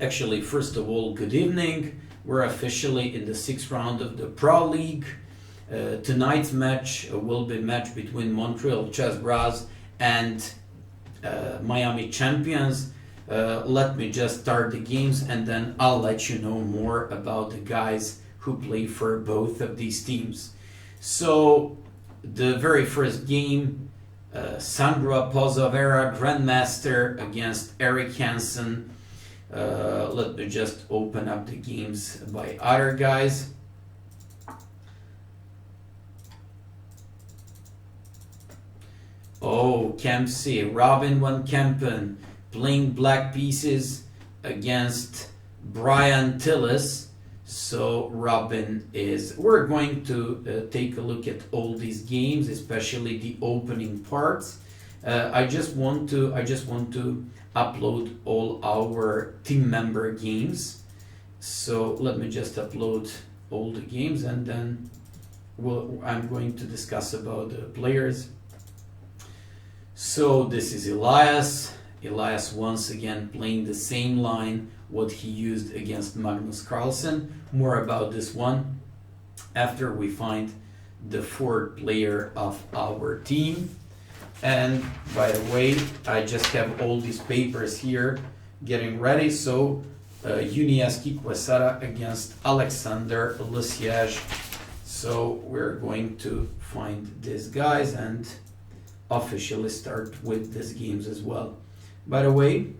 Actually, first of all, good evening. We're officially in the 6th round of the Pro League. Tonight's match will be a match between Montreal chessbrahs and Miami champions. Let me just start the games and then I'll let you know more about the guys who play for both of these teams. So the very first game, Sandra Pozovera, Grandmaster against Eric Hansen. Let me just open up the games by other guys. Oh, Kempsey, Robin van Kempen playing black pieces against Brian Tillis. So Robin we're going to take a look at all these games, especially the opening parts. I just want to upload all our team member games. So let me just upload all the games and then I'm going to discuss about the players. So this is Elias. Elias once again playing the same line what he used against Magnus Carlsen. More about this one after we find the fourth player of our team. And by the way, I just have all these papers here getting ready. So Uniaski Quesada against Alexander Lesiage. So we're going to find these guys and officially start with these games as well. By the way,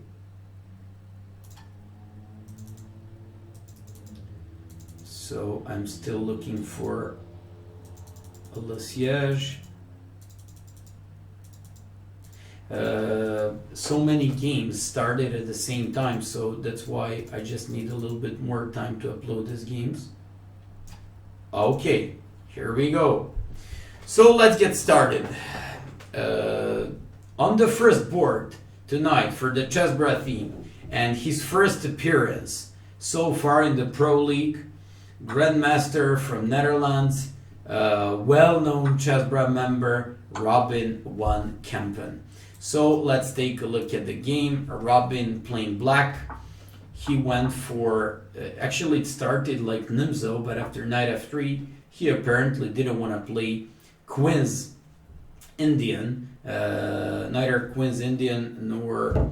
so I'm still looking for a Lesiage. So many games started at the same time, so that's why I just need a little bit more time to upload these games. Okay, here we go. So let's get started. On the first board tonight for the chessbrah theme and his first appearance so far in the Pro League, Grandmaster from Netherlands, well-known chessbrah member Robin van Kempen. So let's take a look at the game. Robin playing black. He went for, actually it started like Nimzo, but after knight f3, he apparently didn't want to play Queen's Indian, neither Queen's Indian nor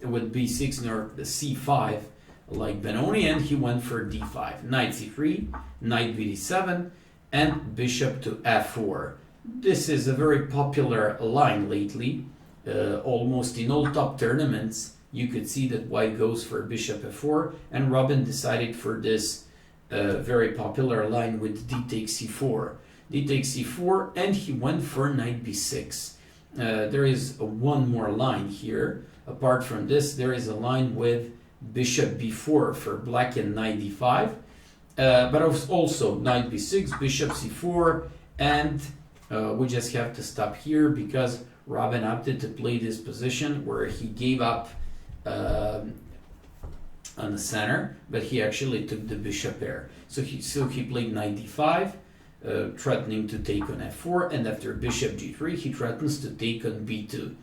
with b6 nor c5 like Benoni, and he went for d5, knight c3, knight bd7, and bishop to f4. This is a very popular line lately. Almost in all top tournaments, you could see that white goes for bishop f4, and Robin decided for this very popular line with d takes c4. D takes c4, and he went for knight b6. There is one more line here. Apart from this, there is a line with bishop b4 for black and knight d5. But also knight b6, bishop c4, and we just have to stop here because Robin opted to play this position where he gave up on the center, but he actually took the bishop pair. So he played knight d5, threatening to take on f4, and after bishop g3, he threatens to take on b2.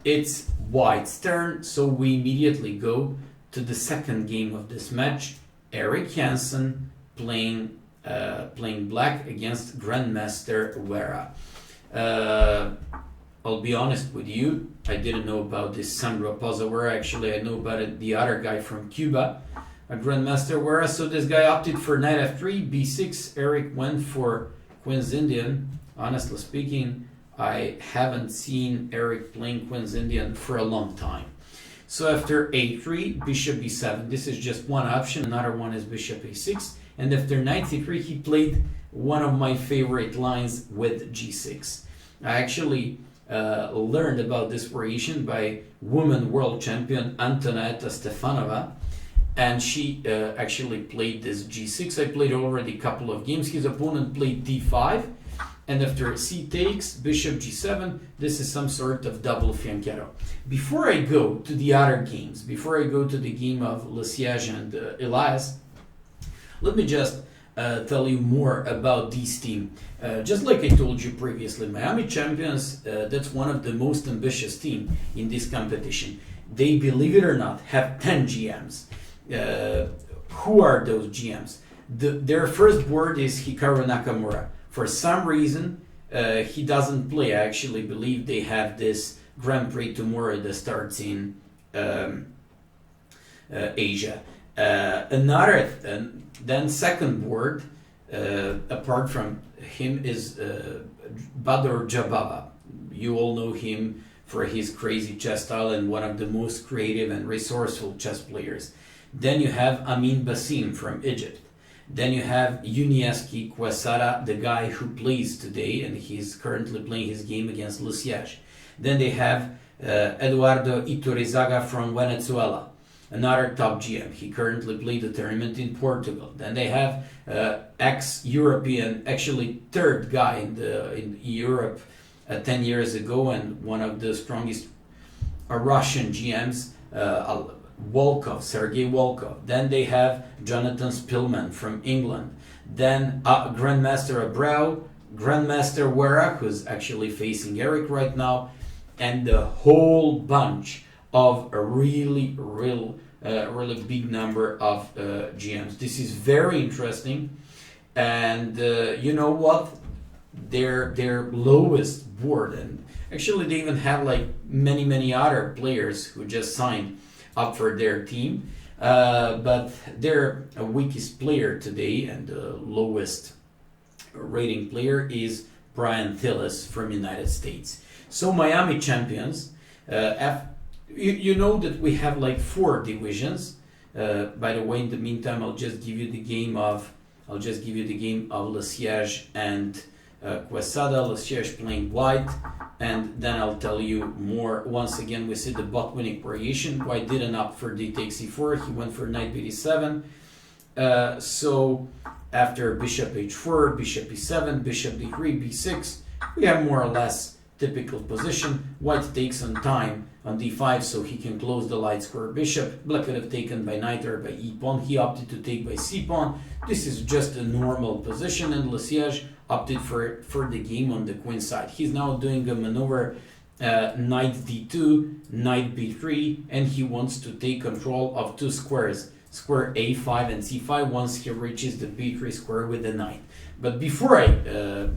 It's white's turn, so we immediately go to the second game of this match. Eric Hansen playing black against Grandmaster Vera. I'll be honest with you, I didn't know about this Sandra Pozovera. Actually, I know about it, the other guy from Cuba, a Grandmaster Vera. So this guy opted for knight f3, b6. Eric went for Queen's Indian. Honestly speaking, I haven't seen Eric playing Queen's Indian for a long time. So after a3, bishop b7. This is just one option. Another one is bishop a6. And after knight c3, he played one of my favorite lines with g6. I actually learned about this variation by woman world champion Antonetta Stefanova. And she actually played this g6. I played already a couple of games. His opponent played d5. And after c takes, bishop g7, this is some sort of double fianchetto. Before I go to the other games, before I go to the game of Lesiage and Elias, let me just tell you more about this team. Just like I told you previously, Miami Champions, that's one of the most ambitious teams in this competition. they, believe it or not, have 10 GMs. Who are those GMs? Their first board is Hikaru Nakamura. For some reason, he doesn't play. I actually believe they have this Grand Prix tomorrow that starts in Asia. Then second board, apart from him, is Badr Jababa. You all know him for his crazy chess style and one of the most creative and resourceful chess players. Then you have Amin Basim from Egypt. Then you have Yunieski Quesada, the guy who plays today, and he's currently playing his game against Le Siège. Then they have Eduardo Iturrizaga from Venezuela, another top GM. He currently played the tournament in Portugal. Then they have ex-European, actually third guy in Europe 10 years ago, and one of the strongest Russian GMs, Sergei Volkov. Then they have Jonathan Spillman from England. Then Grandmaster Abreu, Grandmaster Wera, who's actually facing Eric right now, and the whole bunch of a really big number of GMs. This is very interesting, and you know what? Their lowest board, and actually they even have like many other players who just signed up for their team, but their weakest player today and the lowest rating player is Brian Tillis from United States. So Miami champions, you know that we have like 4 divisions. By the way, in the meantime, I'll just give you the game of Le Siège and Quesada. Le Siège playing white, and then I'll tell you more. Once again, we see the bot winning variation. White didn't opt for d takes e4. He went for knight b7. So after bishop h4, bishop e7, bishop d3, b6, we have more or less typical position. White takes on time on d5 so he can close the light square bishop. Black could have taken by knight or by e pawn. He opted to take by c pawn. This is just a normal position, and Le Siège opted for the game on the queen side. He's now doing a maneuver knight d2, knight b3, and he wants to take control of 2 squares, square a5 and c5, once he reaches the b3 square with the knight. But before I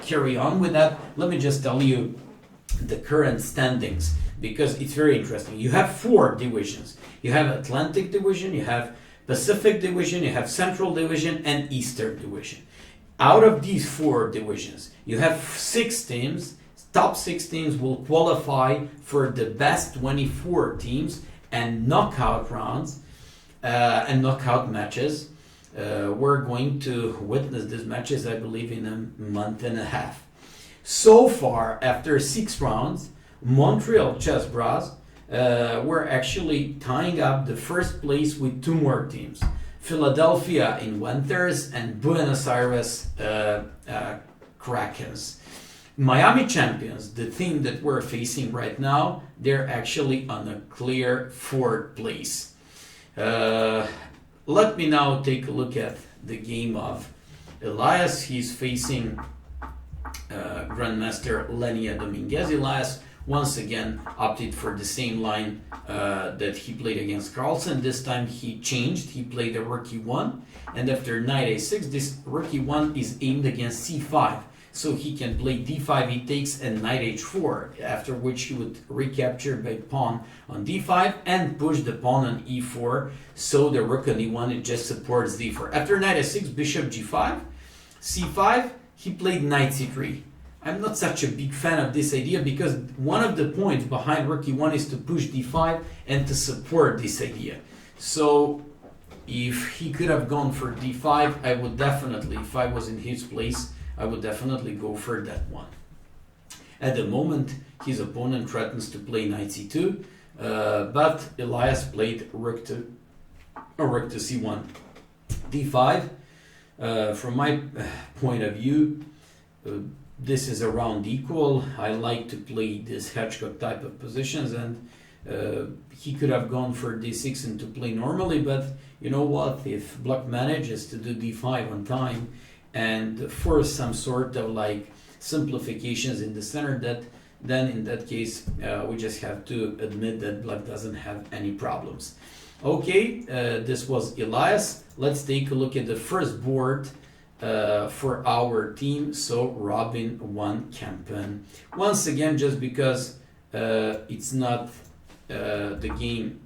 carry on with that, let me just tell you the current standings, because it's very interesting. You have 4 divisions. You have Atlantic Division, you have Pacific Division, you have Central Division, and Eastern Division. Out of these 4 divisions, you have 6 teams. Top 6 teams will qualify for the best 24 teams and knockout rounds and knockout matches. We're going to witness these matches, I believe, in a month and a half. So far, after 6 rounds, Montreal chessbrahs were actually tying up the first place with 2 more teams. Philadelphia Inventors and Buenos Aires Krakens. Miami champions, the team that we're facing right now, they're actually on a clear 4th place. Let me now take a look at the game of Elias. He's facing Grandmaster Lenia Dominguez. Elias once again opted for the same line that he played against Carlsen. This time he changed. He played a rook e1, and after knight a6, this rook e1 is aimed against c5. So he can play d5, he takes, and knight h4, after which he would recapture by pawn on d5 and push the pawn on e4, so the rook on e1, it just supports d4. After knight a6, bishop g5, c5, he played knight c3. I'm not such a big fan of this idea, because one of the points behind rook e1 is to push d5 and to support this idea. So if he could have gone for d5, I would definitely, if I was in his place, I would definitely go for that one. At the moment, his opponent threatens to play knight c2, but Elias played rook to c1. d5, from my point of view, this is around equal. I like to play this Hedgehog type of positions, and he could have gone for d6 and to play normally, but you know what, if Black manages to do d5 on time and force some sort of like simplifications in the center, that then in that case we just have to admit that black doesn't have any problems. Okay, this was Elias. Let's take a look at the first board for our team. So Robin won Kempen. Once again, just because it's not the game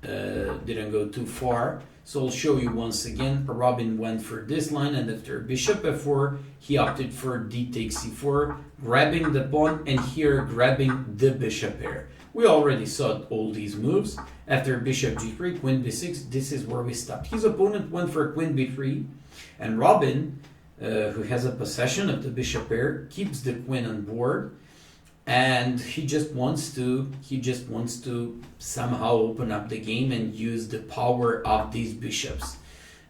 didn't go too far, so I'll show you once again. Robin went for this line, and after bishop f4 he opted for d takes c4, grabbing the pawn, and here grabbing the bishop pair. We already saw all these moves. After bishop g3, queen b6, this is where we stopped. His opponent went for queen b3, and Robin, who has a possession of the bishop pair, keeps the queen on board, and he just wants to somehow open up the game and use the power of these bishops.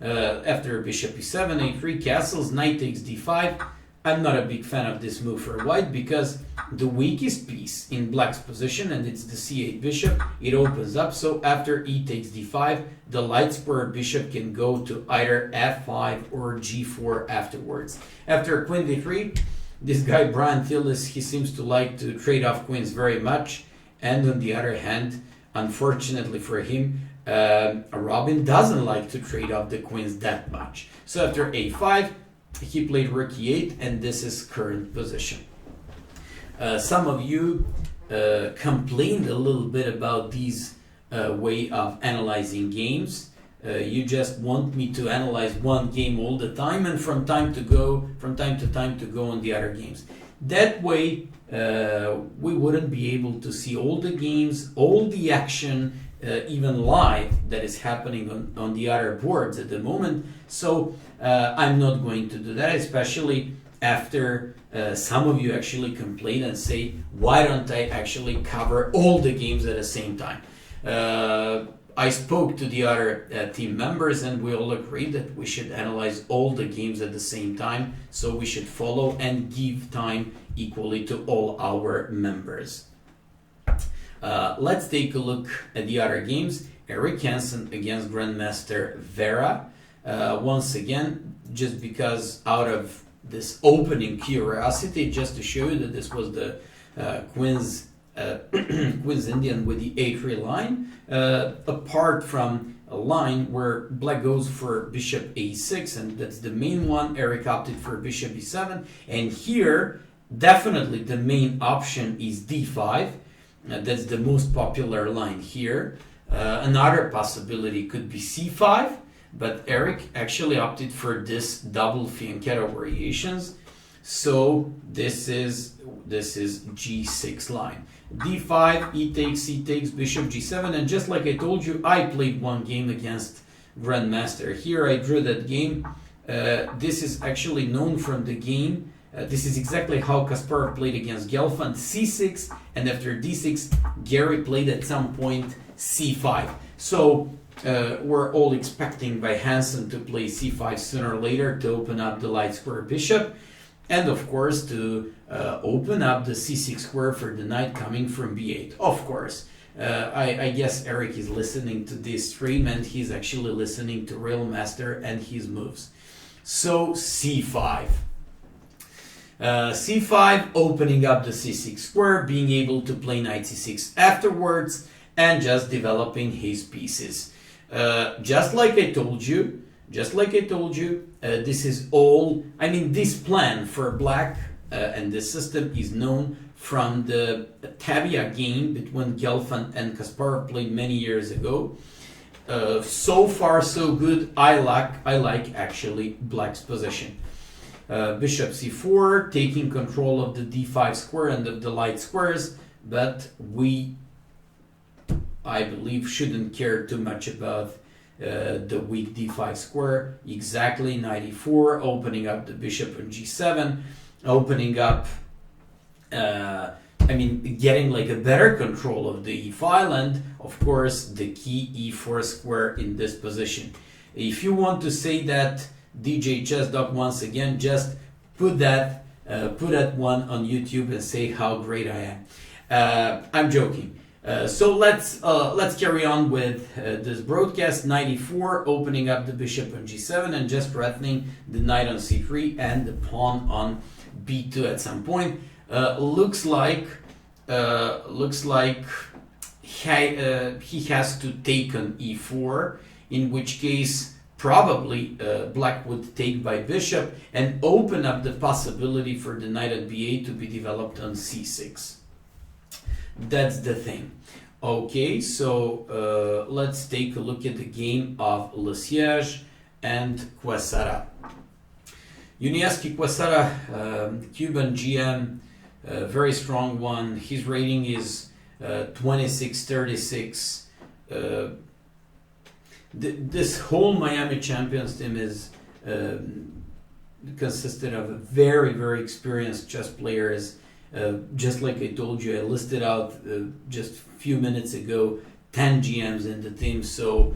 After bishop e7, a3, castles, knight takes d5. I'm not a big fan of this move for white because the weakest piece in black's position, and it's the c8 bishop, it opens up. So after e takes d5, the light square bishop can go to either f5 or g4 afterwards. After queen d3, this guy Brian Tillis, he seems to like to trade off queens very much, and on the other hand, unfortunately for him, Robin doesn't like to trade off the queens that much. So after a5, he played rook e8, and this is current position. Some of you complained a little bit about these way of analyzing games. You just want me to analyze one game all the time, and from time to time to go on the other games. That way, we wouldn't be able to see all the games, all the action, even live that is happening on the other boards at the moment. So I'm not going to do that, especially after some of you actually complain and say, why don't I actually cover all the games at the same time? I spoke to the other team members, and we all agreed that we should analyze all the games at the same time, so we should follow and give time equally to all our members. Let's take a look at the other games. Eric Hansen against Grandmaster Vera. Once again, just because out of this opening curiosity, just to show you that this was the Queen's Indian with the a3 line, apart from a line where black goes for bishop a6, and that's the main one. Eric opted for bishop e7, and here definitely the main option is d5. That's the most popular line here. Another possibility could be c5, but Eric actually opted for this double fianchetto variations. So this is g6 line. d5, e takes, c takes, bishop g7, and just like I told you, I played one game against Grandmaster. Here I drew that game. This is actually known from the game. This is exactly how Kasparov played against Gelfand, c6, and after d6, Gary played at some point c5. So we're all expecting by Hansen to play c5 sooner or later to open up the light square bishop, and of course to open up the c6 square for the knight coming from b8. Of course, I guess Eric is listening to this stream, and he's actually listening to Real Master and his moves. So c5. c5, opening up the c6 square, being able to play knight c6 afterwards, and just developing his pieces. Just like I told you, this is all, I mean, this plan for black and this system is known from the Tabia game between Gelfand and Kasparov played many years ago. So far so good. I like actually black's position. Bishop c4, taking control of the d5 square and of the light squares, but we, I believe, shouldn't care too much about the weak d5 square. Exactly, knight e4, opening up the bishop on g7, opening up, getting like a better control of the e file, and of course the key e4 square in this position. If you want to say that DJ Chess Doc, once again, just put that one on YouTube and say how great I am. I'm joking. So let's carry on with this broadcast. Knight e4, opening up the bishop on g7 and just threatening the knight on c3 and the pawn on b2 at some point. Looks like he has to take on e4, in which case probably black would take by bishop and open up the possibility for the knight at b8 to be developed on c6. That's the thing. Okay, so let's take a look at the game of Le Siège and Quesada. Yuniesky Quesada, Cuban GM, very strong one. His rating is 26-36. This whole Miami Champions team is consisted of very, very experienced chess players. Just like I told you, I listed out just a few minutes ago 10 GMs in the team, so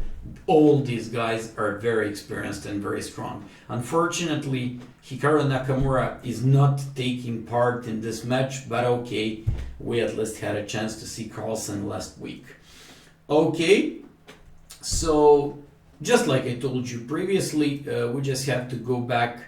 all these guys are very experienced and very strong. Unfortunately, Hikaru Nakamura is not taking part in this match, but okay, we at least had a chance to see Carlsen last week. Okay, so just like I told you previously, we just have to go back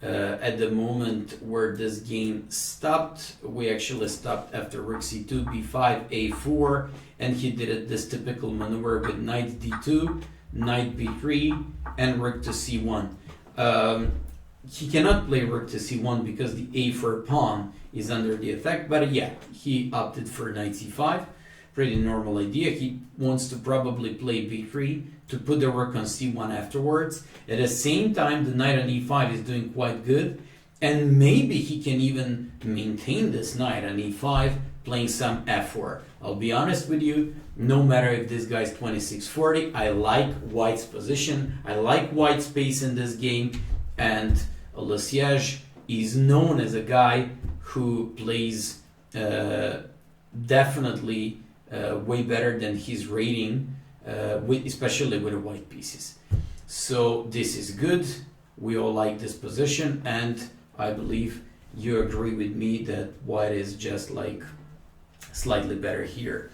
at the moment where this game stopped. We actually stopped after rook c2, b5, a4, and he did this typical maneuver with knight d2, knight b3, and rook to c1. He cannot play rook to c1 because the a4 pawn is under the effect, but yeah, he opted for knight c5. Pretty normal idea. He wants to probably play b3 to put the rook on c1 afterwards. At the same time, the knight on e5 is doing quite good, and maybe he can even maintain this knight on e5, playing some f4. I'll be honest with you, no matter if this guy's 26-40, I like white's position, I like white space in this game, and Le Siège is known as a guy who plays definitely way better than his rating, especially with the white pieces. So this is good. We all like this position, and I believe you agree with me that white is just like slightly better here.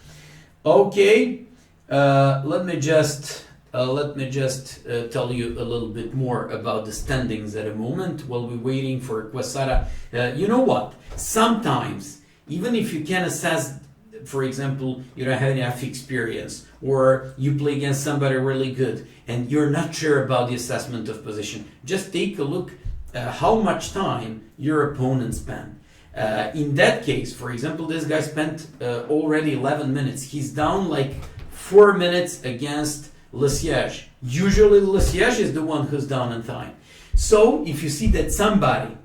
Okay, let me just tell you a little bit more about the standings at the moment while we're waiting for Quesada. You know what? Sometimes, even if you can assess, for example, you don't have enough experience, or you play against somebody really good and you're not sure about the assessment of position, just take a look how much time your opponent spent. In that case, for example, this guy spent already 11 minutes. He's down like 4 minutes against Le Siège. Usually Le Siège is the one who's down in time. So if you see that somebody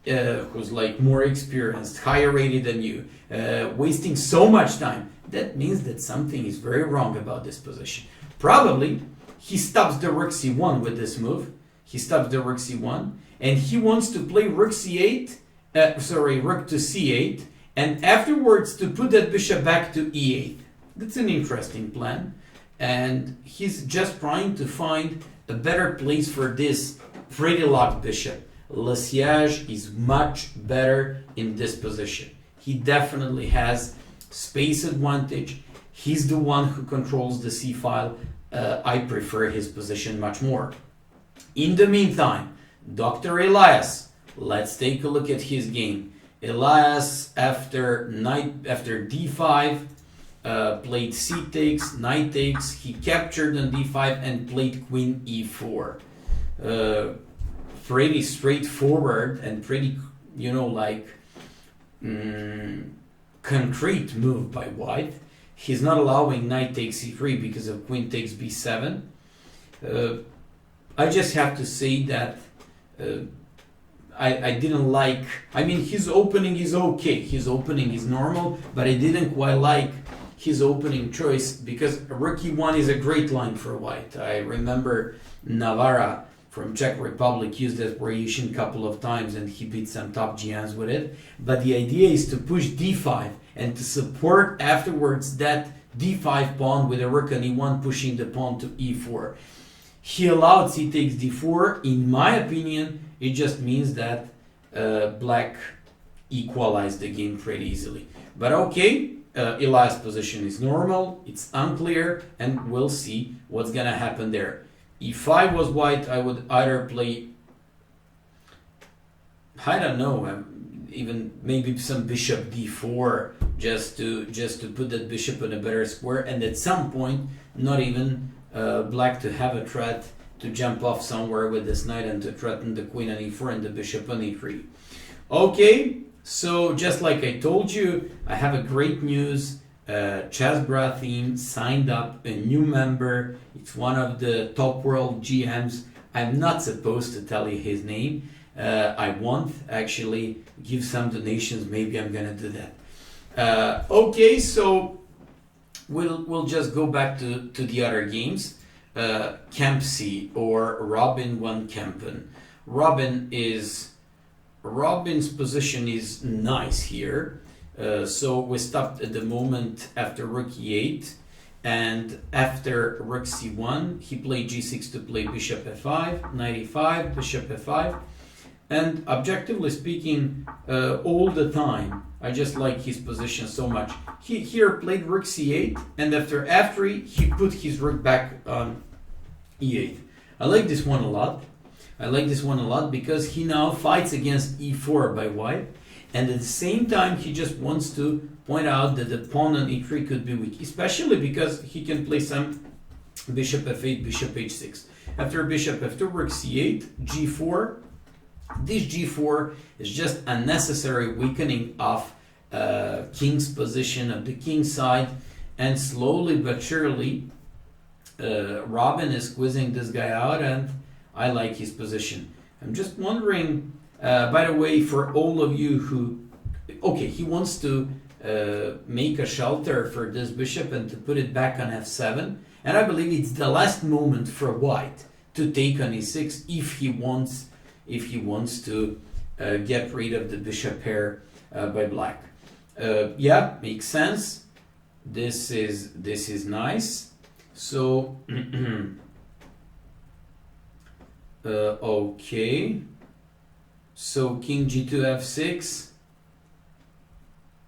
who's like more experienced, higher rated than you, wasting so much time, that means that something is very wrong about this position. Probably he stops the rook c1 with this move. He stops the rook c1, and he wants to play rook c8, rook to c8, and afterwards to put that bishop back to e8. That's an interesting plan, and he's just trying to find a better place for this pretty locked bishop. Le Siège is much better in this position. He definitely has space advantage. He's the one who controls the c-file. I prefer his position much more. In the meantime, Dr. Elias, let's take a look at his game. Elias, after d5, played c takes, knight takes. He captured on d5 and played queen e4. Pretty straightforward and pretty, concrete move by white. He's not allowing knight takes c3 because of queen takes b7. I just have to say that I didn't like, his opening is okay, his opening is normal, but I didn't quite like his opening choice because rook e1 is a great line for white. I remember Navarra from Czech Republic used that variation a couple of times and he beat some top GMs with it. But the idea is to push d5 and to support afterwards that d5 pawn with a rook on e1 pushing the pawn to e4. He allowed c takes d4. In my opinion, it just means that black equalized the game pretty easily. But okay, Elias' position is normal, it's unclear, and we'll see what's gonna happen there. If I was white, I would either play, I don't know, even maybe some bishop d4 just to put that bishop in a better square, and at some point not even black to have a threat to jump off somewhere with this knight and to threaten the queen on e4 and the bishop on e3. Okay, so just like I told you, I have a great news. chessbrah theme signed up a new member. It's one of the top world GMs. I'm not supposed to tell you his name. I won't actually give some donations. Maybe I'm gonna do that. Okay, so we'll just go back to the other games. Kempsey or Robin van Kempen. Robin's position is nice here. So we stopped at the moment after rook e8, and after rook c1 he played g6 to play bishop f5, knight e5, bishop f5, and objectively speaking, all the time I just like his position so much. He here played rook c8, and after f3 he put his rook back on e8. I like this one a lot. I like this one a lot because he now fights against e4 by white, and at the same time he just wants to point out that the pawn on e3 could be weak, especially because he can play some bishop f8, bishop h6. After bishop f2, rook c8, g4. This g4 is just unnecessary weakening of king's position, of the king side, and slowly but surely Robin is squeezing this guy out, and I like his position. I'm just wondering, by the way, for all of you who, okay, he wants to make a shelter for this bishop and to put it back on f7, and I believe it's the last moment for white to take on e6 if he wants to get rid of the bishop pair by black. Yeah, makes sense. This is nice. So okay, so king g2 f6.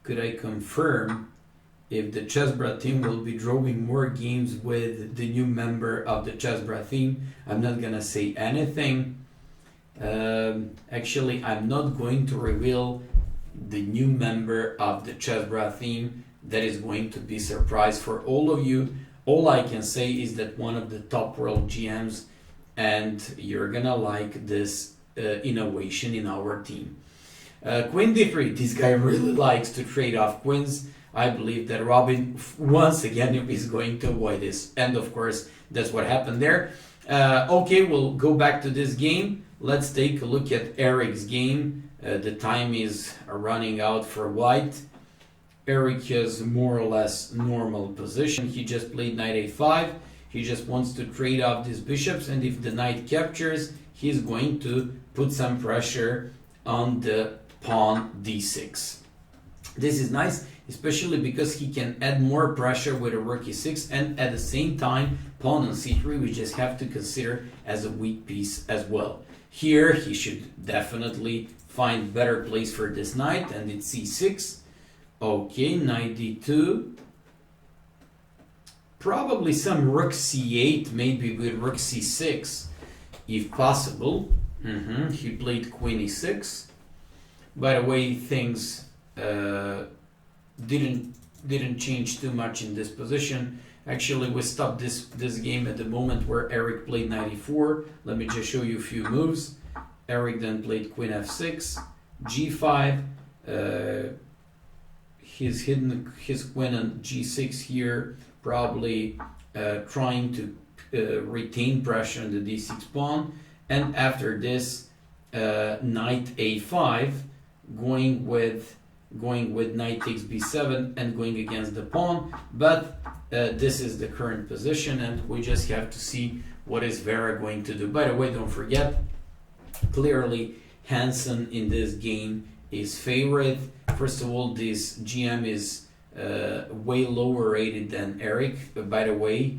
Could I confirm if the chessbrah team will be drawing more games with the new member of the chessbrah team? I'm not gonna say anything. Actually, I'm not going to reveal the new member of the chessbrah team. That is going to be a surprise for all of you. All I can say is that one of the top world GMs, and you're gonna like this innovation in our team. Queen d3. This guy really likes to trade off queens. I believe that Robin once again is going to avoid this, and of course that's what happened there. Okay, we'll go back to this game. Let's take a look at Eric's game. The time is running out for white. Eric has more or less normal position. He just played knight a5. He just wants to trade off these bishops, and if the knight captures, he's going to put some pressure on the pawn d6. This is nice, especially because he can add more pressure with a rook e6, and at the same time, pawn on c3 we just have to consider as a weak piece as well. Here he should definitely find better place for this knight, and it's c6. Okay, knight d2. Probably some rook c8, maybe with rook c6, if possible. He played queen e6. By the way, things didn't change too much in this position. Actually, we stopped this game at the moment where Eric played knight e4. Let me just show you a few moves. Eric then played queen f6, g5. He's hidden his queen on g6 here, probably trying to retain pressure on the d6 pawn. And after this, knight a5, going with knight takes b7 and going against the pawn. But this is the current position, and we just have to see what is Vera going to do. By the way, don't forget, clearly Hansen in this game is favorite. First of all, this GM is way lower rated than Eric. By the way,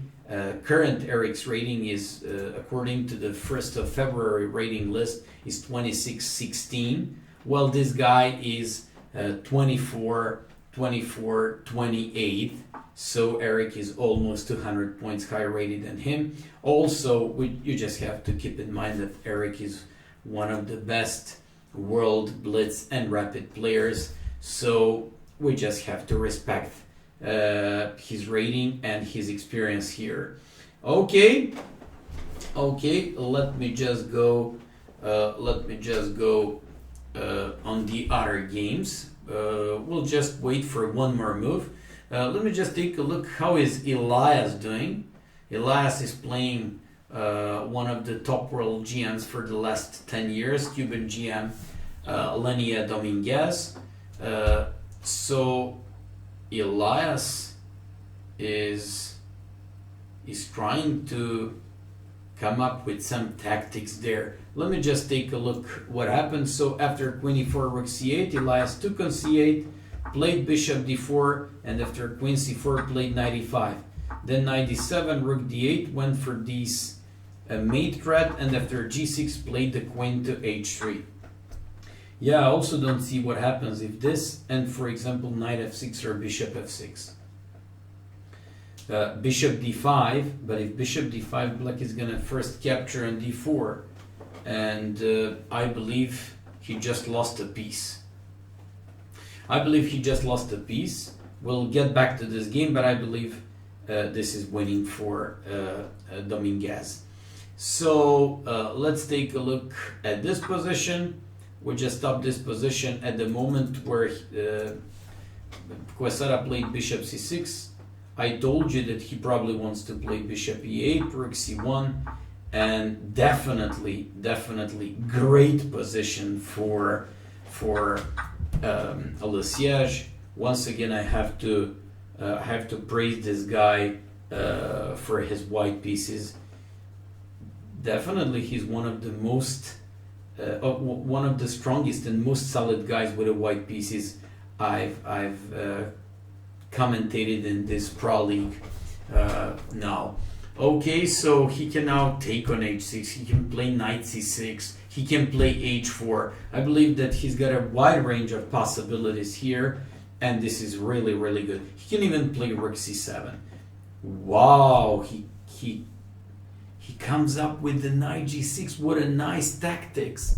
current Eric's rating is, according to the 1st of February rating list, is 26-16. Well, this guy is 28. So Eric is almost 200 points higher rated than him. Also, you just have to keep in mind that Eric is one of the best world blitz and rapid players, so we just have to respect his rating and his experience here. Okay, let me just go on the other games. We'll just wait for one more move. Let me just take a look. How is Elias doing? Elias is playing one of the top world GMs for the last 10 years, Cuban GM Lenia Dominguez. So Elias is trying to come up with some tactics there. Let me just take a look what happened. So after queen e4, rook c8, Elias took on c8, played bishop d4, and after queen c4 played knight e5. Then knight d7, rook d8, went for these mate threat, and after g6 played the queen to h3. Yeah, I also don't see what happens if this, and for example knight f6 or bishop f6. Bishop d5, but if bishop d5, black is gonna first capture on d4, and I believe he just lost a piece. We'll get back to this game, but I believe this is winning for Dominguez. So let's take a look at this position. We just stopped this position at the moment where Quesada played bishop c6. I told you that he probably wants to play bishop e8, rook c1, and definitely great position for Le Siège. Once again, I have to praise this guy for his white pieces. Definitely, he's one of the strongest and most solid guys with the white pieces I've commentated in this Pro League now. Okay, so he can now take on h6, he can play knight c6, he can play h4. I believe that he's got a wide range of possibilities here, and this is really good. He can even play rook c7. Wow, he comes up with the knight g6. What a nice tactics.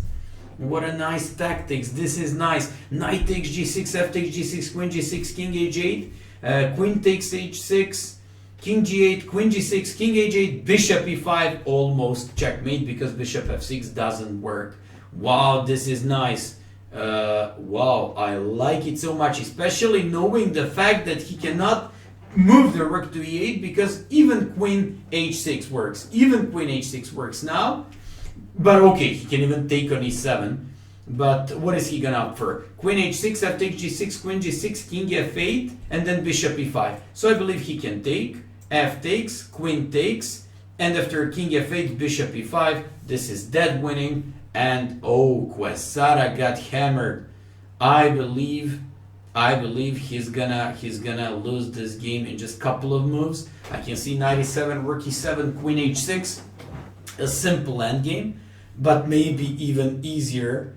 This is nice. Knight takes g6, f takes g6, queen g6, king h8, queen takes h6, king g8, queen g6, king h8, bishop e5, almost checkmate because bishop f6 doesn't work. Wow, this is nice. Wow, I like it so much, especially knowing the fact that he cannot move the rook to e8 because even queen h6 works. Now. But okay, he can even take on e7. But what is he gonna opt for? Queen h6, f takes g6, queen g6, king f8, and then bishop e5. So I believe he can take, f takes, queen takes, and after king f8, bishop e5. This is dead winning, and oh, Quesada got hammered. I believe he's gonna lose this game in just a couple of moves. I can see knight e7, rook e7, queen h6, a simple endgame, but maybe even easier.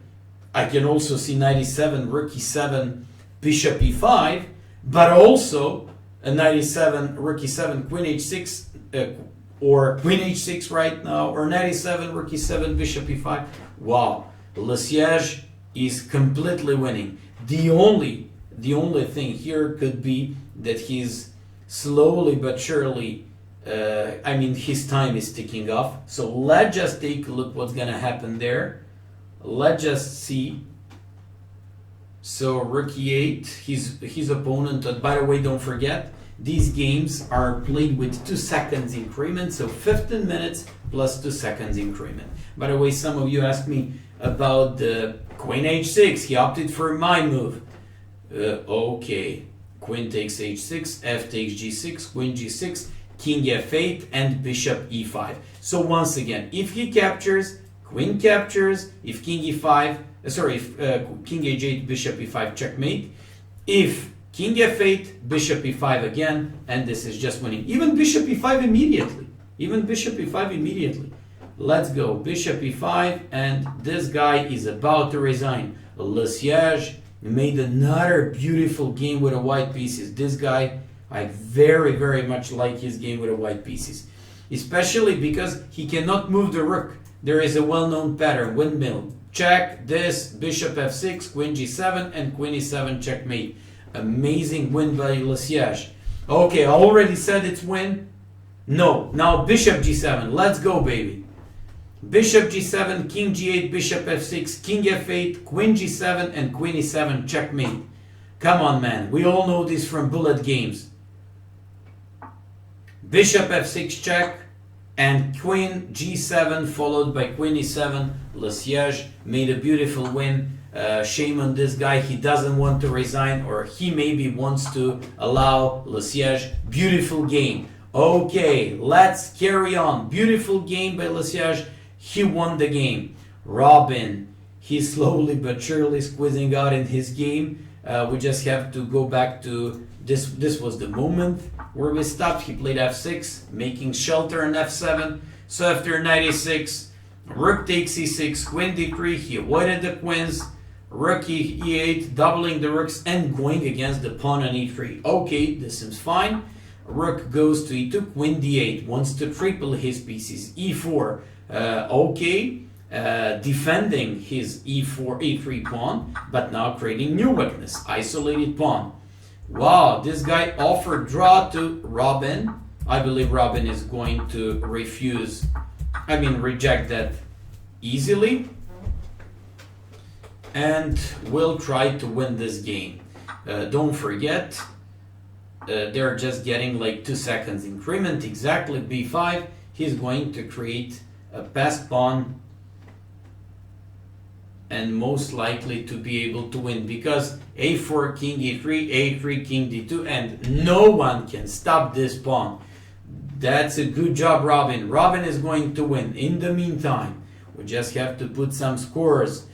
I can also see knight e7, rook e7, bishop e5, but also a knight e7, rook e7, queen h6, or queen h6 right now, or knight e7, rook e7, bishop e5. Wow, Le Siège is completely winning. The only thing here could be that he's slowly but surely, his time is ticking off. So let's just take a look what's gonna happen there. Let's just see. So rook e8, his opponent, by the way, don't forget, these games are played with 2 seconds increment, so 15 minutes plus 2 seconds increment. By the way, some of you asked me about the queen h6. He opted for my move. Okay, queen takes h6, f takes g6, queen g6, king f8, and bishop e5. So once again, if he captures, queen captures. If king e5, if king h8, bishop e5, checkmate. If king f8, bishop e5 again, and this is just winning. Even bishop e5 immediately. Let's go, bishop e5, and this guy is about to resign. Le Siège made another beautiful game with the white pieces. This guy, I very much like his game with the white pieces, especially because he cannot move the rook. There is a well-known pattern, windmill. check this, bishop f6, queen g7, and queen e7 checkmate. Amazing win by Le Siege. Okay, I already said it's win. No, now bishop g7. Let's go, baby. Bishop g7, king g8, bishop f6, king f8, queen g7, and queen e7 checkmate. Come on, man. We all know this from bullet games. Bishop f6 check, and queen g7 followed by queen e7. Le Siege made a beautiful win. Shame on this guy. He doesn't want to resign, or he maybe wants to allow Le Siege. Beautiful game. Okay, let's carry on. Beautiful game by Le Siege. He won the game. Robin, he's slowly but surely squeezing out in his game. We just have to go back to this. This was the moment where we stopped. He played f6, making shelter on f7. So after knight e6, rook takes e6, queen d3. He avoided the queens. Rook e8, doubling the rooks and going against the pawn on e3. Okay, this seems fine. Rook goes to e2, queen d8, wants to triple his pieces. e4, defending his e4, e3 pawn, but now creating new weakness, isolated pawn. Wow, this guy offered draw to Robin. I believe Robin is going to reject that easily, and will try to win this game. Don't forget, they're just getting like 2 seconds increment. Exactly, b5. He's going to create a passed pawn, and most likely to be able to win, because a4, king e3, a3, king d2, and no one can stop this pawn. That's a good job, Robin. Robin is going to win. In the meantime, we just have to put some scores.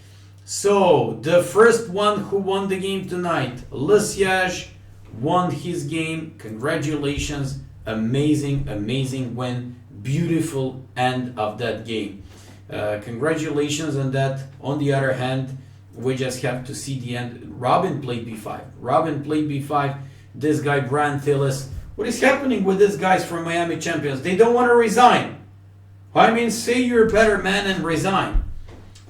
So the first one who won the game tonight, Le Siege, won his game. Congratulations. Amazing win. Beautiful end of that game. Congratulations on that. On the other hand, we just have to see the end. Robin played b5. This guy, Brian Tillis. What is happening with these guys from Miami Champions? They don't want to resign. Say you're a better man and resign.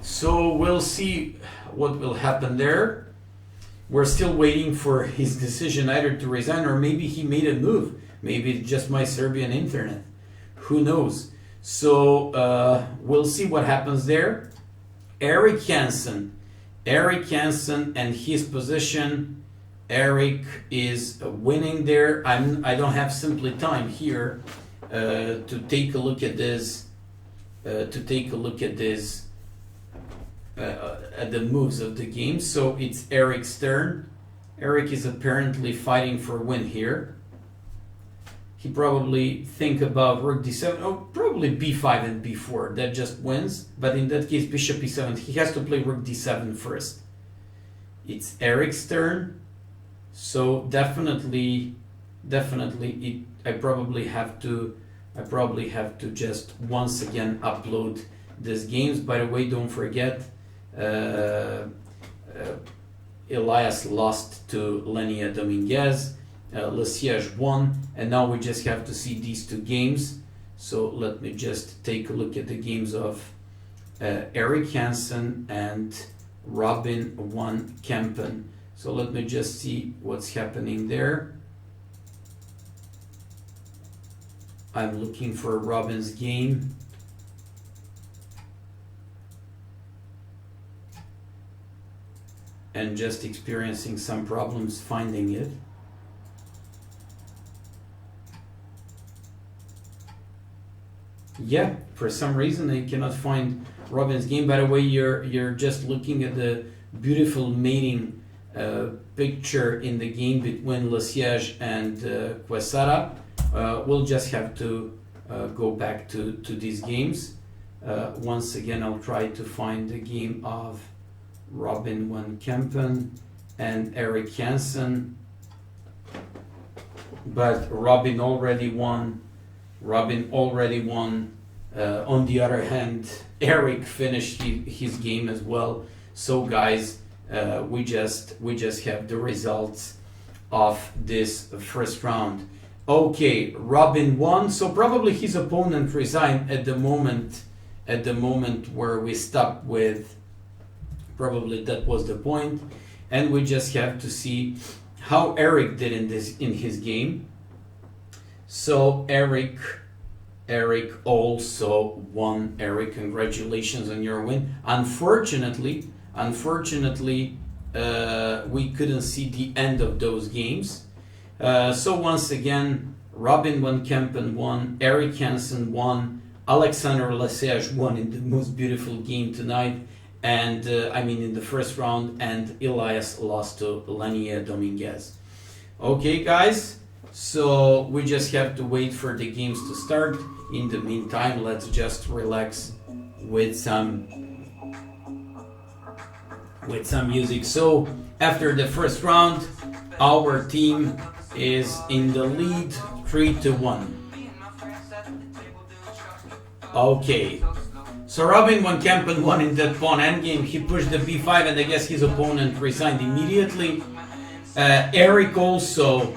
So we'll see what will happen there. We're still waiting for his decision either to resign, or maybe he made a move. Maybe it's just my Serbian internet. Who knows? So we'll see what happens there. Eric Hansen and his position. Eric is winning there. I don't have simply time here to take a look at this. At the moves of the game. So it's Eric's turn. Eric is apparently fighting for a win here. He probably think about rook d7. Oh, probably b5 and b4. That just wins. But in that case, bishop e7. He has to play rook d7 first. It's Eric's turn. So definitely, I probably have to just once again upload these games. By the way, don't forget, Elias lost to Lenia Dominguez. Le Siege won, and now we just have to see these 2 games. So let me just take a look at the games of Eric Hansen and Robin van Kempen. So let me just see what's happening there. I'm looking for Robin's game. And just experiencing some problems finding it. Yeah, for some reason I cannot find Robin's game. By the way, you're just looking at the beautiful mating picture in the game between Le Siege and Quesada. We'll just have to go back to these games. Once again, I'll try to find the game of Robin van Kempen and Eric Hansen. But Robin already won. On the other hand, Eric finished his game as well. So guys, we just have the results of this first round. Okay, Robin won. So probably his opponent resigned at the moment where we stopped with Probably that was the point. And we just have to see how Eric did in his game. So Eric also won. Eric, congratulations on your win. Unfortunately, we couldn't see the end of those games. So once again, Robin van Kempen won, Eric Hansen won, Alexander Lesiage won in the most beautiful game tonight, and in the first round, and Elias lost to Lenia Dominguez. Okay, guys, so we just have to wait for the games to start. In the meantime, let's just relax with some music. So after the first round, our team is in the lead 3-1. Okay, so Robin van Kempen won in that pawn endgame. He pushed the b5 and I guess his opponent resigned immediately. Eric also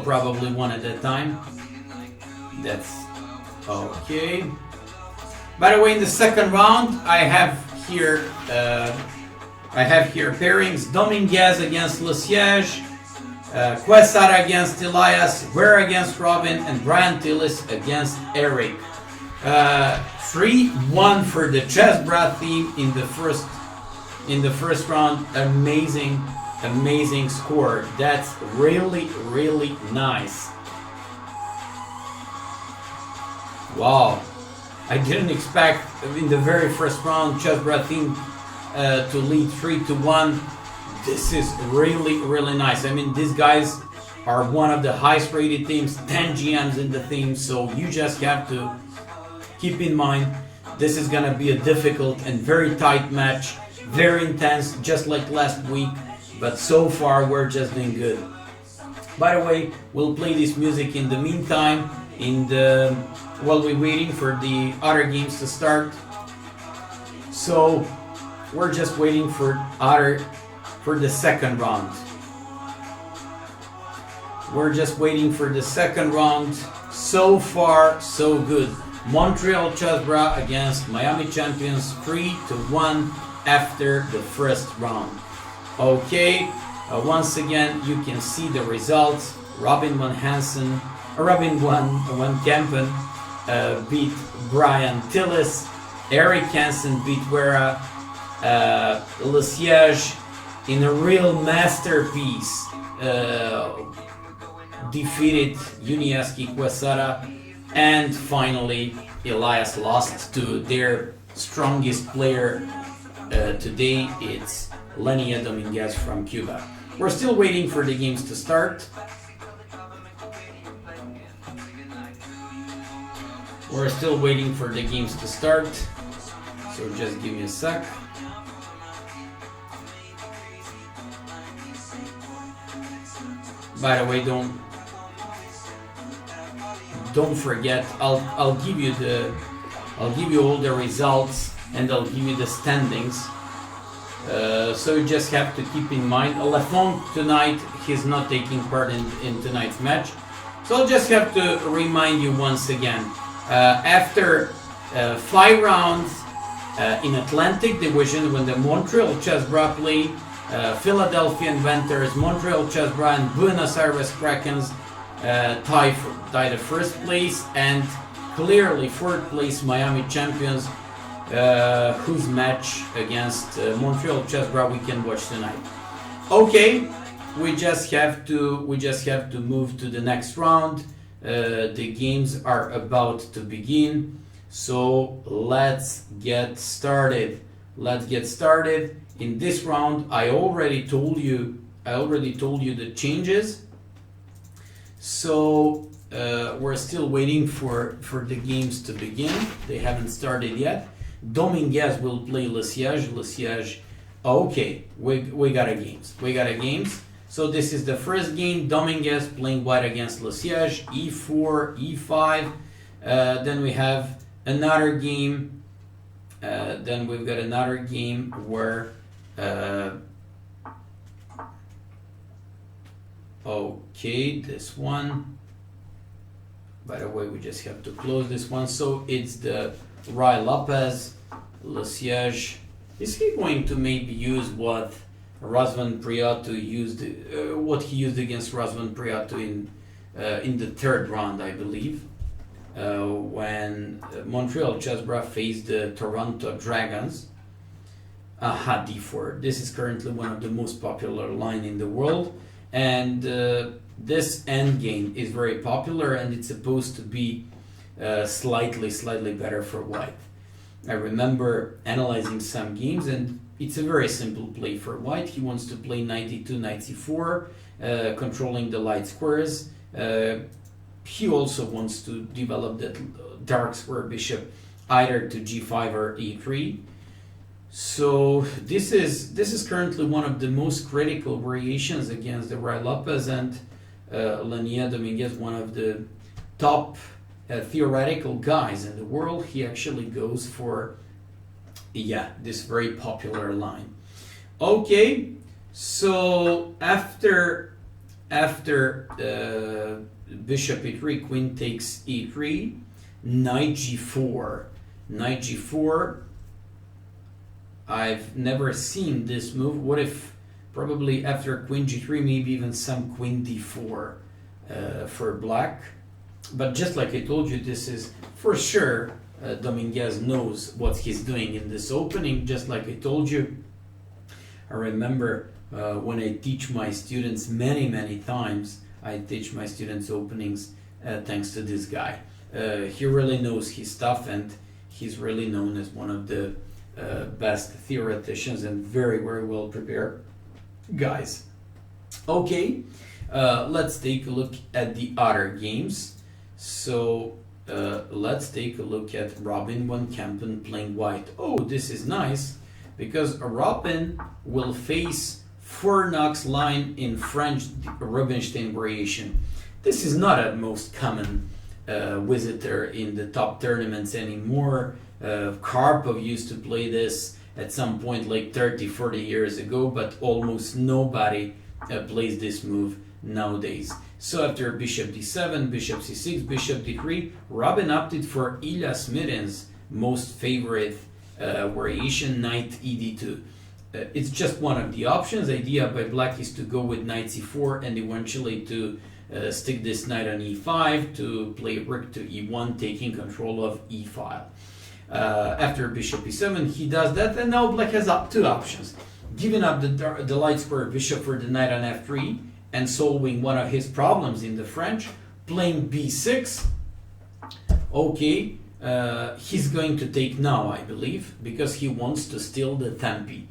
probably won at that time. That's okay. By the way, in the second round, I have here pairings: Dominguez against Lesiage, Quesada against Elias, Ware against Robin, and Brian Tillis against Eric. 3-1 for the chessbrah theme in the first round. Amazing score. That's really nice. Wow, I didn't expect in the very first round chessbrah theme to lead 3-1. This is really nice. I mean, these guys are one of the highest rated teams, 10 GMs in the theme, so you just have to keep in mind this is gonna be a difficult and very tight match, very intense, just like last week, but so far we're just doing good. By the way, we'll play this music in the meantime, while we're waiting for the other games to start. So we're just waiting for the second round. We're just waiting for the second round. So far, so good. Montreal chessbrah against Miami champions 3-1 after the first round. Okay, once again you can see the results. Robin van Kempen beat Brian Tillis. Eric Hansen beat Wera. Lesiage, in a real masterpiece, defeated Uniaski Quesada, and finally Elias lost to their strongest player today. It's Lenia Dominguez from Cuba. We're still waiting for the games to start. So just give me a sec. By the way, don't forget, I'll give you all the results, and I'll give you the standings. So you just have to keep in mind, Lafont tonight, he's not taking part in tonight's match. So I'll just have to remind you once again, after 5 rounds in Atlantic Division, when the Montreal chessbrah played, Philadelphia Inventors, Montreal chessbrah, and Buenos Aires Krakens tie the first place, and clearly fourth place Miami champions, whose match against Montreal chessbrah we can watch tonight. Okay, we just have to move to the next round. The games are about to begin, so let's get started. In this round, I already told you the changes. So we're still waiting for the games to begin. They haven't started yet. Dominguez will play Lesiage. Okay, we got a games. So this is the first game. Dominguez playing white against Lesiage. E4, E5. Then we have another game. Then we've got another game where. Okay, this one. By the way, we just have to close this one. So it's the Rai Lopez, Lesiage, Is he going to maybe use what Razvan Prieto used, what he used against Razvan Prieto in the third round, I believe, when Montreal chessbrah faced the Toronto Dragons? Aha, d4. This is currently one of the most popular line in the world, and this endgame is very popular, and it's supposed to be slightly better for white. I remember analyzing some games, and it's a very simple play for white. He wants to play knight e2, knight c4, controlling the light squares. He also wants to develop that dark square bishop either to g5 or e3. So this is currently one of the most critical variations against the Ruy Lopez and Lania Dominguez, one of the top theoretical guys in the world. He actually goes for, yeah, this very popular line. Okay, so after bishop e3, queen takes e3, knight g4, knight g4. I've never seen this move. What if probably after queen g3, maybe even some queen d4 for black? But just like I told you, this is for sure Dominguez knows what he's doing in this opening. Just like I told you, I remember when I teach my students many times, I teach my students openings thanks to this guy. He really knows his stuff, and he's really known as one of the best theoreticians and very well prepared guys. Okay, let's take a look at the other games. So let's take a look at Robin van Kempen playing white. Oh, this is nice, because Robin will face 4 knocks line in French Rubinstein variation. This is not a most common visitor in the top tournaments anymore. Karpov used to play this at some point like 30-40 years ago, but almost nobody plays this move nowadays. So after bishop d7, bishop c6, bishop d3, Robin opted for Ilya Smirin's most favorite variation, knight ed2. It's just one of the options. The idea by black is to go with knight c4 and eventually to stick this knight on e5 to play rook to e1, taking control of e file. After bishop e7, he does that, and now black has 2 options: giving up the light square bishop for the knight on f3 and solving one of his problems in the French, playing b6. Okay, he's going to take now, I believe, because he wants to steal the tempi.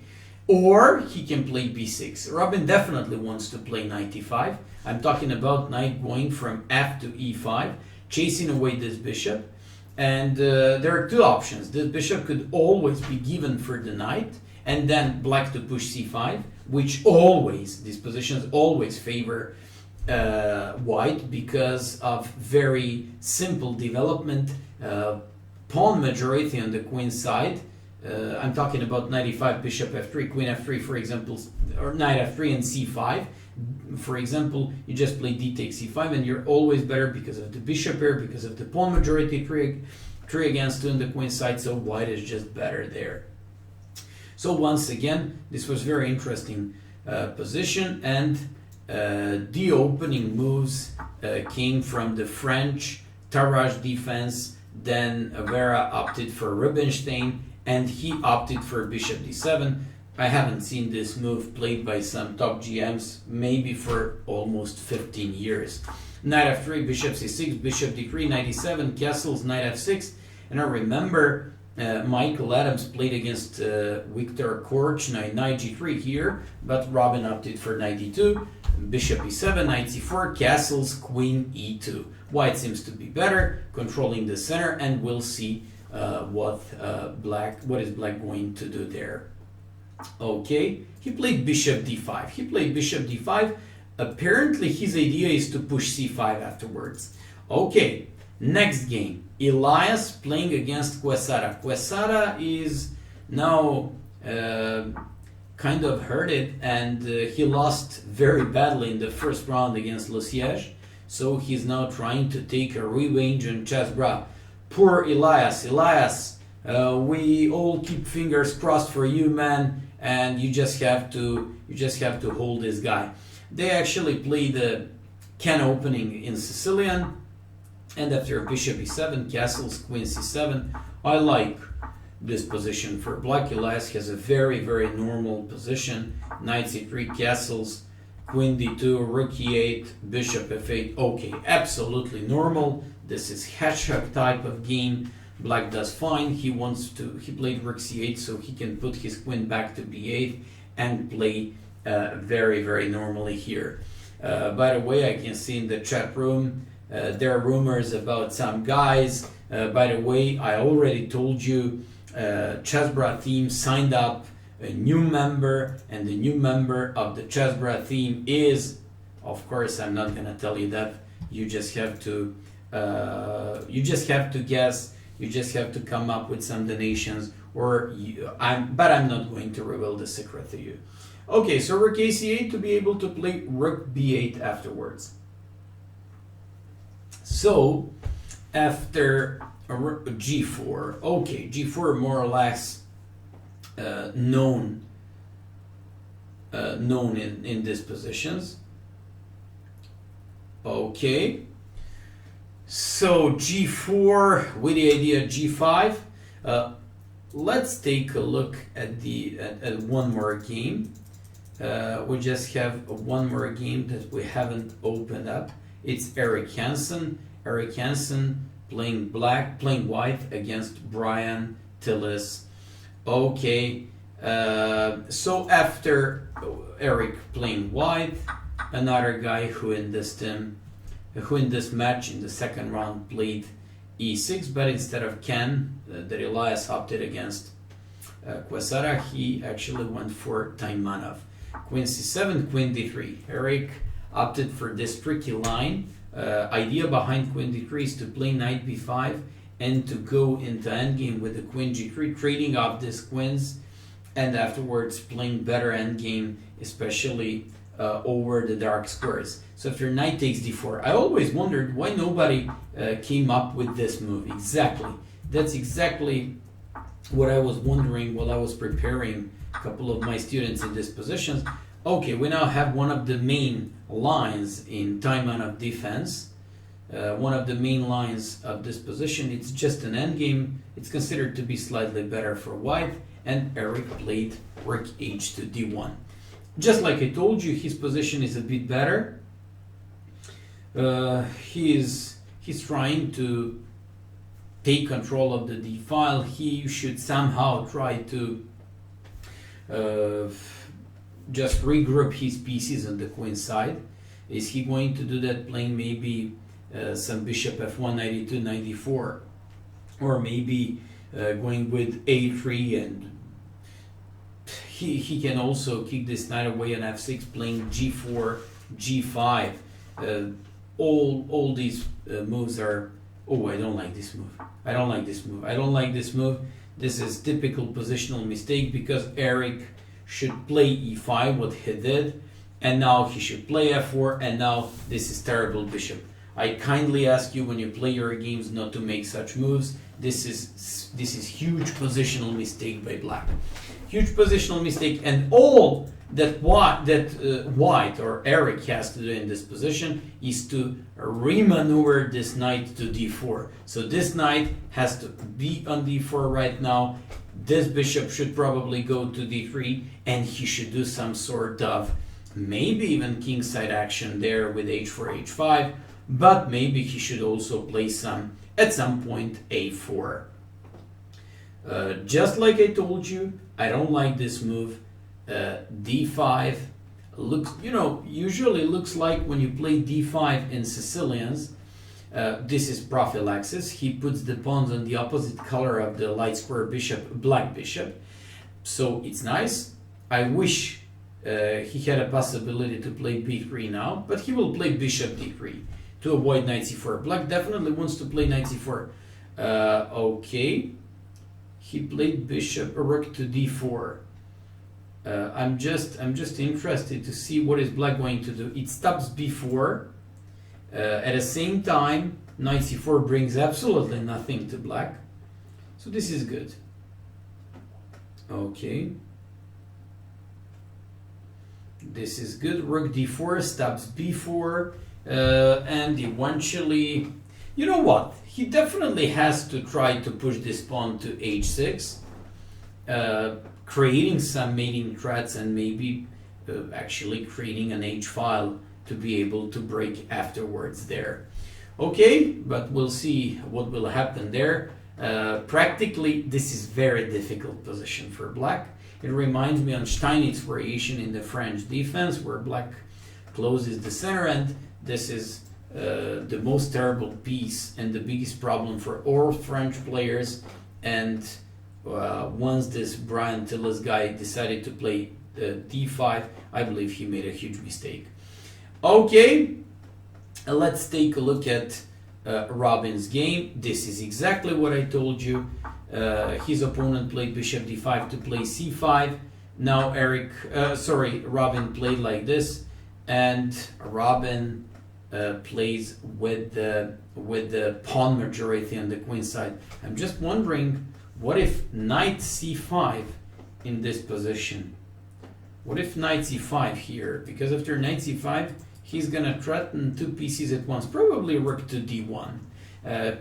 Or he can play b6. Robin definitely wants to play knight e5. I'm talking about knight going from f to e5, chasing away this bishop. And there are 2 options. This bishop could always be given for the knight, and then black to push c5, which always, these positions always favor white because of very simple development. Pawn majority on the queen side. I'm talking about knight e5, bishop f3, queen f3, for example, or knight f3 and c5. For example, you just play d takes c5, and you're always better because of the bishop here, because of the pawn majority, 3 against 2 on the queen side, so white is just better there. So once again, this was very interesting position, and the opening moves came from the French Tarrasch defense. Then Vera opted for Rubinstein, and he opted for bishop d7. I haven't seen this move played by some top GMs maybe for almost 15 years. Knight f3, bishop c6, bishop d3, knight e7, castles, knight f6. And I remember Michael Adams played against Viktor Korchnoi, knight g3 here, but Robin opted for knight e2, bishop e7, knight c4, castles, queen e2. White seems to be better, controlling the center, and we'll see what is black going to do there. Okay, he played bishop d5. He played bishop d5. Apparently his idea is to push c5 afterwards. Okay, next game. Elias playing against Quesada. Quesada is now kind of hurted, and he lost very badly in the first round against Le Siege. So he's now trying to take a revenge on chessbrah. Poor Elias. Elias We all keep fingers crossed for you, man, and you just have to hold this guy. They actually played the can opening in Sicilian, and after bishop e7, castles, queen c7. I like this position for black. Elias has a very, very normal position. Knight c3, castles, queen d2, rook e8, bishop f8. Okay, absolutely normal. This is hedgehog type of game. Black does fine. He played rook c8 so he can put his queen back to b8 and play very, very normally here. By the way, I can see in the chat room there are rumors about some guys. By the way, I already told you chessbrah team signed up a new member, and the new member of the chessbrah team is, of course, I'm not gonna tell you that. You just have to guess. You just have to come up with some donations, but I'm not going to reveal the secret to you. Okay, so rook a8 to be able to play rook b8 afterwards. So after g4, okay, g4 more or less known in these positions. Okay, so g4 with the idea g5. Let's take a look at one more game. We just have one more game that we haven't opened up. It's Eric Hansen. Eric Hansen playing white against Brian Tillis. Okay, so after Eric playing white, another guy who in this match in the second round played e6, but instead of Ken, that Elias opted against Quesada, he actually went for Taimanov. Queen c7, queen d3. Eric opted for this tricky line. Idea behind queen d3 is to play knight b5 and to go into endgame with the queen g3, trading off these queens, and afterwards playing better endgame, especially over the dark squares. So after knight takes d4, I always wondered why nobody came up with this move. Exactly. That's exactly what I was wondering while I was preparing a couple of my students in these positions. Okay, we now have one of the main lines in Taimanov defense. One of the main lines of this position. It's just an endgame. It's considered to be slightly better for white, and Eric played rook h to d1. Just like I told you, his position is a bit better. He's trying to take control of the d file. He should somehow try to just regroup his pieces on the queen side. Is he going to do that playing maybe some bishop f1, knight e2, knight e4, or maybe going with a3, and he can also kick this knight away on f6, playing g4, g5. All these moves are... Oh, I don't like this move. I don't like this move. I don't like this move. This is typical positional mistake, because Eric should play e5, what he did, and now he should play f4, and now this is terrible bishop. I kindly ask you, when you play your games, not to make such moves. This is huge positional mistake by black. Huge positional mistake, and all that white or Eric has to do in this position is to remaneuver this knight to d4. So this knight has to be on d4 right now. This bishop should probably go to d3, and he should do some sort of maybe even kingside action there with h4, h5, but maybe he should also play at some point a4. Just like I told you, I don't like this move. d5 looks, usually looks like when you play d5 in Sicilians, this is prophylaxis. He puts the pawns on the opposite color of the light square bishop, black bishop. So it's nice. I wish he had a possibility to play b3 now, but he will play bishop d3 to avoid knight c4. Black definitely wants to play knight c4. Okay, he played bishop rook to d4. I'm just interested to see what is black going to do. It stops b4. At the same time, knight c4 brings absolutely nothing to black. So this is good. Okay. This is good. Rook d4 stops b4, and eventually, you know what? He definitely has to try to push this pawn to h6, creating some mating threats and maybe actually creating an h file to be able to break afterwards there. Okay, but we'll see what will happen there. Practically, this is very difficult position for black. It reminds me on Steinitz variation in the French defense, where black closes the center end. This is the most terrible piece and the biggest problem for all French players. And once this Brian Tillis guy decided to play d5, I believe he made a huge mistake. Okay, let's take a look at Robin's game. This is exactly what I told you. His opponent played bishop d5 to play c5. Now Robin played like this, and Robin plays with the pawn majority on the queen side. I'm just wondering, what if knight c5 in this position? What if knight c5 here? Because after knight c5, he's gonna threaten two pieces at once, probably rook to d1.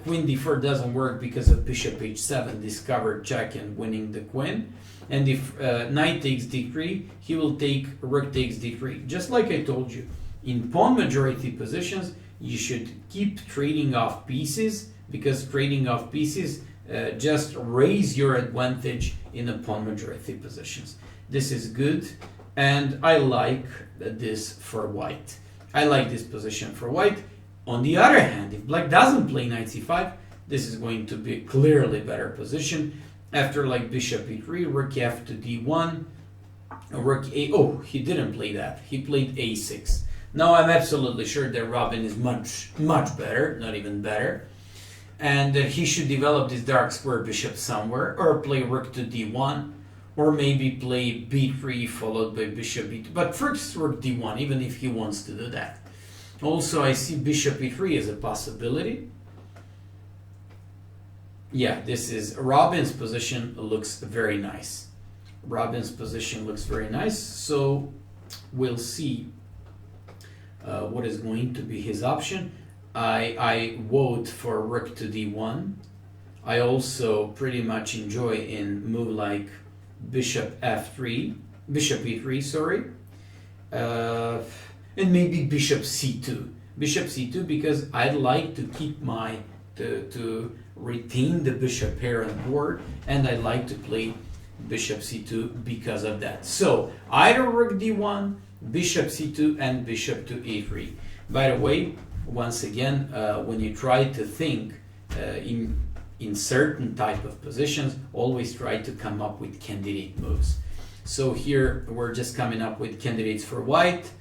Queen d4 doesn't work because of bishop h7, discovered check and winning the queen. And if knight takes d3, he will take rook takes d3. Just like I told you, in pawn majority positions, you should keep trading off pieces, because trading off pieces just raise your advantage in the pawn majority positions. This is good, and I like this for white. I like this position for white. On the other hand, if black doesn't play knight c5, this is going to be a clearly better position. After like bishop e3, rook f to d1, rook a. Oh, he didn't play that. He played a6. Now I'm absolutely sure that Robin is much better, not even better. And he should develop this dark square bishop somewhere, or play rook to d1, or maybe play b3 followed by bishop b2. But first rook d1, even if he wants to do that. Also, I see bishop e3 as a possibility. Yeah, this is Robin's position looks very nice. Robin's position looks very nice. So we'll see what is going to be his option. I vote for rook to d1. I also pretty much enjoy in move like bishop f3, bishop e3, sorry. And maybe bishop c2. Bishop c2 because I'd like to keep my, to retain the bishop pair on board, and I like to play bishop c2 because of that. So either rook d1, bishop c2, and bishop to a3. By the way, once again, when you try to think in certain type of positions, always try to come up with candidate moves. So here we're just coming up with candidates for white.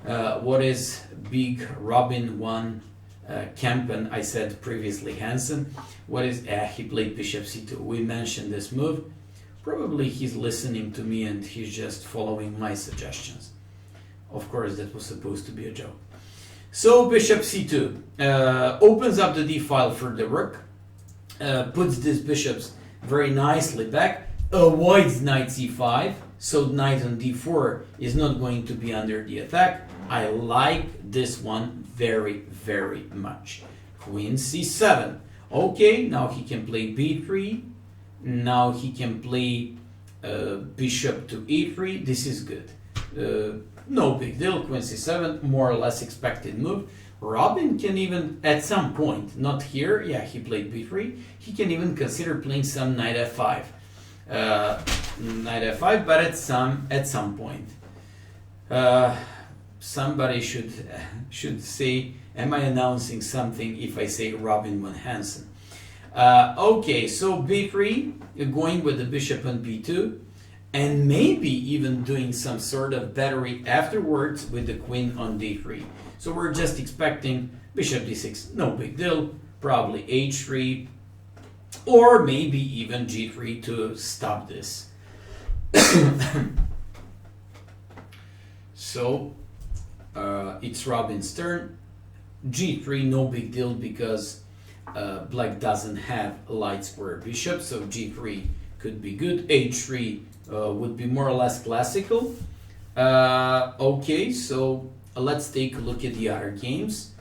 What is big Robin won Kempen? I said previously Hansen. What is he played bishop c2. We mentioned this move. Probably he's listening to me and he's just following my suggestions. Of course, that was supposed to be a joke. So bishop c2 opens up the d file for the rook, puts these bishops very nicely back, avoids knight c5, so knight on d4 is not going to be under the attack. I like this one very much. Queen c7. Okay, now he can play b3. Now he can play bishop to e3. This is good. No big deal. Queen c7, more or less expected move. Robin can even, at some point, not here, yeah, he played b3. He can even consider playing some knight f5. Knight f5, but at some point. Somebody should say, am I announcing something if I say Robin van Hansen? Okay, so b3, you're going with the bishop on b2, and maybe even doing some sort of battery afterwards with the queen on d3. So we're just expecting bishop d6, no big deal, probably h3, or maybe even g3 to stop this. So it's Robin's turn. g3, no big deal, because black doesn't have a light square bishop, so g3 could be good. h3 would be more or less classical. Okay, so let's take a look at the other games.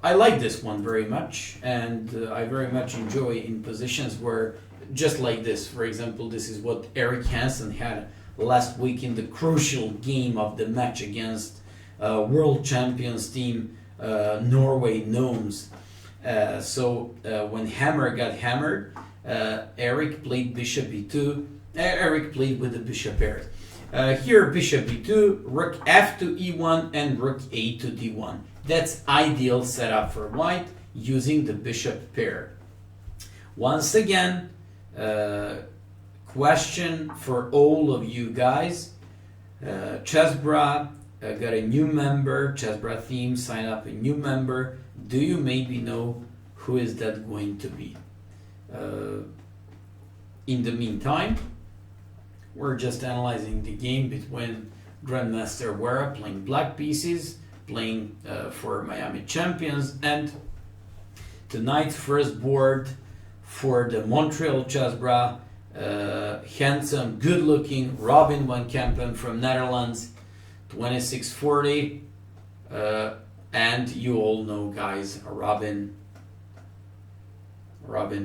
I like this one very much, and I very much enjoy in positions where, just like this, for example, this is what Erik Hansen had last week in the crucial game of the match against world champions team Norway Gnomes. So when Hammer got hammered, Erik played bishop e2. Erik played with the bishop pair. Here bishop e2, rook f to e1, and rook a to d1. That's ideal setup for white using the bishop pair. Once again, question for all of you guys. chessbrah got a new member. chessbrah theme, sign up a new member. Do you maybe know who is that going to be? In the meantime, we're just analyzing the game between Grandmaster Wera playing black pieces, playing for Miami Champions, and tonight's first board for the Montreal chessbrah, handsome, good-looking Robin van Kempen from Netherlands, 2640, and you all know, guys, Robin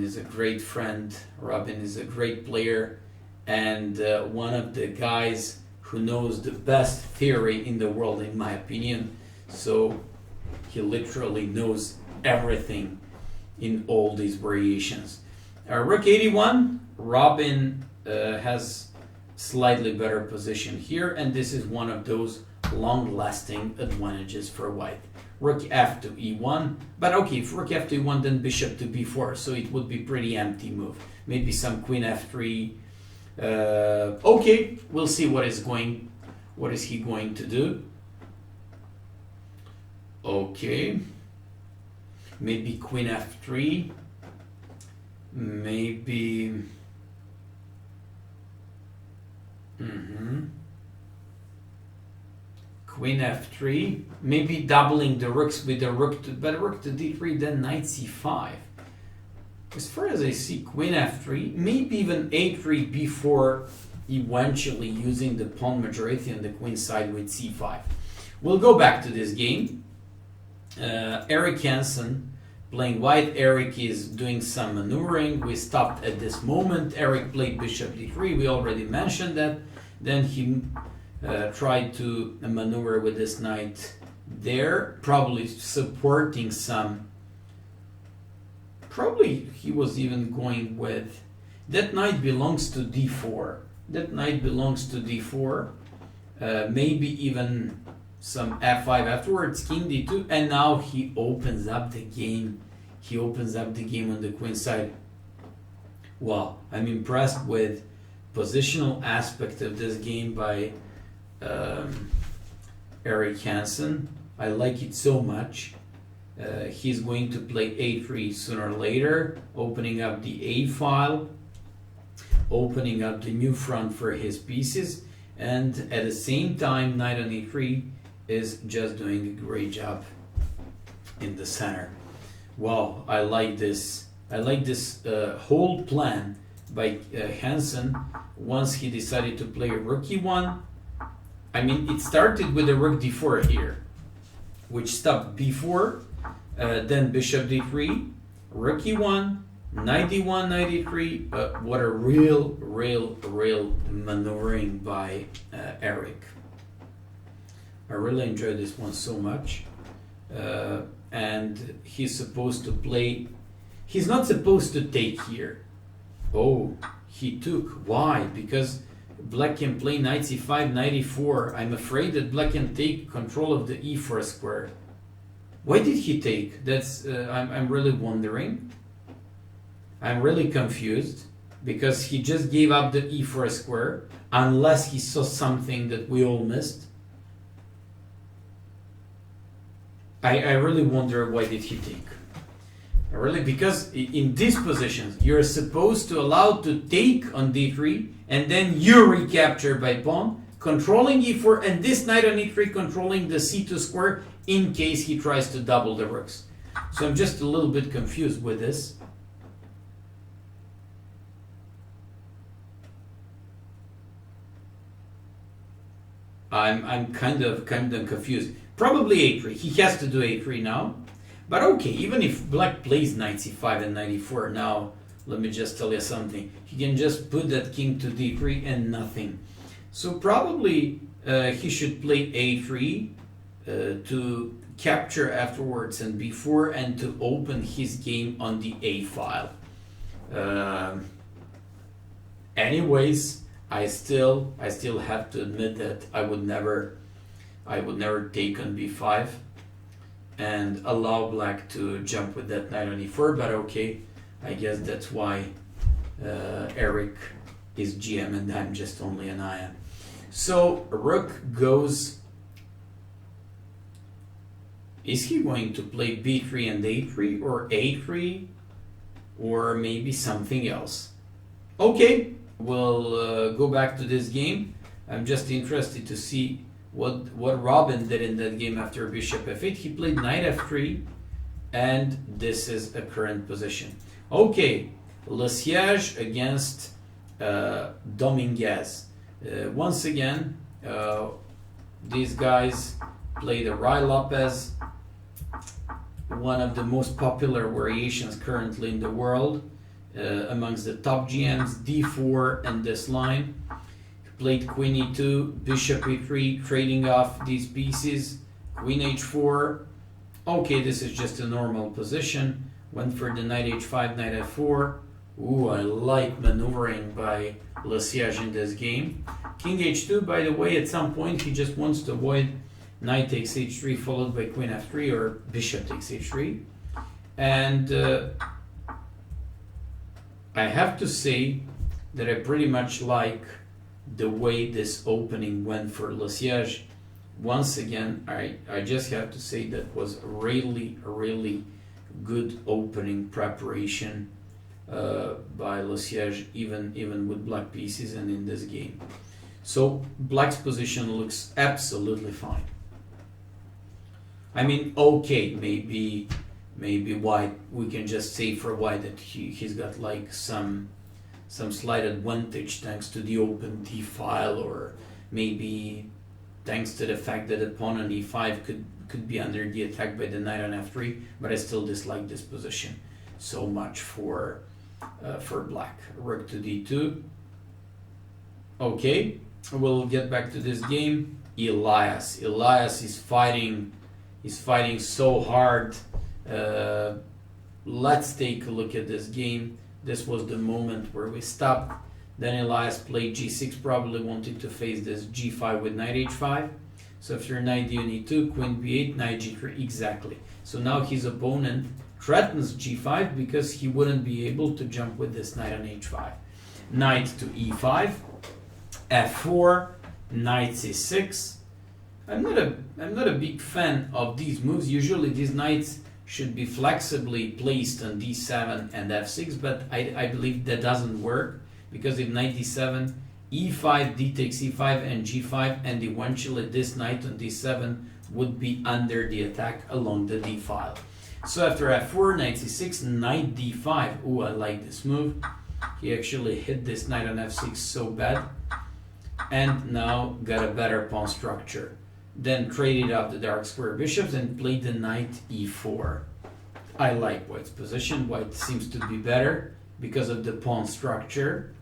is a great friend. Robin is a great player, and one of the guys who knows the best theory in the world, in my opinion. So he literally knows everything in all these variations. Rook 81, Robin has slightly better position here, and this is one of those long-lasting advantages for white. Rook f to e1, but okay, if rook f to e1, then bishop to b4, so it would be pretty empty move. Maybe some queen f3. Okay, we'll see what is he going to do. Okay, maybe queen f3, maybe queen f3, maybe doubling the rooks with the rook to, but rook to d3, then knight c5. As far as I see, queen f3, maybe even a3 before eventually using the pawn majority on the queen side with c5. We'll go back to this game. Erik Hansen playing white. Erik is doing some maneuvering. We stopped at this moment. Erik played bishop d3. We already mentioned that. Then he tried to maneuver with this knight there, probably supporting some. Probably he was even going with that knight belongs to d4. That knight belongs to d4. Maybe even some f5 afterwards, king d2, and now he opens up the game. He opens up the game on the queen side. Wow, I'm impressed with positional aspect of this game by Erik Hansen. I like it so much. He's going to play a3 sooner or later, opening up the a file, opening up the new front for his pieces, and at the same time knight on e3 is just doing a great job in the center. Wow, I like this. I like this whole plan by Hansen once he decided to play rook e1. I mean, it started with a rook d4 here, which stopped b4, then bishop d3, rook e1, knight d1, knight d3. What a real maneuvering by Erik. I really enjoyed this one so much. And he's supposed to play. He's not supposed to take here. Oh, he took. Why? Because black can play knight c5, knight e4. I'm afraid that black can take control of the e4 square. Why did he take? That's I'm really wondering. I'm really confused because he just gave up the e4 square unless he saw something that we all missed. I really wonder why did he take. Really, because in these positions you're supposed to allow to take on d3 and then you recapture by pawn, controlling e4, and this knight on e3 controlling the c2 square in case he tries to double the rooks. So I'm just a little bit confused with this. I'm kind of confused. Probably a3. He has to do a3 now. But okay, even if black plays knight c5 and knight e4 now, let me just tell you something. He can just put that king to d3 and nothing. So probably he should play a3 to capture afterwards and b4 and to open his game on the a file. Anyways, I still have to admit that I would never take on b5 and allow black to jump with that knight on e4, but okay, I guess that's why Eric is GM and I'm just only an IM. So rook goes. Is he going to play b3 and a3 or a3 or maybe something else? Okay, we'll go back to this game. I'm just interested to see what Robin did in that game after bishop f8. He played knight f3 and this is a current position. Okay, Le Siège against Dominguez. Once again, these guys play the Rai Lopez, one of the most popular variations currently in the world, amongst the top GMs, d4 and this line. He played queen e2, bishop e3, trading off these pieces, queen h4. Okay, this is just a normal position. Went for the knight h5, knight f4. Ooh, I like maneuvering by Le Siège in this game. King h2, by the way, at some point he just wants to avoid knight takes h3 followed by queen f3 or bishop takes h3. And I have to say that I pretty much like the way this opening went for Le Siège. Once again, I just have to say that was really good opening preparation by Le Siège, even with black pieces and in this game. So black's position looks absolutely fine. I mean, okay, maybe white, we can just say for white that he's got like some slight advantage thanks to the open d file, or maybe thanks to the fact that pawn on e5 could be under the attack by the knight on f3, but I still dislike this position so much for black. Rook to d2. Okay, we'll get back to this game. Elias is fighting so hard. Let's take a look at this game. This was the moment where we stopped. Then Elias played g6, probably wanting to face this g5 with knight h5. So after knight d on e2, queen b8, knight g3, exactly. So now his opponent threatens g5 because he wouldn't be able to jump with this knight on h5. Knight to e5, f4, knight c6. I'm not a big fan of these moves. Usually these knights should be flexibly placed on d7 and f6, but I believe that doesn't work, because if knight d7, e5, d takes e5 and g5, and eventually this knight on d7 would be under the attack along the d file. So after f4, knight c6, knight d5. Ooh, I like this move. He actually hit this knight on f6 so bad, and now got a better pawn structure. Then traded off the dark square bishops and played the knight e4. I like white's position. White seems to be better because of the pawn structure.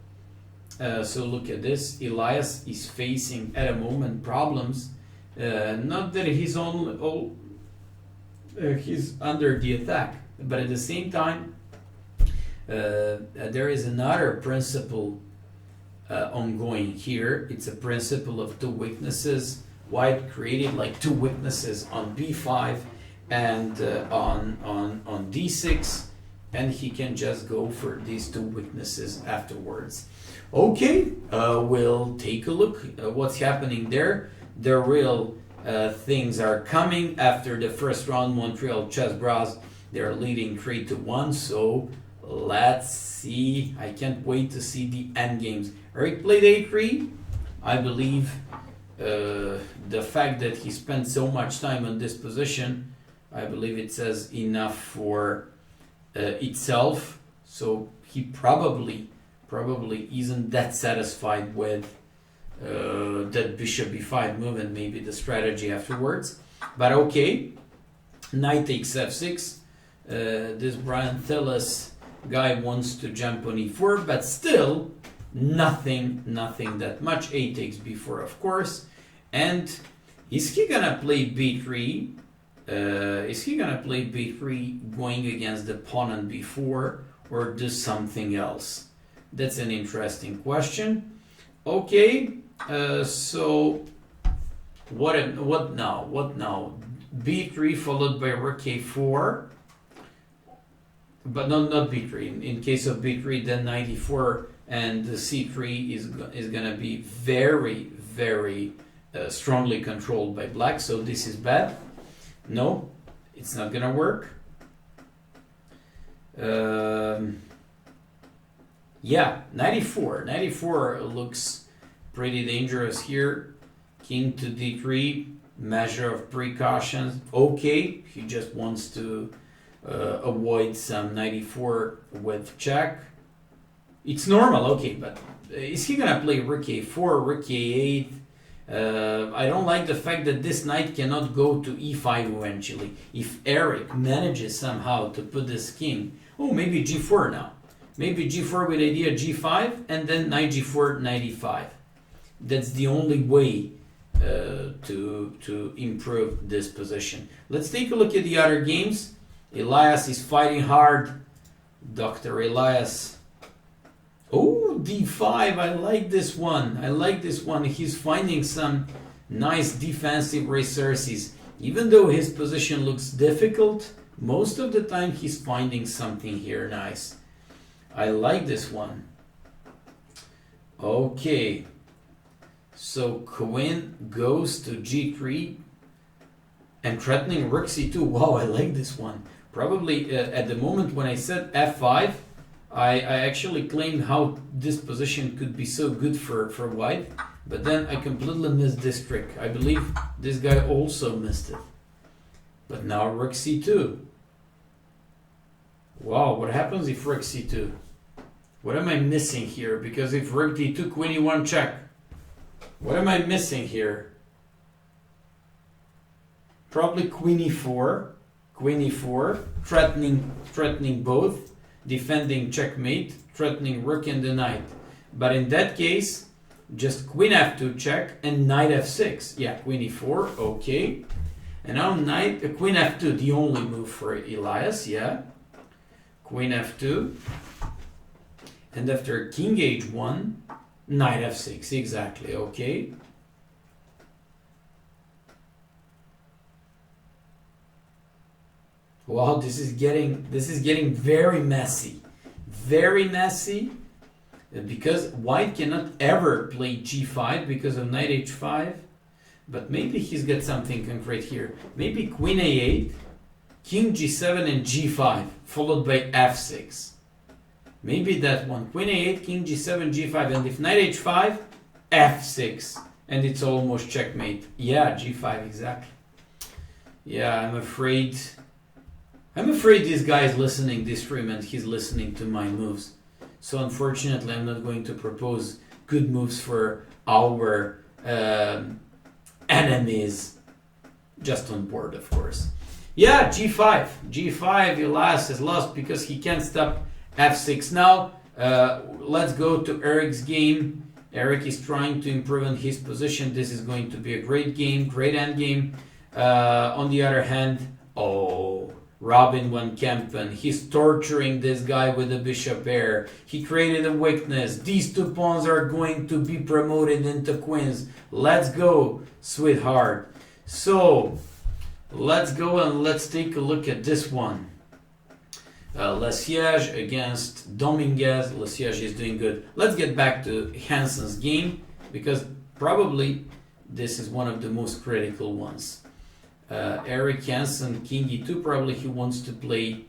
So look at this. Elias is facing at a moment problems. Not that he's he's under the attack, but at the same time there is another principle ongoing here. It's a principle of two weaknesses. White created like two weaknesses on b5 and on d6, and he can just go for these two weaknesses afterwards. Okay, we'll take a look at what's happening there. The real things are coming after the first round. Montreal chessbrahs, they're leading 3-1, so let's see. I can't wait to see the end games. Eric played a3. I believe the fact that he spent so much time on this position I believe it says enough for itself. So he probably isn't that satisfied with that bishop b5 move and maybe the strategy afterwards. But okay, knight takes f6. This Brian Tillis guy wants to jump on e4, but still nothing that much. A takes b4, of course. And is he gonna play b3? Is he gonna play b3 going against the pawn on b4, or do something else? That's an interesting question. Okay, so what now? b3 followed by rook a4, but not b3. In case of b3, then knight e4 and the c3 is gonna be very strongly controlled by black. So this is bad. No, it's not gonna work. Yeah, knight e4 looks pretty dangerous here. King to d3, measure of precautions. Okay, he just wants to avoid some knight e4 with check. It's normal, okay, but is he gonna play rook a4, rook a8? I don't like the fact that this knight cannot go to e5 eventually. If Eric manages somehow to put this king, oh, maybe g4 now. Maybe g4 with idea g5, and then knight g4, knight e5. That's the only way to improve this position. Let's take a look at the other games. Elias is fighting hard. Dr. Elias. Oh, d5. I like this one. He's finding some nice defensive resources. Even though his position looks difficult, most of the time he's finding something here nice. I like this one. Okay. So queen goes to g3 and threatening rook c2. Wow, I like this one. Probably at the moment when I said f5, I actually claimed how this position could be so good for white, but then I completely missed this trick. I believe this guy also missed it. But now rook c2. Wow, what happens if rook c2? What am I missing here? Because if rook d2, queen e1 check. What am I missing here? Probably queen e4, threatening both, defending checkmate, threatening rook and the knight. But in that case, just queen f2 check and knight f6. Yeah, queen e4, okay. And now queen f2, the only move for Elias, yeah. Queen f2. And after king h1, knight f6, exactly, okay. Wow, this is getting very messy. Because white cannot ever play g5 because of knight h5. But maybe he's got something concrete here. Maybe queen a8, king g7 and g5, followed by f6. Maybe that one. Queen a8, king g7, g5, and if knight h5, f6. And it's almost checkmate. Yeah, g5, exactly. Yeah, I'm afraid this guy is listening this stream and he's listening to my moves. So unfortunately, I'm not going to propose good moves for our enemies. Just on board, of course. Yeah, g5. Elias is lost because he can't stop f6. Now, let's go to Eric's game. Eric is trying to improve on his position. This is going to be a great game, great endgame. On the other hand, Robin van Kempen, he's torturing this guy with the bishop pair. He created a weakness. These two pawns are going to be promoted into queens. Let's go, sweetheart. So, let's go and let's take a look at this one. Lesiège against Dominguez. Lesiège is doing good. Let's get back to Hansen's game because probably this is one of the most critical ones. Eric Hansen, king e2, probably he wants to play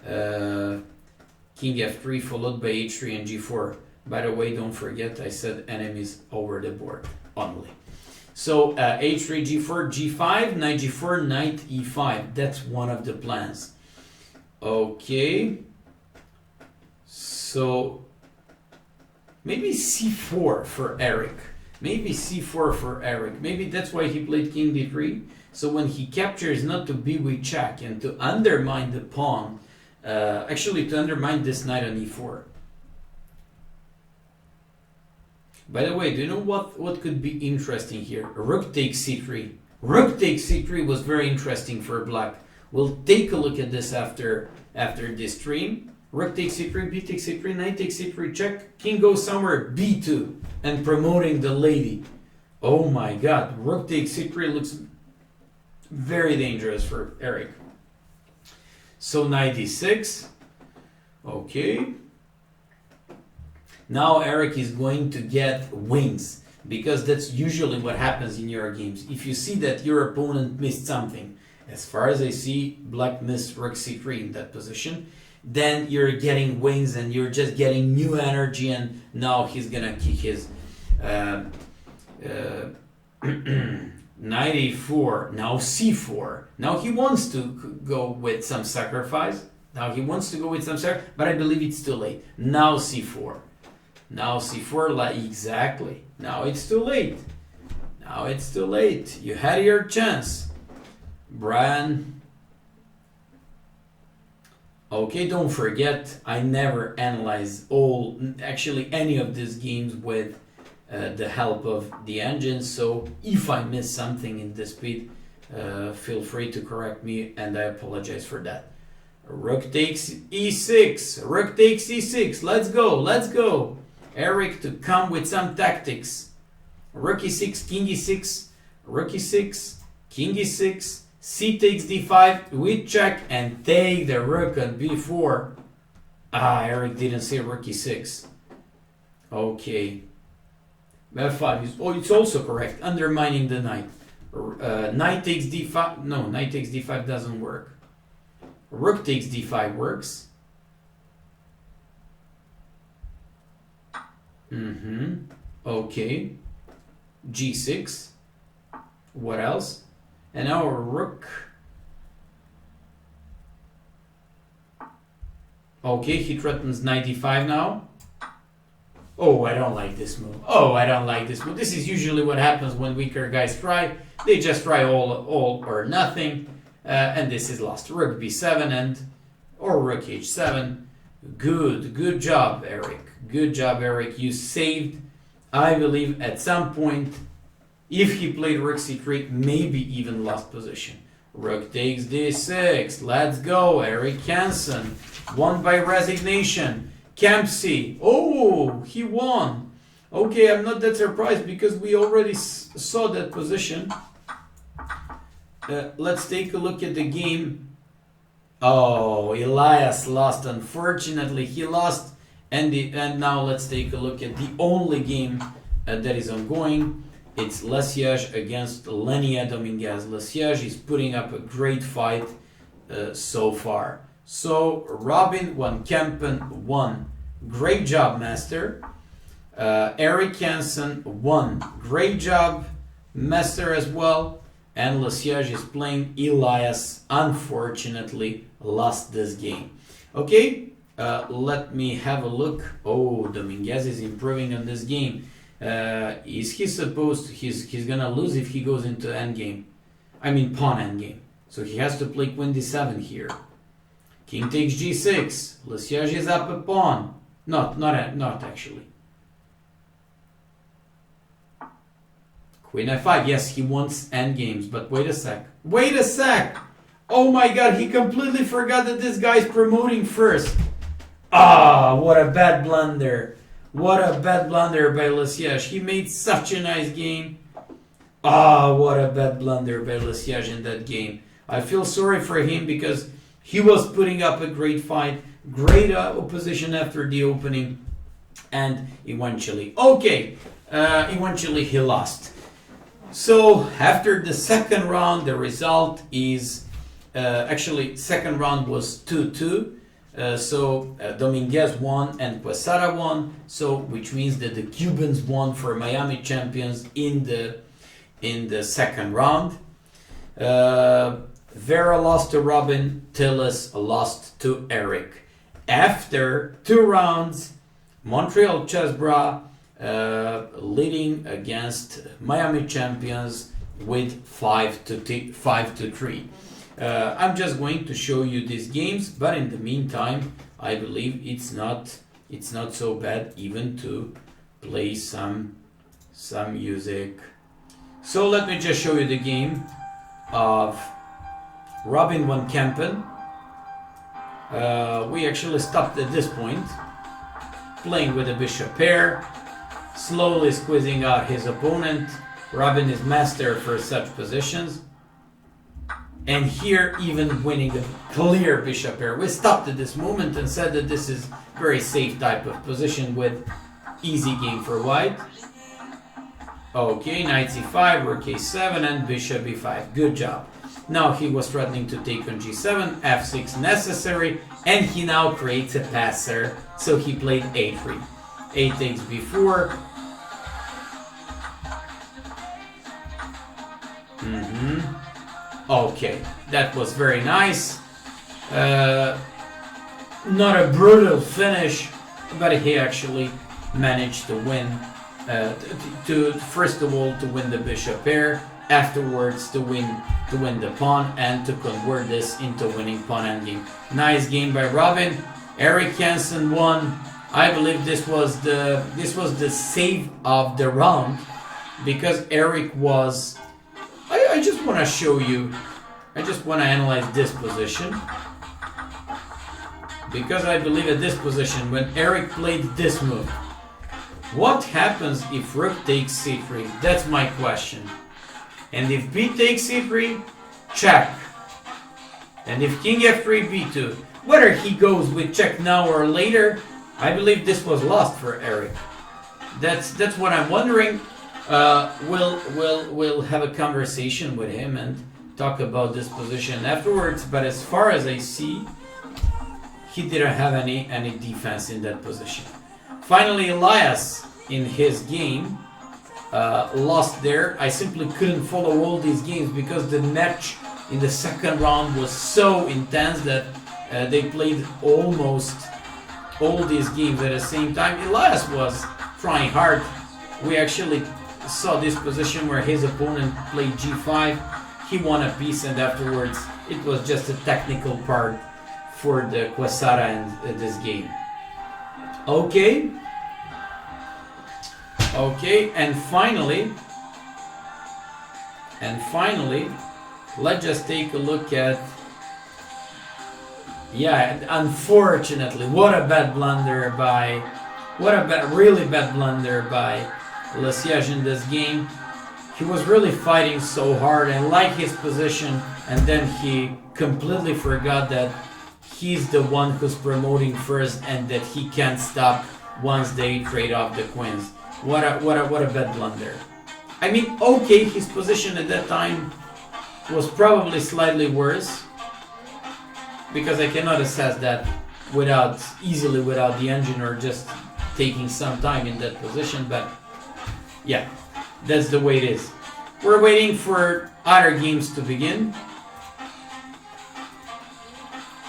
king f3 followed by h3 and g4. By the way, don't forget I said enemies over the board only. So h3, g4, g5, knight g4, knight e5. That's one of the plans. Okay. So maybe c4 for Eric. Maybe c4 for Eric. Maybe that's why he played king d3. So when he captures, not to be with check and to undermine the pawn, actually to undermine this knight on e4. By the way, do you know what could be interesting here? Rook takes c3. Rook takes c3 was very interesting for black. We'll take a look at this after this stream. Rook takes c3, b takes c3, knight takes c3, check. King goes somewhere, b2, and promoting the lady. Oh my god, rook takes c3 looks very dangerous for Eric. So knight d6. Okay. Now Eric is going to get wings, because that's usually what happens in your games. If you see that your opponent missed something, as far as I see, black missed rook c3 in that position, then you're getting wings and you're just getting new energy, and now he's gonna kick his knight a4, now c4. Now he wants to go with some sacrifice. But I believe it's too late. Now c4. Now c4, like exactly. Now it's too late. Now it's too late. You had your chance, Brian. Okay, don't forget, I never analyze any of these games with the help of the engine. So if I miss something in the speed, feel free to correct me, and I apologize for that. Rook takes e6. Rook takes e6. Let's go. Let's go. Eric to come with some tactics. Rook e6, king e6, rook e6, king e6, c takes d5 with check, and take the rook on b4. Eric didn't say rook e6. Okay. f5 is, it's also correct, undermining the knight. Knight takes d5. No, knight takes d5 doesn't work. Rook takes d5 works. Okay. g6. What else? And now rook. Okay, he threatens knight d5 now. Oh, I don't like this move. This is usually what happens when weaker guys try. They just try all or nothing. And this is lost. Rook b7 or rook h7. Good job, Eric. Good job, Eric. You saved, I believe, at some point, if he played rook c3, maybe even lost position. Rook takes d6. Let's go, Eric Hansen. Won by resignation. Kempsey. Oh, he won. Okay, I'm not that surprised because we already saw that position. Let's take a look at the game. Oh, Elias lost. Unfortunately, he lost. And now let's take a look at the only game that is ongoing. It's Lesiage against Lenia Dominguez. Lesiage is putting up a great fight so far. So Robin van Kempen won. Great job, Master. Eric Hansen won. Great job, Master, as well. And Lesiage is playing. Elias, unfortunately, lost this game. Okay, let me have a look. Oh, Dominguez is improving on this game. Is he supposed to, he's gonna lose if he goes into endgame. I mean pawn endgame. So he has to play queen d7 here. King takes g6. Lesiage is up a pawn. Not actually. Queen f5. Yes, he wants endgames, but wait a sec. Wait a sec! Oh my god, he completely forgot that this guy's promoting first. What a bad blunder. What a bad blunder by Lesiage. He made such a nice game. What a bad blunder by Lesiage in that game. I feel sorry for him because he was putting up a great fight. Great opposition after the opening. And eventually, eventually he lost. So after the second round, the result is actually second round was 2-2. So Dominguez won and Quesada won. So which means that the Cubans won for Miami champions in in the second round. Vera lost to Robin, Tillis lost to Eric. After 2 rounds, Montreal chessbrah leading against Miami champions with 5-3. I'm just going to show you these games, but in the meantime, I believe it's not so bad even to play some music. So let me just show you the game of Robin van Kempen. We actually stopped at this point, playing with a bishop pair, slowly squeezing out his opponent. Robin is master for such positions, and here even winning a clear bishop pair. We stopped at this moment and said that this is very safe type of position with easy game for white. Okay, knight c5, rook a7, and bishop b5. Good job. Now he was threatening to take on g7, f6 necessary, and he now creates a passer, so he played a3. A takes b4. Okay, that was very nice. Not a brutal finish, but he actually managed to win. First of all, to win the bishop pair, afterwards to win the pawn, and to convert this into winning pawn endgame. Nice game by Robin. Eric Jensen won. I believe this was the save of the round, because Eric was. I just want to show you. I just want to analyze this position, because I believe at this position, when Eric played this move, what happens if rook takes c3? That's my question. And if b takes c3, check. And if king f3, b2, whether he goes with check now or later, I believe this was lost for Eric. That's what I'm wondering. We'll have a conversation with him and talk about this position afterwards. But as far as I see, he didn't have any defense in that position. Finally, Elias in his game lost there. I simply couldn't follow all these games because the match in the second round was so intense that they played almost all these games at the same time. Elias was trying hard. We actually saw this position where his opponent played g5. He won a piece, and afterwards it was just a technical part for the Quesada in this game. Okay, and finally, let's just take a look at. Yeah, unfortunately, what a really bad blunder by Le Siege in this game. He was really fighting so hard and like his position, and then he completely forgot that he's the one who's promoting first and that he can't stop once they trade off the queens. What a bad blunder. I mean, okay, his position at that time was probably slightly worse, because I cannot assess that easily without the engine or just taking some time in that position, but yeah, that's the way it is. We're waiting for other games to begin.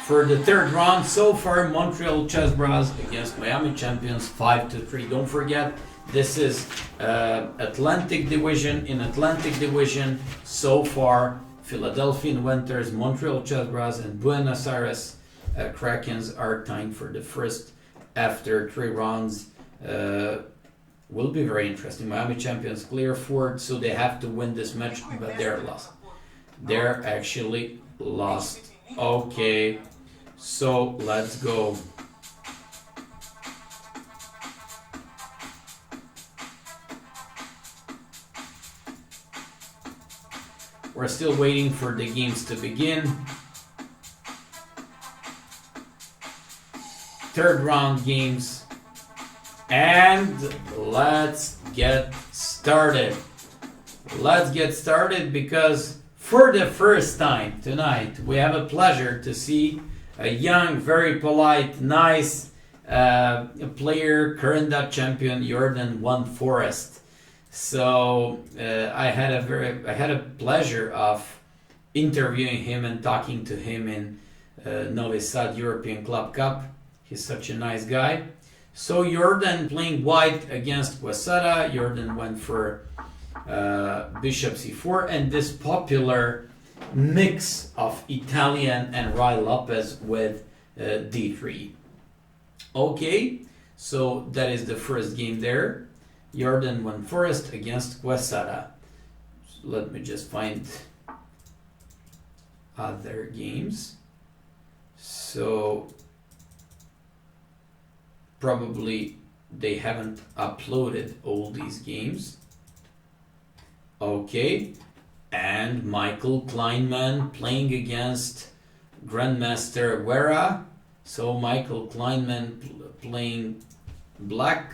For the third round, so far Montreal chessbrahs against Miami champions 5-3. Don't forget, this is Atlantic Division. In Atlantic Division, so far Philadelphia Winters, Montreal chessbrahs, and Buenos Aires Krakens are tying for the first after 3 rounds. Will be very interesting. Miami champions clear fourth, so they have to win this match, but they're lost. They're actually lost. Okay, so let's go. We're still waiting for the games to begin. Third round games. And let's get started. Let's get started, because for the first time tonight, we have a pleasure to see a young, very polite, nice player, current Dutch champion, Jordan Van Forest. So I had a pleasure of interviewing him and talking to him in Novi Sad European Club Cup. He's such a nice guy. So Jordan playing white against Quesada. Jordan went for bishop c4, and this popular mix of Italian and Rai Lopez with d3. Okay, so that is the first game there. Jordan went first against Quesada. So let me just find other games. So probably they haven't uploaded all these games. Okay, and Michael Kleinman playing against Grandmaster Vera. So Michael Kleinman playing black.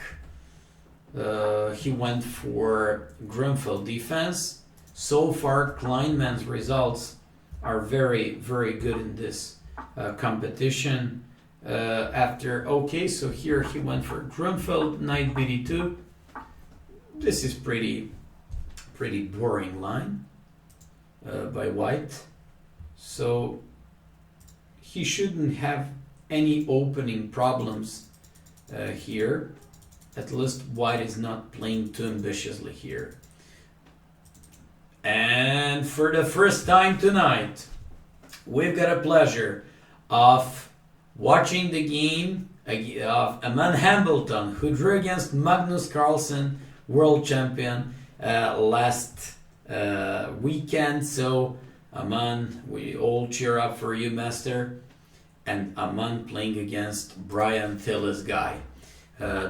He went for Grunfeld defense. So far, Kleinman's results are very, very good in this competition. Okay, so here he went for Grunfeld, knight bd2. This is pretty boring line by white. So he shouldn't have any opening problems here. At least white is not playing too ambitiously here. And for the first time tonight, we've got a pleasure of watching the game of Aman Hambleton, who drew against Magnus Carlsen, world champion, last weekend. So Aman, we all cheer up for you, master. And Aman playing against Brian Tillis guy.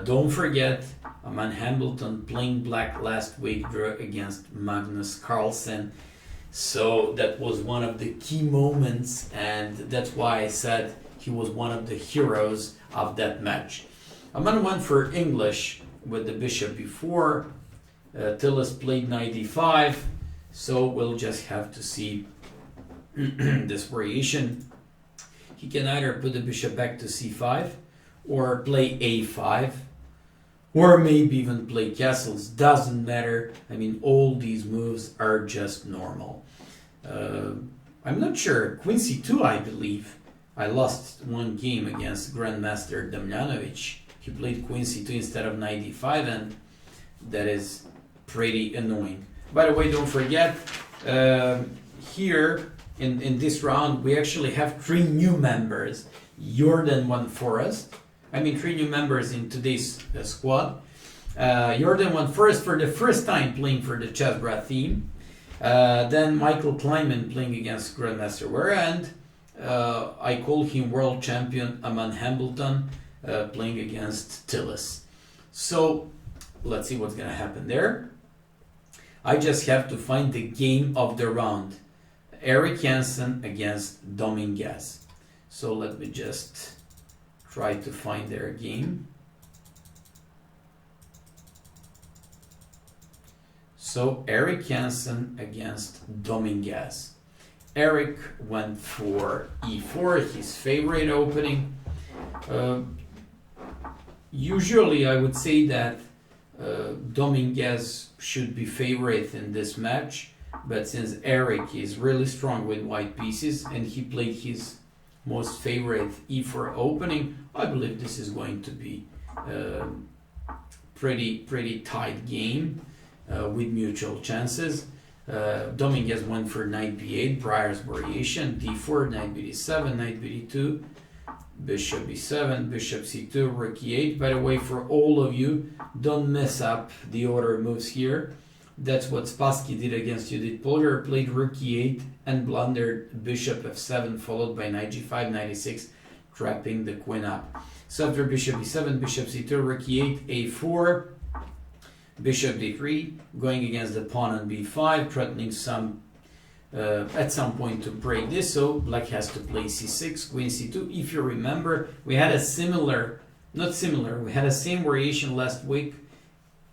Don't forget, Aman Hambleton playing black last week, drew against Magnus Carlsen. So that was one of the key moments, and that's why I said he was one of the heroes of that match. Aman went for English with the bishop before. Tillis played knight d5, so we'll just have to see this variation. He can either put the bishop back to c5, or play a5, or maybe even play castles. Doesn't matter. I mean, all these moves are just normal. I'm not sure. Queen c2, I believe. I lost one game against Grandmaster Damjanovic. He played Queen c2 instead of knight d5, and that is pretty annoying. By the way, don't forget, here in this round, we actually have 3 new members. Jordan went first. I mean, 3 new members in today's squad. Jordan went first for the first time playing for the chessbrah theme. Then Michael Kleinman playing against Grandmaster Vera, and I call him world champion Aman Hambleton playing against Tillis. So let's see what's gonna happen there. I just have to find the game of the round. Eric Hansen against Dominguez. So let me just try to find their game. So Eric Hansen against Dominguez. Eric went for e4, his favorite opening. Usually I would say that Dominguez should be favorite in this match, but since Eric is really strong with white pieces and he played his most favorite e4 opening, I believe this is going to be pretty tight game with mutual chances. Dominguez went for knight b8, Breyer's variation, d4, knight bd7, knight bd2, bishop b7, bishop c2, rook e8. By the way, for all of you, don't mess up the order moves here. That's what Spassky did against Judith Polgar, played rook e8 and blundered bishop f7 followed by knight g5, knight e6, trapping the queen up. So after bishop e7, bishop c2, rook e8, a4, bishop d3, going against the pawn on b5, threatening at some point to break this, so black has to play c6, queen c2. If you remember, we had a we had a same variation last week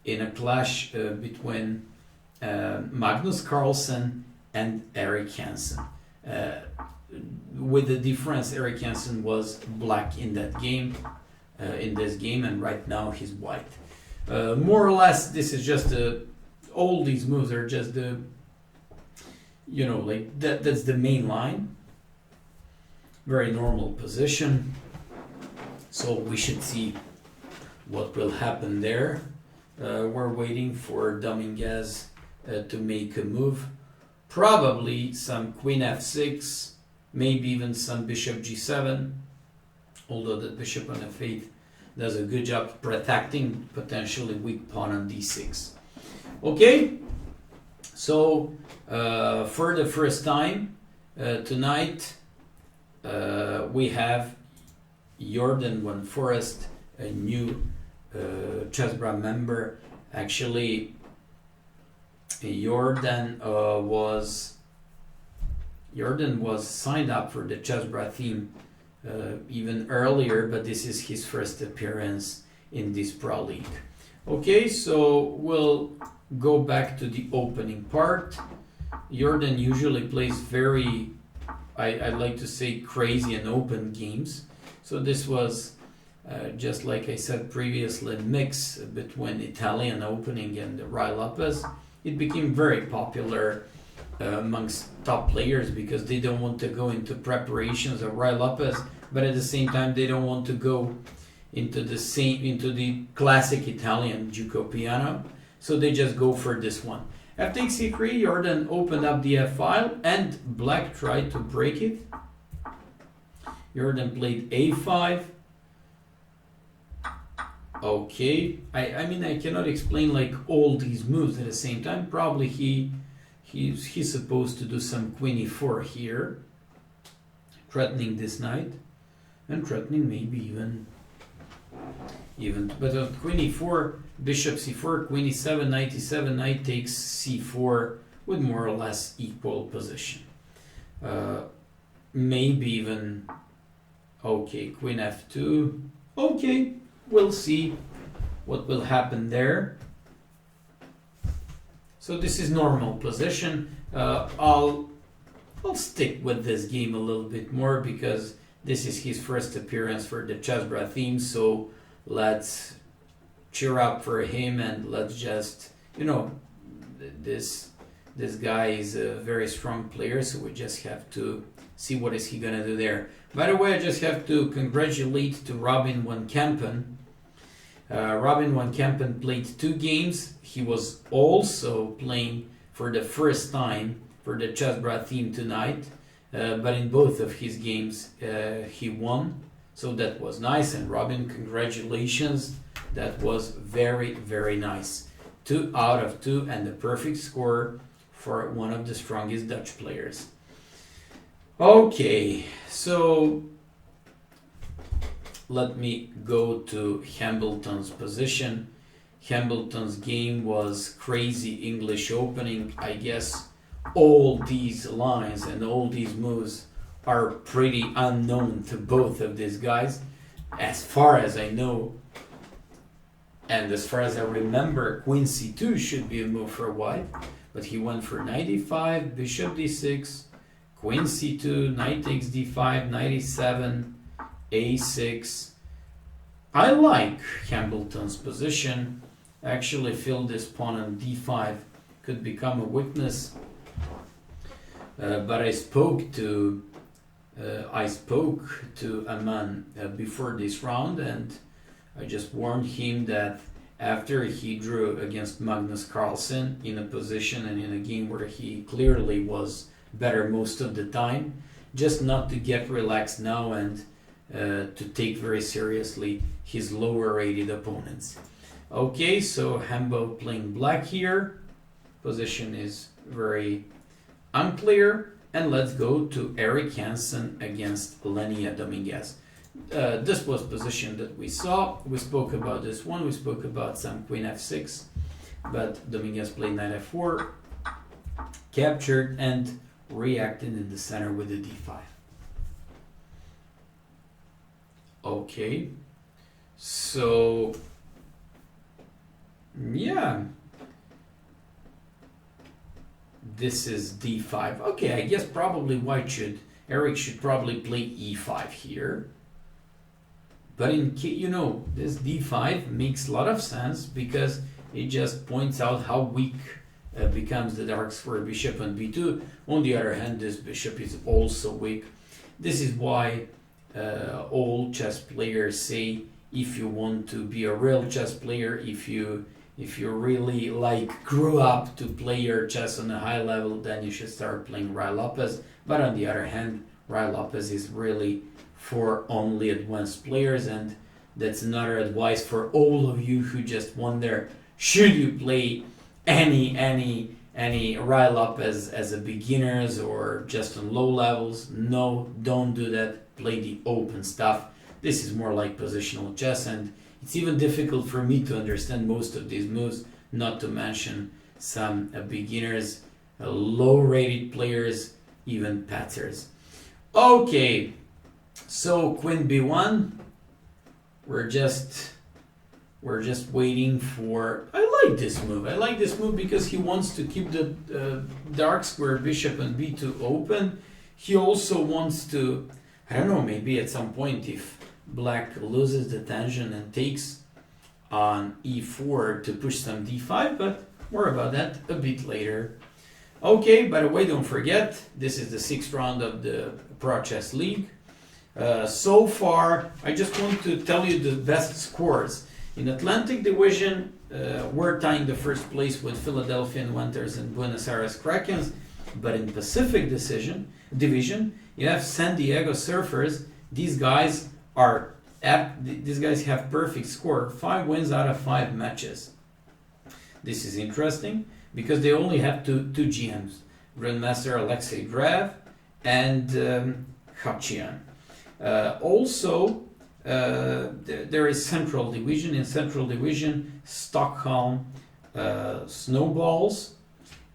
in a clash between Magnus Carlsen and Eric Hansen. With the difference, Eric Hansen was black in that game, in this game, and right now he's white. More or less, this is just a all these moves are just the, you know, like that's the main line. Very normal position. So we should see what will happen there. We're waiting for Dominguez to make a move. Probably some queen f6, maybe even some bishop g7, although the bishop on f8 does a good job protecting potentially weak pawn on d6. Okay, so for the first time tonight, we have Jordan Van Forest, a new chessbrah member. Actually, Jordan was signed up for the chessbrah theme even earlier, but this is his first appearance in this pro league. Okay, so we'll go back to the opening part. Jordan usually plays very, I like to say, crazy and open games. So this was just like I said previously, a mix between Italian opening and Ruy Lopez. It became very popular amongst top players because they don't want to go into preparations of Ruy Lopez, but at the same time they don't want to go into the classic Italian Giuco piano, so they just go for this one. After takes c3, Jordan opened up the f file and black tried to break it. Jordan played a5. Okay, I mean I cannot explain like all these moves at the same time. Probably he's supposed to do some queen e4 here, threatening this knight, and threatening maybe even but on queen e4, bishop c4, queen e7, knight e7, knight takes c4 with more or less equal position. Maybe even, okay, queen f2. Okay, we'll see what will happen there. So this is normal position. I'll stick with this game a little bit more because this is his first appearance for the chessbrah theme. So let's cheer up for him and let's just, you know, this guy is a very strong player, so we just have to see what is he gonna do there. By the way, I just have to congratulate to Robin van Kempen. Robin van Kempen played 2 games. He was also playing for the first time for the chessbrah theme tonight, but in both of his games he won, so that was nice. And Robin, congratulations, that was very, very nice. 2 out of 2 and the perfect score for one of the strongest Dutch players. Okay, so let me go to Hambleton's position. Hambleton's game was crazy English opening. I guess all these lines and all these moves are pretty unknown to both of these guys, as far as I know. And as far as I remember, queen c2 should be a move for white, but he went for knight e5, bishop d6, queen c2, knight takes d5, knight e7, a6. I like Hambleton's position. I actually feel this pawn on d5 could become a weakness. But I spoke to Aman before this round, and I just warned him that after he drew against Magnus Carlsen in a position and in a game where he clearly was better most of the time, just not to get relaxed now and to take very seriously his lower rated opponents. Okay, so Hambo playing black here. Position is very unclear. And let's go to Eric Hansen against Lenia Dominguez. This was position that we saw. We spoke about this one. We spoke about some queen f6, but Dominguez played knight f4, captured, and reacted in the center with the d5. Okay, so yeah, this is d5. Okay, I guess probably Eric should probably play e5 here. But you know, this d5 makes a lot of sense because it just points out how weak becomes the dark square bishop on b2. On the other hand, this bishop is also weak. This is why all chess players say, if you want to be a real chess player, if you really like grew up to play your chess on a high level, then you should start playing Ruy Lopez. But on the other hand, Ruy Lopez is really for only advanced players, and that's another advice for all of you who just wonder, should you play any Ruy Lopez as a beginners or just on low levels? No, don't do that. Play the open stuff. This is more like positional chess, and it's even difficult for me to understand most of these moves, not to mention some beginners, low rated players, even patters. Okay, so queen b1, we're just waiting for, I like this move because he wants to keep the dark square bishop and b2 open. He also wants to, I don't know, maybe at some point if black loses the tension and takes on e4 to push some d5, but more about that a bit later. Okay, by the way, don't forget, this is the 6th round of the Pro Chess League. So far, I just want to tell you the best scores. In Atlantic Division, we're tying the first place with Philadelphia Inventors and Buenos Aires Krakens, but in Pacific Division, you have San Diego Surfers. These guys have perfect score, 5 wins out of 5 matches. This is interesting because they only have two GMs, Grandmaster Alexei Drev and Khachian. Also, there is Central Division. In Central Division, Stockholm Snowballs,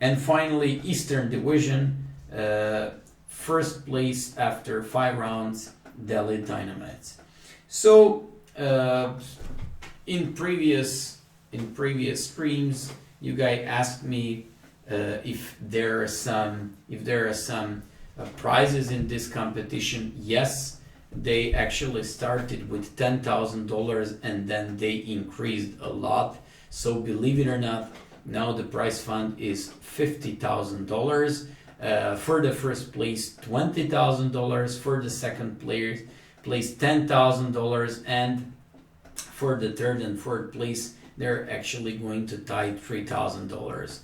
and finally Eastern Division, first place after 5 rounds, Delhi Dynamites. So in previous streams, you guys asked me if there are some prizes in this competition. Yes, they actually started with $10,000 and then they increased a lot. So believe it or not, now the prize fund is $50,000. For the first place, $20,000. For the second place, $10,000, and for the third and fourth place, they're actually going to tie $3,000.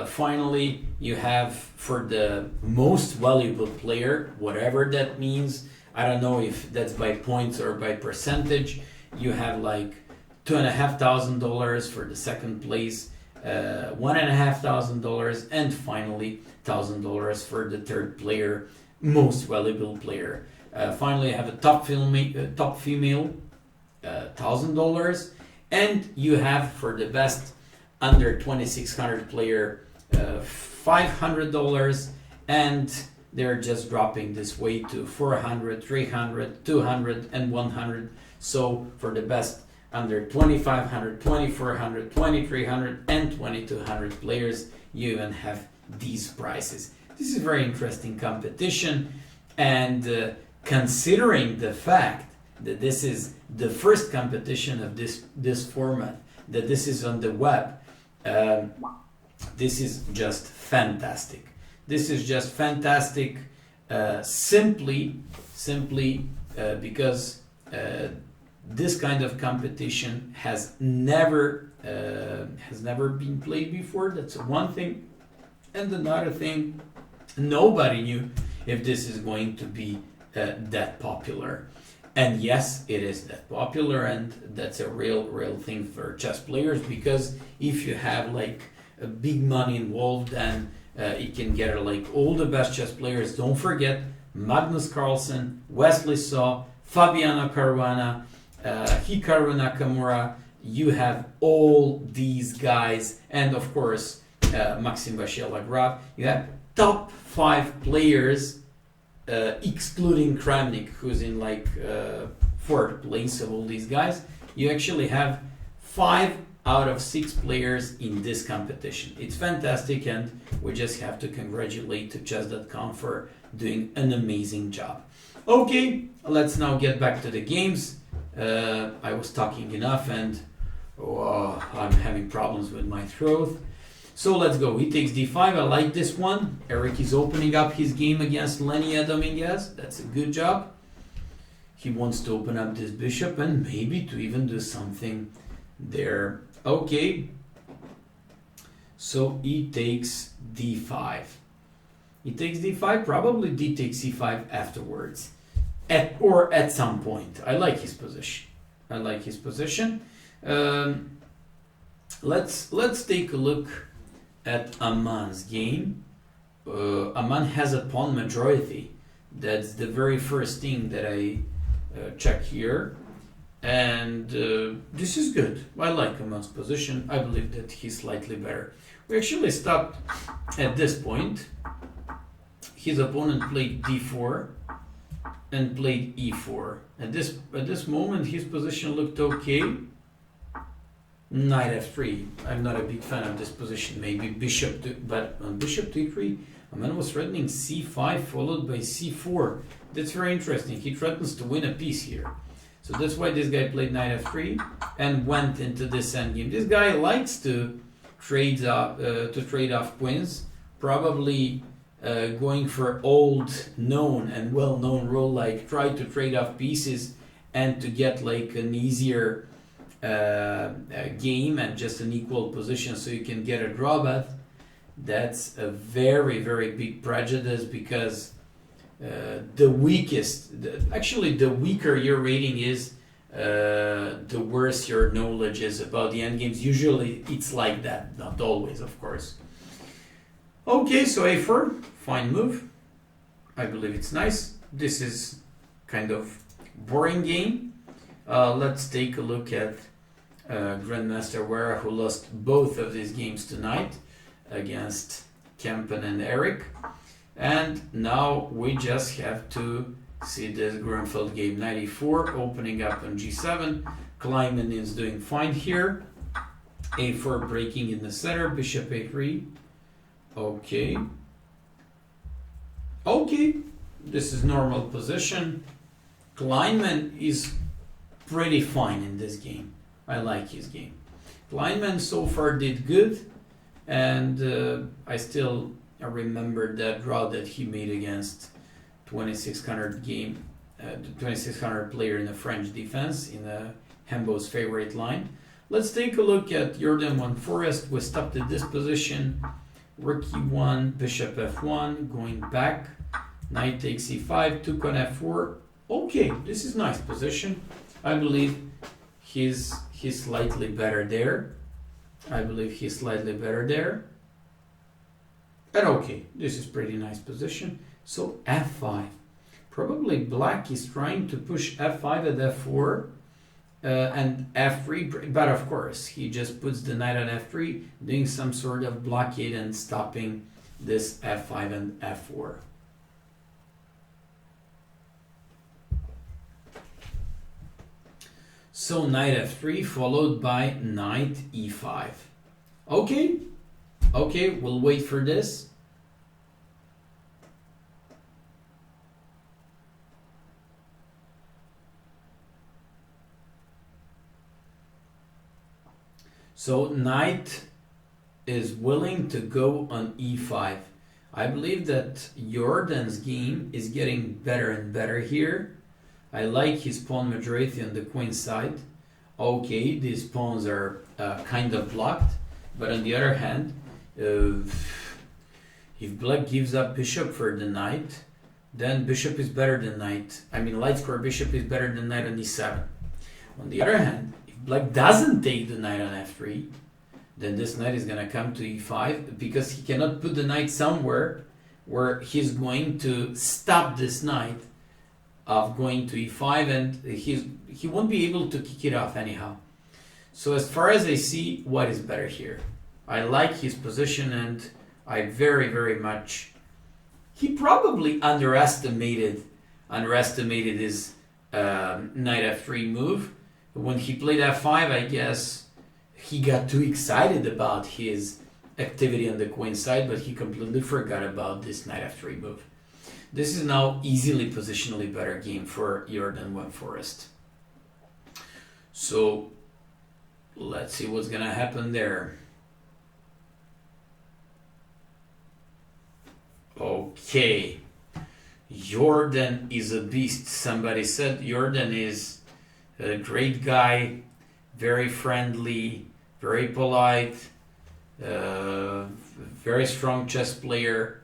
Finally, you have for the most valuable player, whatever that means, I don't know if that's by points or by percentage, you have like $2,500 for the second place, $1,500, and finally $1,000 for the third player, most valuable player. Finally, I have a top female, $1,000, and you have for the best under 2,600 player, $500, and they're just dropping this way to 400, 300, 200, and 100. So for the best under 2,500, 2,400, 2,300, and 2,200 players, you even have these prices. This is a very interesting competition, and considering the fact that this is the first competition of this format, that this is on the web, this is just fantastic. This is just fantastic, simply because this kind of competition has never been played before. That's one thing, and another thing, nobody knew if this is going to be that popular. And yes, it is that popular, and that's a real thing for chess players, because if you have like a big money involved, then it can get like all the best chess players. Don't forget Magnus Carlsen, Wesley Saw, Fabiano Caruana, Hikaru Nakamura. You have all these guys, and of course Maxime Vachier-Lagrave. You have top 5 players, excluding Kramnik, who's in like 4th place of all these guys. You actually have 5 out of 6 players in this competition. It's fantastic, and we just have to congratulate to chess.com for doing an amazing job. Okay, let's now get back to the games. I was talking enough, and I'm having problems with my throat. So let's go. He takes d5. I like this one. Eric is opening up his game against Lenia Dominguez. That's a good job. He wants to open up this bishop and maybe to even do something there. Okay. So he takes d5. He takes d5. Probably d takes c5 afterwards. Or at some point. I like his position. I like his position. Let's take a look at Aman's game. Aman has a pawn majority. That's the very first thing that I check here. And this is good. I like Aman's position. I believe that he's slightly better. We actually stopped at this point. His opponent played d4 and played e4. At this moment, his position looked okay. Knight f3. I'm not a big fan of this position. Maybe bishop to, but on bishop to e3, Aman was threatening c5 followed by c4. That's very interesting. He threatens to win a piece here. So that's why this guy played knight f3 and went into this endgame. This guy likes to trade off queens, probably going for old known and well-known rule like try to trade off pieces and to get like an easier game and just an equal position so you can get a drawback. That's a very, very big prejudice because the weaker your rating is, the worse your knowledge is about the endgames. Usually it's like that, not always, of course. Okay, so a4, fine move. I believe it's nice. This is kind of boring game. Let's take a look at Grandmaster Wera, who lost both of these games tonight against Kempen and Eric. And now we just have to see this Grunfeld game. 94 opening up on g7. Kleiman is doing fine here. a4 breaking in the center. Bishop a3. Okay. Okay. This is normal position. Kleinman is pretty fine in this game. I like his game. Kleinman so far did good. And I still remember that draw that he made against 2600 game, 2600 player in the French defense in Hembo's favorite line. Let's take a look at Jordan 1 Forest. We stopped at this position. Rook e1, bishop f1, going back. Knight takes e5, took on f4. Okay, this is nice position. I believe he's slightly better there. And okay, this is pretty nice position. So f5. Probably black is trying to push f5 at f4 and f3, but of course he just puts the knight on f3, doing some sort of blockade and stopping this f5 and f4. So knight f3 followed by knight e5. Okay, we'll wait for this. So knight is willing to go on e5. I believe that Jordan's game is getting better and better here. I like his pawn majority on the queen side. Okay, these pawns are kind of blocked, but on the other hand, if black gives up bishop for the knight, then bishop is better than knight. I mean, light square bishop is better than knight on e7. On the other hand, if black doesn't take the knight on f3, then this knight is going to come to e5 because he cannot put the knight somewhere where he's going to stop this knight of going to e5, and he won't be able to kick it off anyhow. So as far as I see, white is better here. I like his position, and I very, very much... He probably underestimated his knight f3 move. When he played f5, I guess he got too excited about his activity on the queen side, but he completely forgot about this knight f3 move. This is now easily positionally better game for Jordan 1 Forest. So let's see what's gonna happen there. Okay. Jordan is a beast. Somebody said Jordan is a great guy, very friendly, very polite, very strong chess player.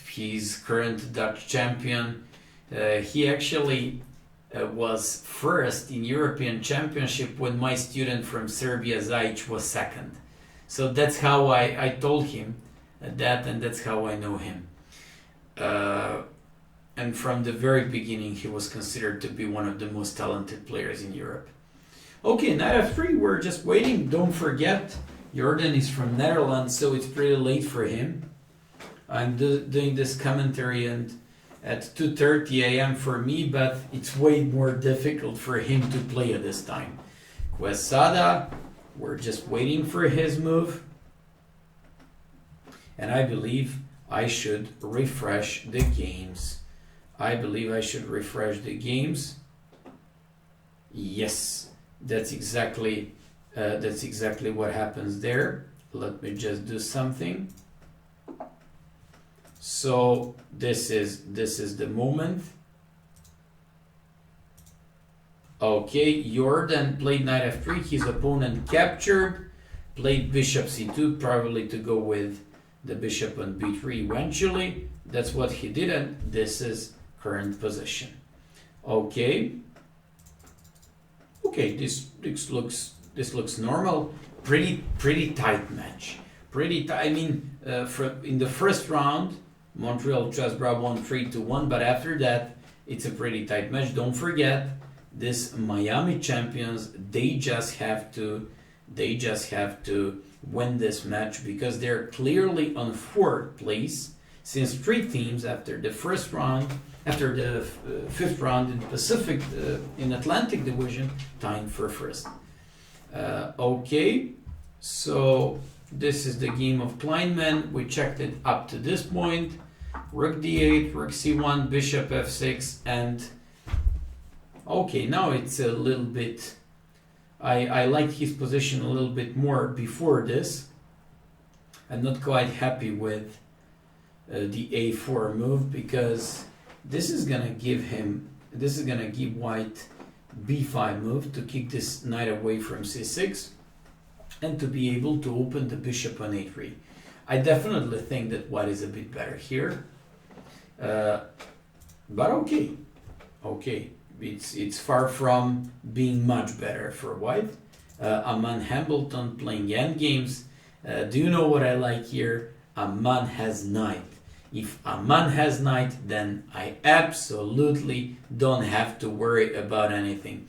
He's current Dutch champion. He actually was first in European Championship when my student from Serbia, Zajic, was second. So that's how I told him that, and that's how I know him. And from the very beginning, he was considered to be one of the most talented players in Europe. Okay, knight f3, we're just waiting. Don't forget, Jordan is from Netherlands, so it's pretty late for him. I'm doing this commentary and at 2:30 a.m. for me, but it's way more difficult for him to play at this time. Quesada, we're just waiting for his move. And I believe I should refresh the games. Yes, that's exactly what happens there. Let me just do something. So this is the moment. Okay, Jordan played knight f3. His opponent captured, played bishop c2, probably to go with the bishop on b3 eventually. That's what he did, and this is current position. Okay, this looks normal. Pretty tight match. I mean, in the first round, Montreal chessbrah won 3-1, but after that, it's a pretty tight match. Don't forget, this Miami champions, they just have to win this match because they're clearly on fourth place since three teams after the fifth round in Pacific, in Atlantic Division, tying for first. Okay, so this is the game of Kleinman. We checked it up to this point. Rook d8, rook c1, bishop f6, and okay, now it's a little bit, I liked his position a little bit more before this. I'm not quite happy with the a4 move because this is gonna give white b5 move to kick this knight away from c6 and to be able to open the bishop on a3. I definitely think that white is a bit better here, but okay, it's far from being much better for white. Aman Hambleton playing endgames. Do you know what I like here? Aman has knight. If Aman has knight, then I absolutely don't have to worry about anything,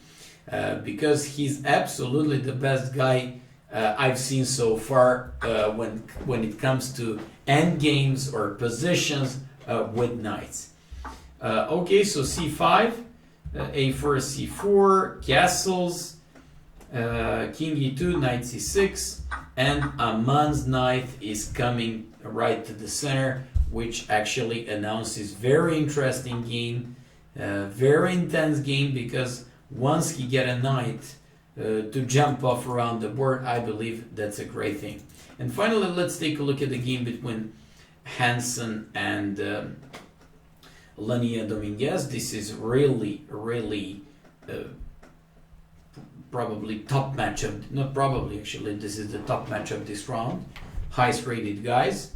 because he's absolutely the best guy I've seen so far when it comes to endgames or positions with knights. Okay, so c5, a4, c4, castles, king e2, knight c6, and Aman's knight is coming right to the center, which actually announces very interesting game, very intense game, because once he get a knight to jump off around the board, I believe that's a great thing. And finally, let's take a look at the game between Hansen and Lania Dominguez. This is really probably top match of, not probably actually, this is the top match of this round. Highest rated guys,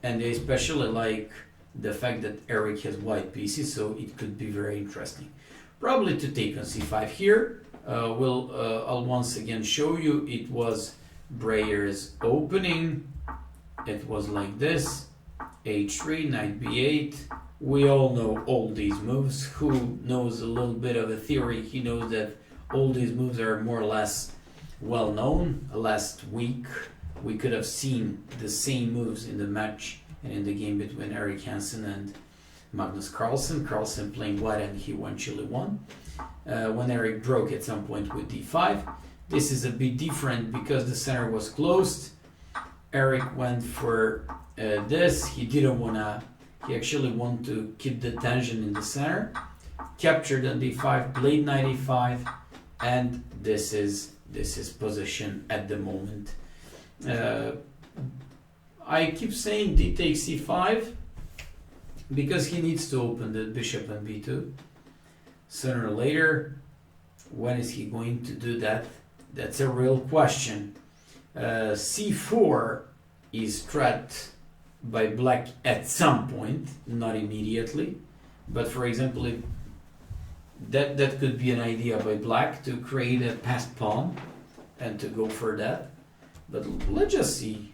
and they especially like the fact that Eric has white pieces, so it could be very interesting. Probably to take on c5 here. I'll once again show you. It was Breyer's opening. It was like this: h3, knight b8. We all know all these moves. Who knows a little bit of a theory, he knows that all these moves are more or less well known. Last week we could have seen the same moves in the match and in the game between Eric Hansen and Magnus Carlsen. Carlsen playing white, and he eventually won. When Eric broke at some point with d5. This is a bit different because the center was closed. Eric went for this. He didn't wanna, he actually wanted to keep the tension in the center. Captured on d5, played knight e5, and this is position at the moment. I keep saying d takes c5 because he needs to open the bishop on b2 sooner or later. When is he going to do that? That's a real question. C4 is threat by black at some point, not immediately, but for example, if that could be an idea by black to create a passed pawn and to go for that. But let's just see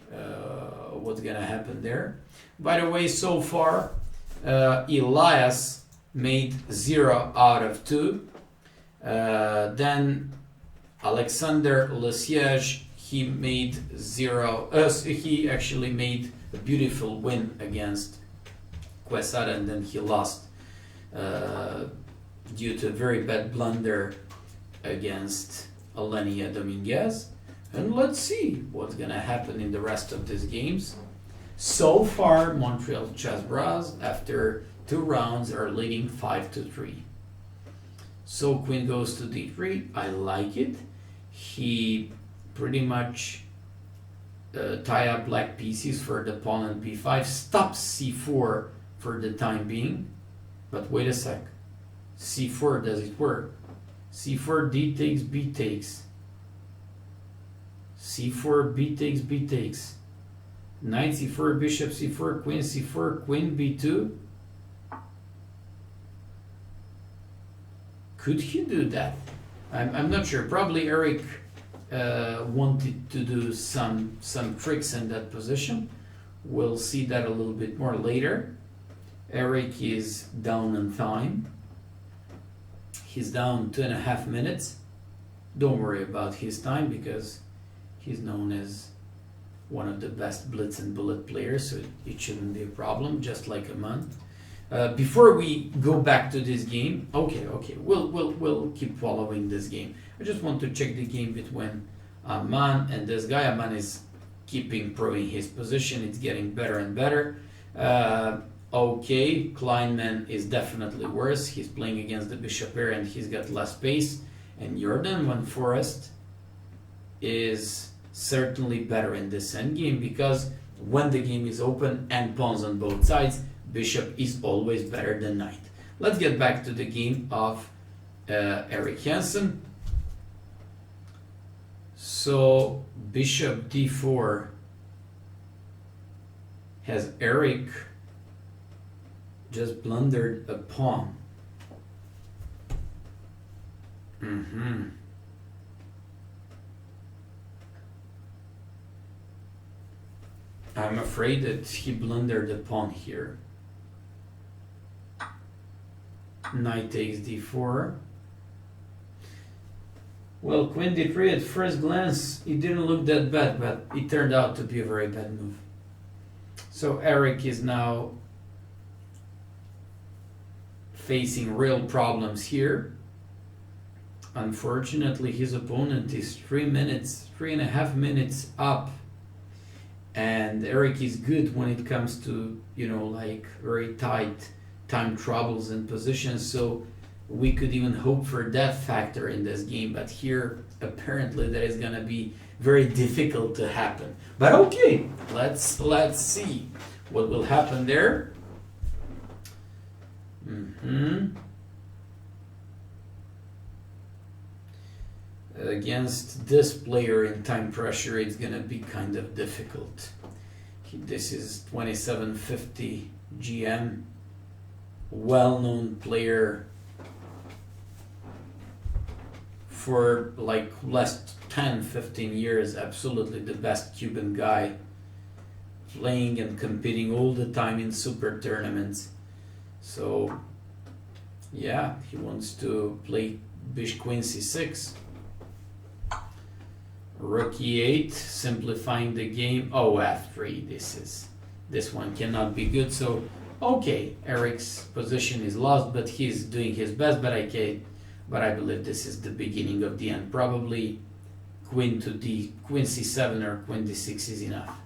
what's gonna happen there. By the way, so far Elias made 0 out of 2. Then Alexander Lesiege, he made 0. He actually made a beautiful win against Quesada, and then he lost due to a very bad blunder against Alenia Dominguez. And let's see what's gonna happen in the rest of these games. So far, Montreal chessbrahs after 2 rounds are leading 5-3. So queen goes to d3. I like it. He pretty much tie up black pieces for the pawn on b5. Stops c4 for the time being. But wait a sec. c4, does it work? c4, d takes, b takes. c4, b takes, b takes. Knight c4, bishop c4, queen b2. Could he do that? I'm not sure. Probably Eric wanted to do some tricks in that position. We'll see that a little bit more later. Eric is down on time. He's down 2.5 minutes. Don't worry about his time because he's known as one of the best blitz and bullet players, so it shouldn't be a problem, just like Aman. Before we go back to this game, okay, we'll keep following this game. I just want to check the game between Aman and this guy. Aman is keeping proving his position. It's getting better and better. Okay, Kleinman is definitely worse. He's playing against the bishop here and he's got less space. And Jordan Van Forest is certainly better in this endgame because when the game is open and pawns on both sides, bishop is always better than knight. Let's get back to the game of Eric Jensen. So bishop d4 has Eric just blundered a pawn. I'm afraid that he blundered a pawn here. Knight takes d4. Well, queen d3 at first glance, it didn't look that bad, but it turned out to be a very bad move. So Eric is now facing real problems here. Unfortunately, his opponent is 3.5 minutes up. And Eric is good when it comes to, like very tight time troubles and positions. So we could even hope for that factor in this game. But here, apparently, that is going to be very difficult to happen. But okay, let's see what will happen there. Against this player in time pressure, it's gonna be kind of difficult. This is 2750 GM, well-known player for like last 10-15 years, absolutely the best Cuban guy, playing and competing all the time in super tournaments. So yeah, he wants to play queen c6. Rook e8, simplifying the game. Oh, f3. This one cannot be good. So okay, Eric's position is lost, but he's doing his best. But I believe this is the beginning of the end. Probably queen c7 or queen d6 is enough.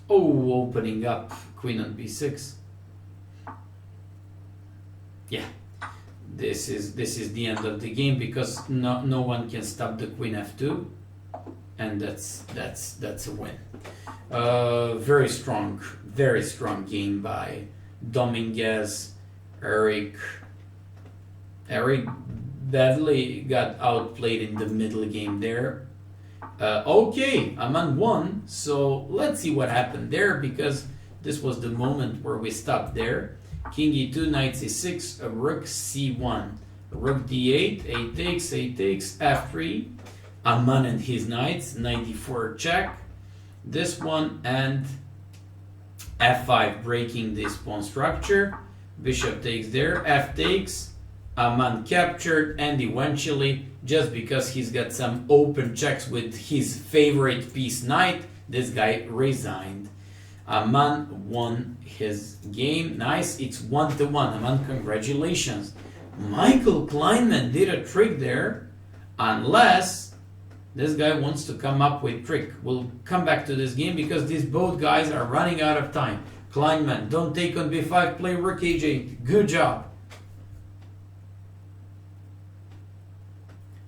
Oh, opening up queen on b6. Yeah, this is the end of the game because no one can stop the queen f2. and that's a win. Very strong game by Dominguez. Eric badly got outplayed in the middle game there. Okay, Aman won, so let's see what happened there, because this was the moment where we stopped there. King e2, knight c6, rook c1, rook d8, a takes, f3, Aman and his knights, knight d4 check, this one, and f5, breaking this pawn structure, bishop takes there, f takes, Aman captured, and eventually, just because he's got some open checks with his favorite piece knight, this guy resigned. Aman won his game. Nice, it's 1-1. Aman, congratulations. Michael Kleinman did a trick there, unless this guy wants to come up with trick. We'll come back to this game because these both guys are running out of time. Kleinman, don't take on b5, play rook h8. Good job.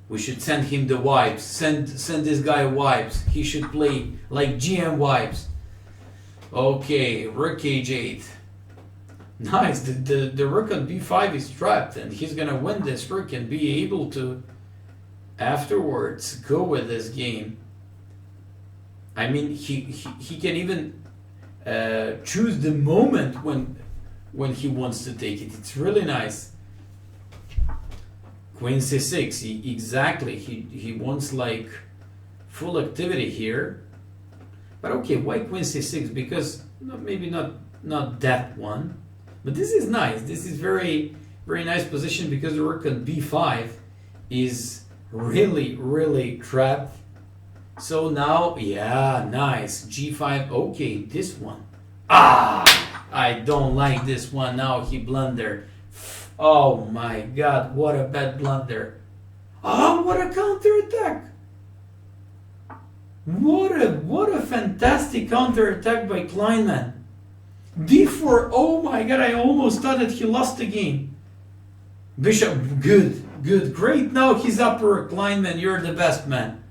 We should send him the wipes. Send this guy wipes. He should play like GM wipes. Okay, rook h8. Nice. The rook on b5 is trapped, and he's gonna win this rook and be able to afterwards go with this game. I mean, he can even choose the moment when he wants to take it. It's really nice. Queen c6, exactly. He wants like full activity here. But okay, why queen c6? Because maybe not that one. But this is nice. This is very nice position because the rook on b5 is really trapped. So now, yeah, nice. g5, okay, this one. I don't like this one. Now he blundered. Oh my god, what a bad blunder. Oh, what a counterattack. What a fantastic counterattack by Kleinman. d4, oh my god, I almost thought that he lost the game. Bishop, good, great. Now he's upper. Kleinman, you're the best man.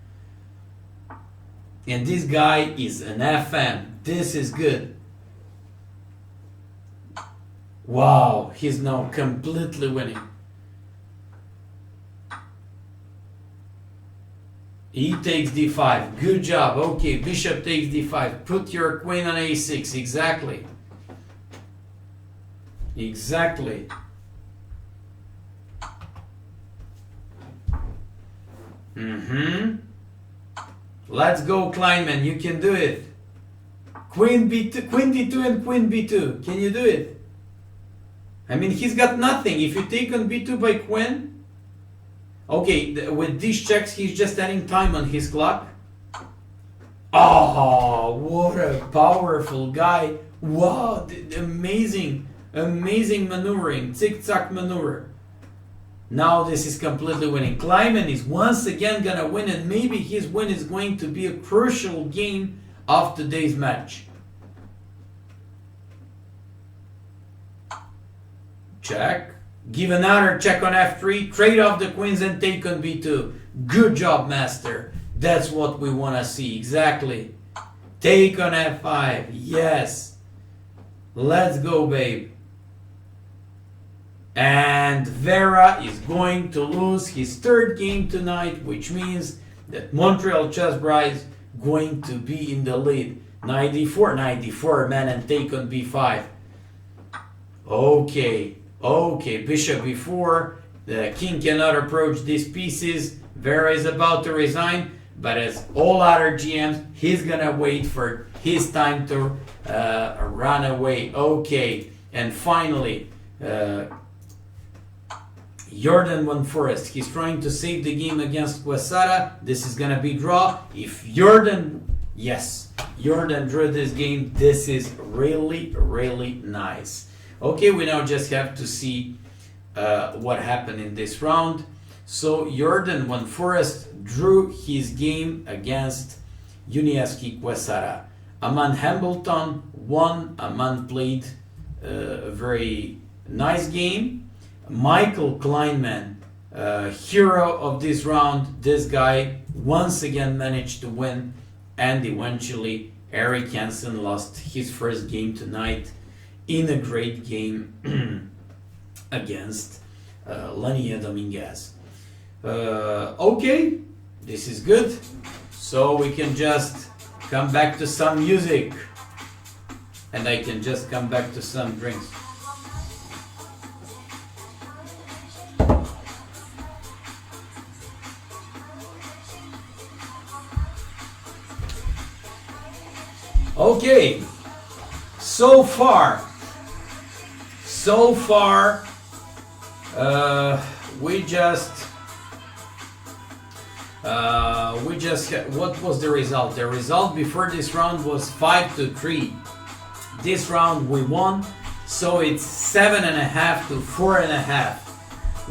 And this guy is an FM. This is good. Wow, he's now completely winning. He takes d5. Good job. Okay, bishop takes d5. Put your queen on a6. Exactly. Exactly. Let's go, Kleinman. You can do it. Queen b2, queen d2 and queen b2. Can you do it? I mean, he's got nothing. If you take on b2 by queen, okay, with these checks, he's just adding time on his clock. Oh, what a powerful guy. Wow, amazing maneuvering, tic-tac maneuver. Now this is completely winning. Kleinman is once again gonna win, and maybe his win is going to be a crucial game of today's match. Check. Give another check on f3. Trade off the queens and take on b2. Good job, master. That's what we want to see. Exactly. Take on f5. Yes. Let's go, babe. And Vera is going to lose his third game tonight, which means that Montreal chessbrah is going to be in the lead. Knight d4, man, and take on b5. Okay, bishop b4. The king cannot approach these pieces. Vera is about to resign, but as all other GMs, he's gonna wait for his time to run away. Okay, and finally, Jordan Van Forest. He's trying to save the game against Quesada. This is gonna be draw. If Jordan drew this game, this is really nice. Okay, we now just have to see what happened in this round. So Jordan Van Forest drew his game against Uniaski Quesada. Aman Hambleton won. Aman played a very nice game. Michael Kleinman, hero of this round. This guy once again managed to win, and eventually Eric Hansen lost his first game tonight in a great game against Lania Dominguez. Okay, this is good. So we can just come back to some music, and I can just come back to some drinks. Okay, so far, we just what was the result? The result before this round was 5-3. This round we won, so it's 7.5 to 4.5,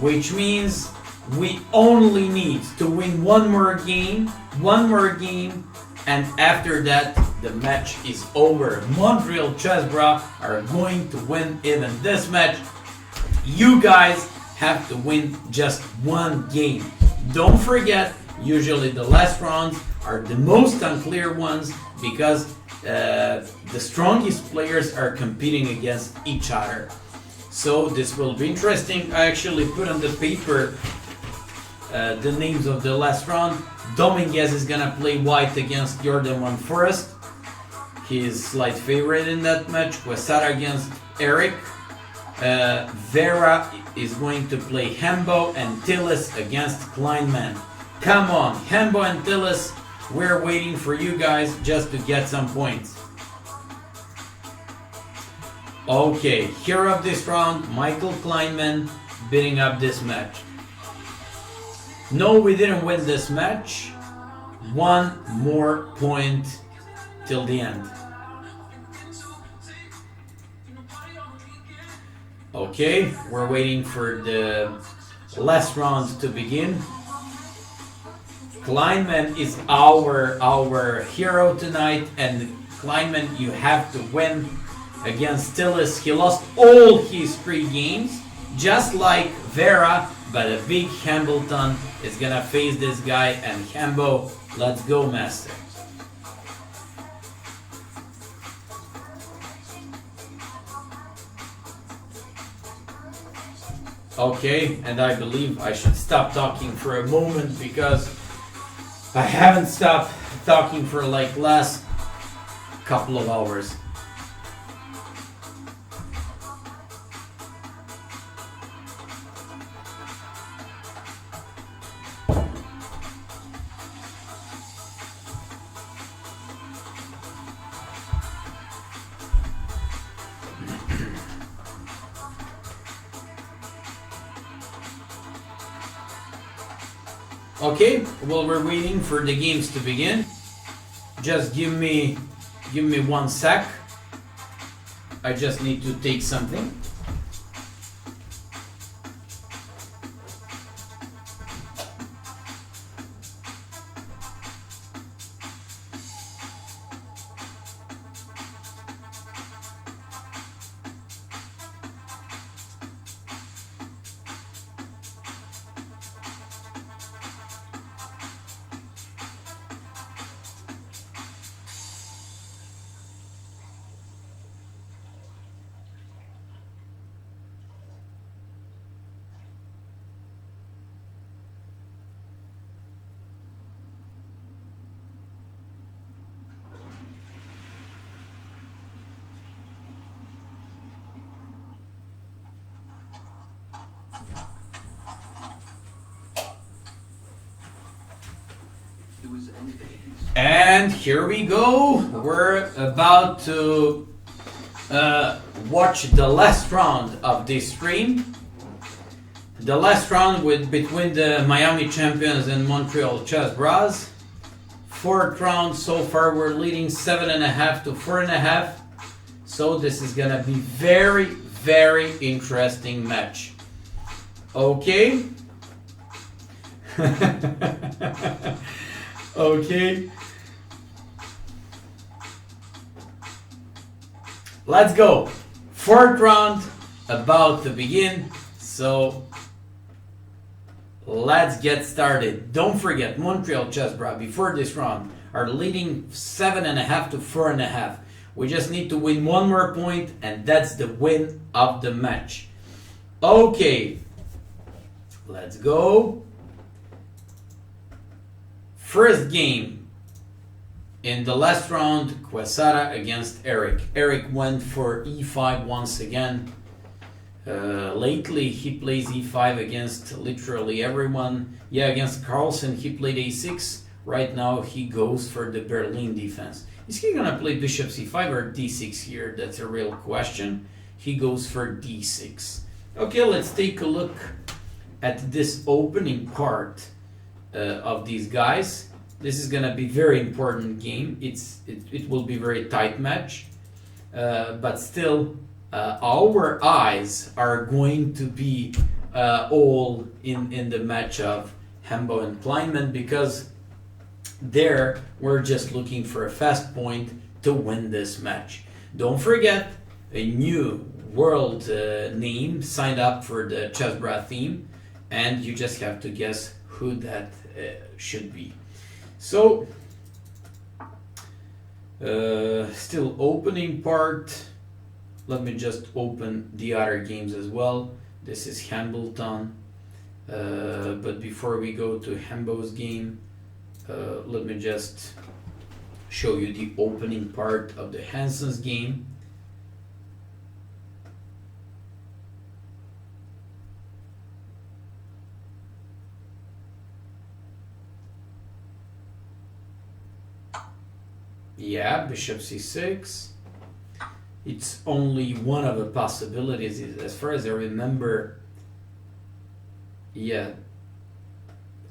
which means we only need to win one more game, and after that the match is over. Montreal chessbrah are going to win even this match. You guys have to win just one game. Don't forget, usually the last rounds are the most unclear ones because the strongest players are competing against each other. So this will be interesting. I actually put on the paper the names of the last round. Dominguez is gonna play white against Jordan Van Forest. He is slight favorite in that match. Quesada against Eric. Vera is going to play Hembo, and Tillis against Kleinman. Come on, Hembo and Tillis, we're waiting for you guys just to get some points. Okay, hero of this round, Michael Kleinman, beating up this match. No, we didn't win this match. One more point till the end. Okay, we're waiting for the last round to begin. Kleinman is our hero tonight, and Kleinman, you have to win against Tillis. He lost all his 3 games, just like Vera, but a big Hambleton is gonna face this guy, and Hambo, let's go, master. Okay, and I believe I should stop talking for a moment because I haven't stopped talking for like last couple of hours. Okay, while we're waiting for the games to begin, just give me 1 sec. I just need to take something. And here we go. We're about to watch the last round of this stream. The last round between the Miami champions and Montreal chessbrahs. 4th round so far, we're leading 7.5 to 4.5. So this is gonna be very, very interesting match. Okay. Okay. Let's go. 4th round about to begin. So let's get started. Don't forget, Montreal chessbrah before this round are leading 7.5 to 4.5. We just need to win one more point, and that's the win of the match. Okay, let's go. First game in the last round, Quesada against Eric. Eric went for e5 once again. Lately he plays e5 against literally everyone. Yeah, against Carlsen he played a6. Right now he goes for the Berlin defense. Is he gonna play bishop c5 or d6 here? That's a real question. He goes for d6. Okay, let's take a look at this opening part of these guys. This is gonna be very important game. It will be very tight match, but still our eyes are going to be all in the match of Hembo and Kleinman, because there we're just looking for a fast point to win this match. Don't forget, a new world name signed up for the chessbrah theme, and you just have to guess who that should be. So still opening part. Let me just open the other games as well. This is Hambleton, but before we go to Hembo's game, let me just show you the opening part of the Hansen's game. Yeah, bishop c6. It's only one of the possibilities, as far as I remember. Yeah,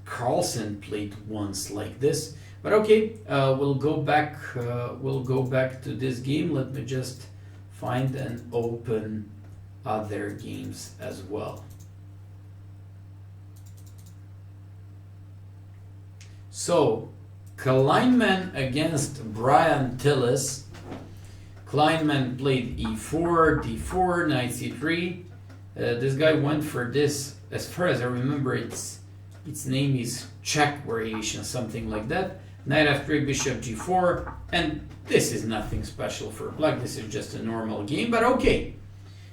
Carlsen played once like this, but okay, we'll go back to this game. Let me just find and open other games as well. So Kleinman against Brian Tillis. Kleinman played e4, d4, knight c3. This guy went for this. As far as I remember, its name is Czech variation, something like that. Knight f3, bishop g4, and this is nothing special for black. This is just a normal game, but okay.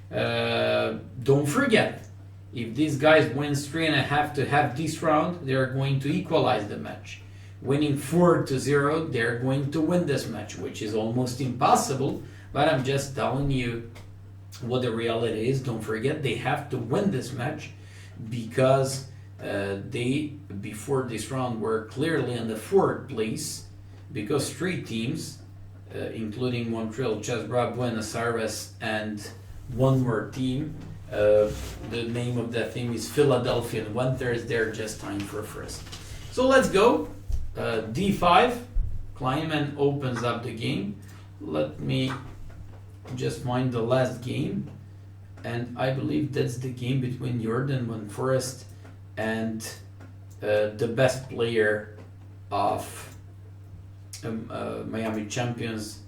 Don't forget, if these guys wins 3.5 to have this round, they are going to equalize the match. Winning 4-0, they're going to win this match, which is almost impossible, but I'm just telling you what the reality is. Don't forget, they have to win this match, because they, before this round, were clearly in the 4th place, because 3 teams, including Montreal, chessbrah, Buenos Aires, and one more team, the name of that team is Philadelphia and Winters, they're just tying for first. So let's go. d5, Kleinman opens up the game. Let me just find the last game, and I believe that's the game between Jordan Van Forest and the best player of Miami Champions.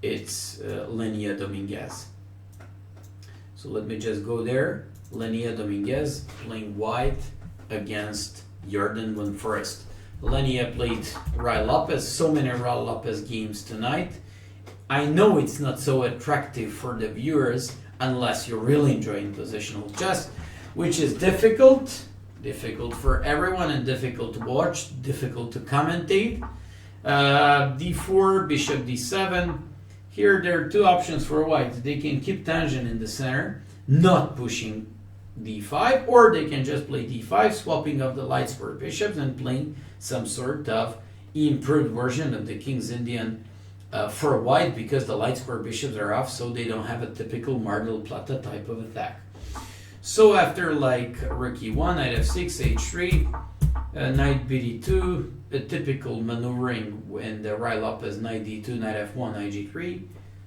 It's Lenia Dominguez. So let me just go there. Lenia Dominguez playing white against Jordan Van Forest. Lenia played Ray Lopez, so many Ray Lopez games tonight. I know it's not so attractive for the viewers unless you're really enjoying positional chess, which is difficult for everyone, and difficult to watch, difficult to commentate. d4, bishop d7. Here there are 2 options for white. They can keep tangent in the center, not pushing d5, or they can just play d5, swapping off the light square bishops and playing some sort of improved version of the King's Indian for white, because the light square bishops are off, so they don't have a typical Mar del Plata type of attack. So after like rook e1, knight f6, h3, knight bd2, a typical maneuvering when the Ray Lopez knight d2, knight f1, knight g3,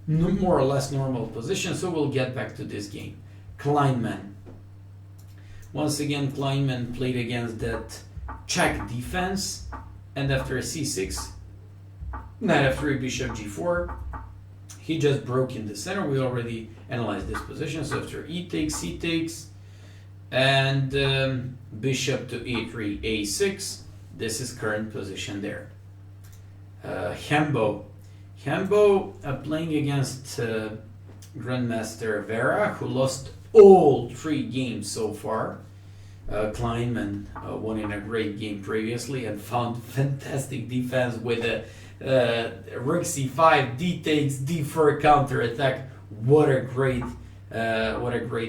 more or less normal position. So we'll get back to this game. Kleinman. Once again, Kleinman played against that Czech defense, and after c6, knight f3, bishop g4, he just broke in the center. We already analyzed this position. So after e takes, c takes, and bishop to e3, a6. This is current position there. Hembo playing against Grandmaster Vera, who lost all 3 games so far. Kleinman won in a great game previously and found fantastic defense with a rook c5, d takes, d4 counter attack. What a great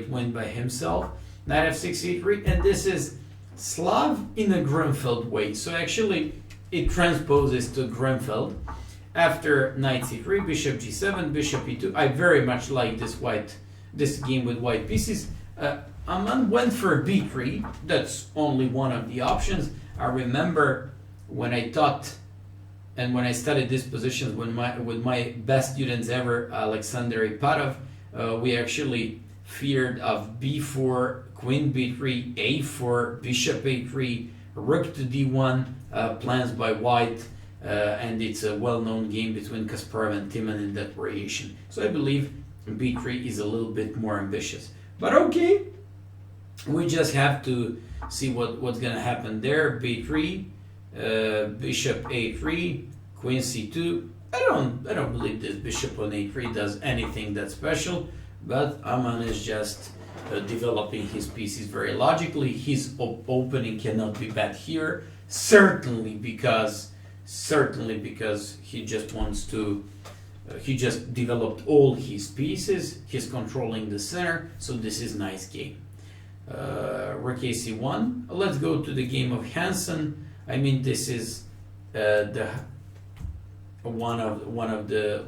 win by himself. Knight f6, e3, and this is Slav in a Grimfeld way. So actually, it transposes to Grimfeld. After knight c3, bishop g7, bishop e2. I very much like this game with white pieces. Aman went for b3. That's only one of the options. I remember when I taught and when I studied these positions with my best students ever, Alexander Ipatov, we actually feared of b4, queen b3, a4, bishop a3, rook to d1, plans by white. And it's a well-known game between Kasparov and Timman in that variation. So I believe b3 is a little bit more ambitious. But okay, we just have to see what's going to happen there. b3, bishop a3, queen c2. I don't believe this bishop on a3 does anything that special, but Aman is just developing his pieces very logically. His opening cannot be bad here, certainly because he just wants to, he just developed all his pieces, he's controlling the center, so this is nice game. Rook ac1, let's go to the game of Hansen. I mean, this is one of the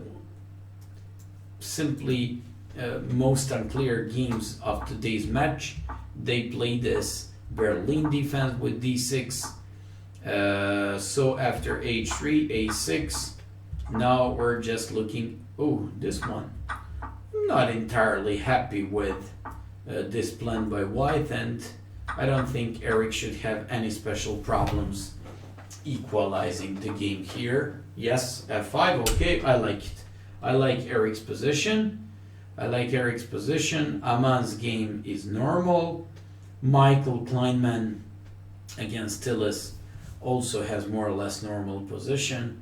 simply most unclear games of today's match. They play this Berlin defense with d6. So after h3, a6, now we're just looking, oh, this one. I'm not entirely happy with this plan by white, and I don't think Eric should have any special problems equalizing the game here. Yes, f5, okay, I like it. I like Eric's position. Aman's game is normal. Michael Kleinman against Tillis also has more or less normal position.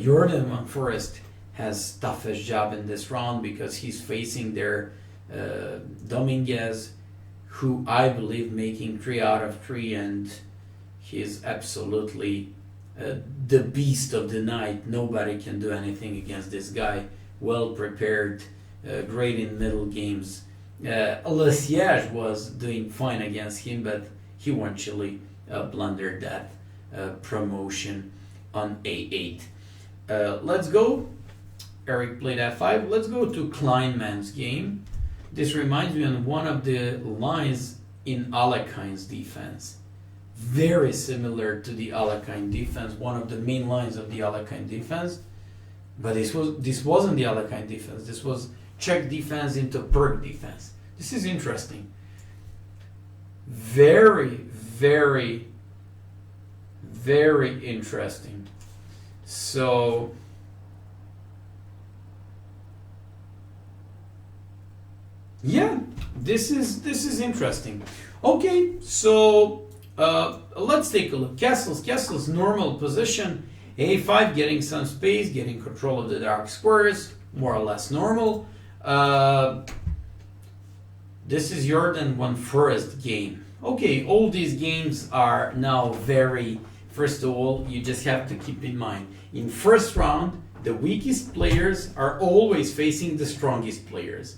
Jordan Van Forest has toughest job in this round because he's facing their Dominguez, who I believe making 3 out of 3, and he's absolutely the beast of the night. Nobody can do anything against this guy. Well prepared, great in middle games. Le Siege was doing fine against him, but he eventually blundered that promotion on a8. Let's go. Eric played f5. Let's go to Kleinman's game. This reminds me of one of the lines in Alekhine's defense. Very similar to the Alekhine defense, one of the main lines of the Alekhine defense. But this wasn't the Alekhine defense. This was Czech defense into Perk defense. This is interesting. Very, very, very interesting. So yeah, this is interesting. Okay, so let's take a look. Castle's normal position, a5, getting some space, getting control of the dark squares, more or less normal. This is Jordan Van Forest game. Okay, all these games are now very, first of all, you just have to keep in mind, in first round, the weakest players are always facing the strongest players.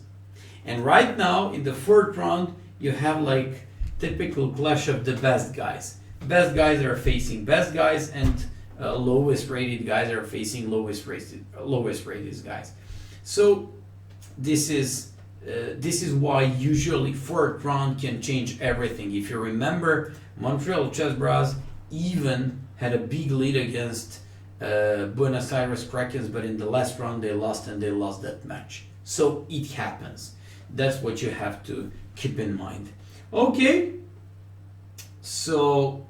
And right now, in the fourth round, you have like typical clash of the best guys. Best guys are facing best guys, and lowest rated guys are facing lowest rated guys. So this is why usually fourth round can change everything. If you remember, Montreal chessbrahs even had a big lead against Buenos Aires Krakens, but in the last round they lost, and they lost that match. So it happens. That's what you have to keep in mind. Okay, so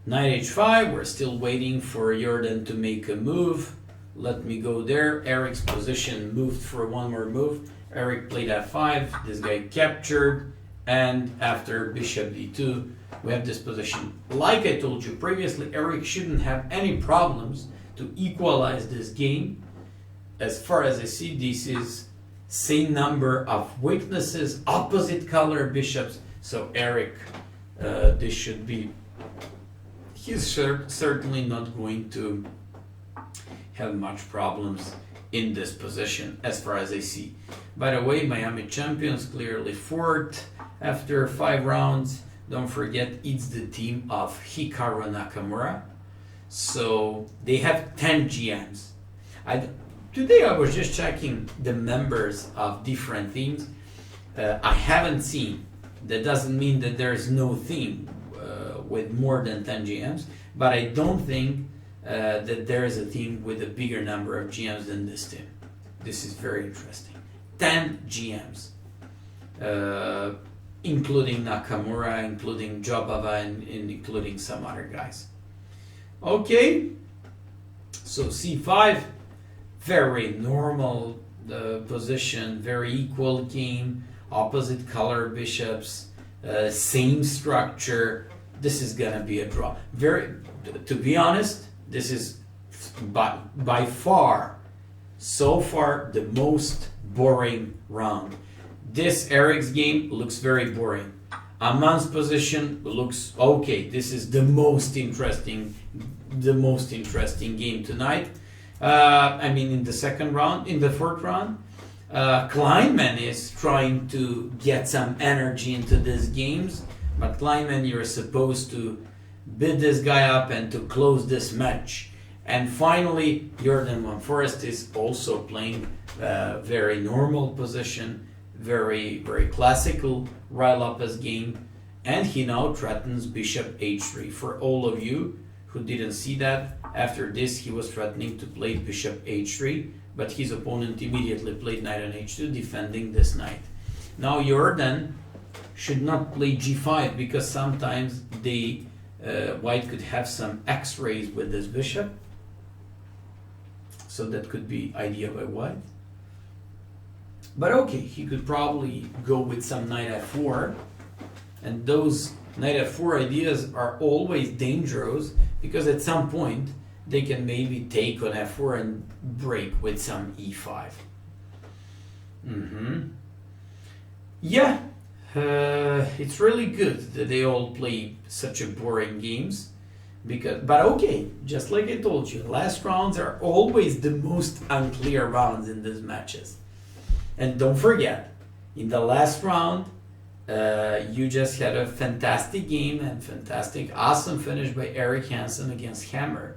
knight h5, we're still waiting for Jordan to make a move. Let me go there. Eric's position moved for one more move. Eric played f5, this guy captured, And after bishop d2, we have this position. Like I told you previously, Eric shouldn't have any problems to equalize this game. As far as I see, this is same number of weaknesses, opposite color bishops. So Eric, this should be, he's certainly not going to have much problems in this position as far as I see. By the way, Miami champions clearly fourth after 5 rounds. Don't forget, it's the team of Hikaru Nakamura. So they have 10 GMs. Today I was just checking the members of different teams. I haven't seen, that doesn't mean that there's no team with more than 10 GMs, but I don't think that there is a team with a bigger number of GMs than this team. This is very interesting. 10 GMs, including Nakamura, including Jobava, and including some other guys. Okay, so c5, very normal position, very equal game, opposite color bishops, same structure. This is gonna be a draw. To be honest, this is by far, so far, the most boring round. This Eric's game looks very boring. Aman's position looks okay. This is the most interesting game tonight. I mean, in the second round, in the fourth round, Kleinman is trying to get some energy into these games. But Kleinman, you're supposed to beat this guy up and to close this match. And finally, Jordan Van Forest is also playing very normal position, very, very classical Rai Lopez game. And he now threatens bishop h3. For all of you who didn't see that, after this he was threatening to play bishop h3, but his opponent immediately played knight on h2, defending this knight. Now Jordan should not play g5 because sometimes the white could have some x-rays with this bishop. So that could be idea by white. But okay, he could probably go with some knight f4. And those knight f4 ideas are always dangerous because at some point they can maybe take on f4 and break with some e5. Yeah, it's really good that they all play such a boring games. But okay, just like I told you, last rounds are always the most unclear rounds in these matches. And don't forget, in the last round, you just had a fantastic game and awesome finish by Eric Hansen against Hammer.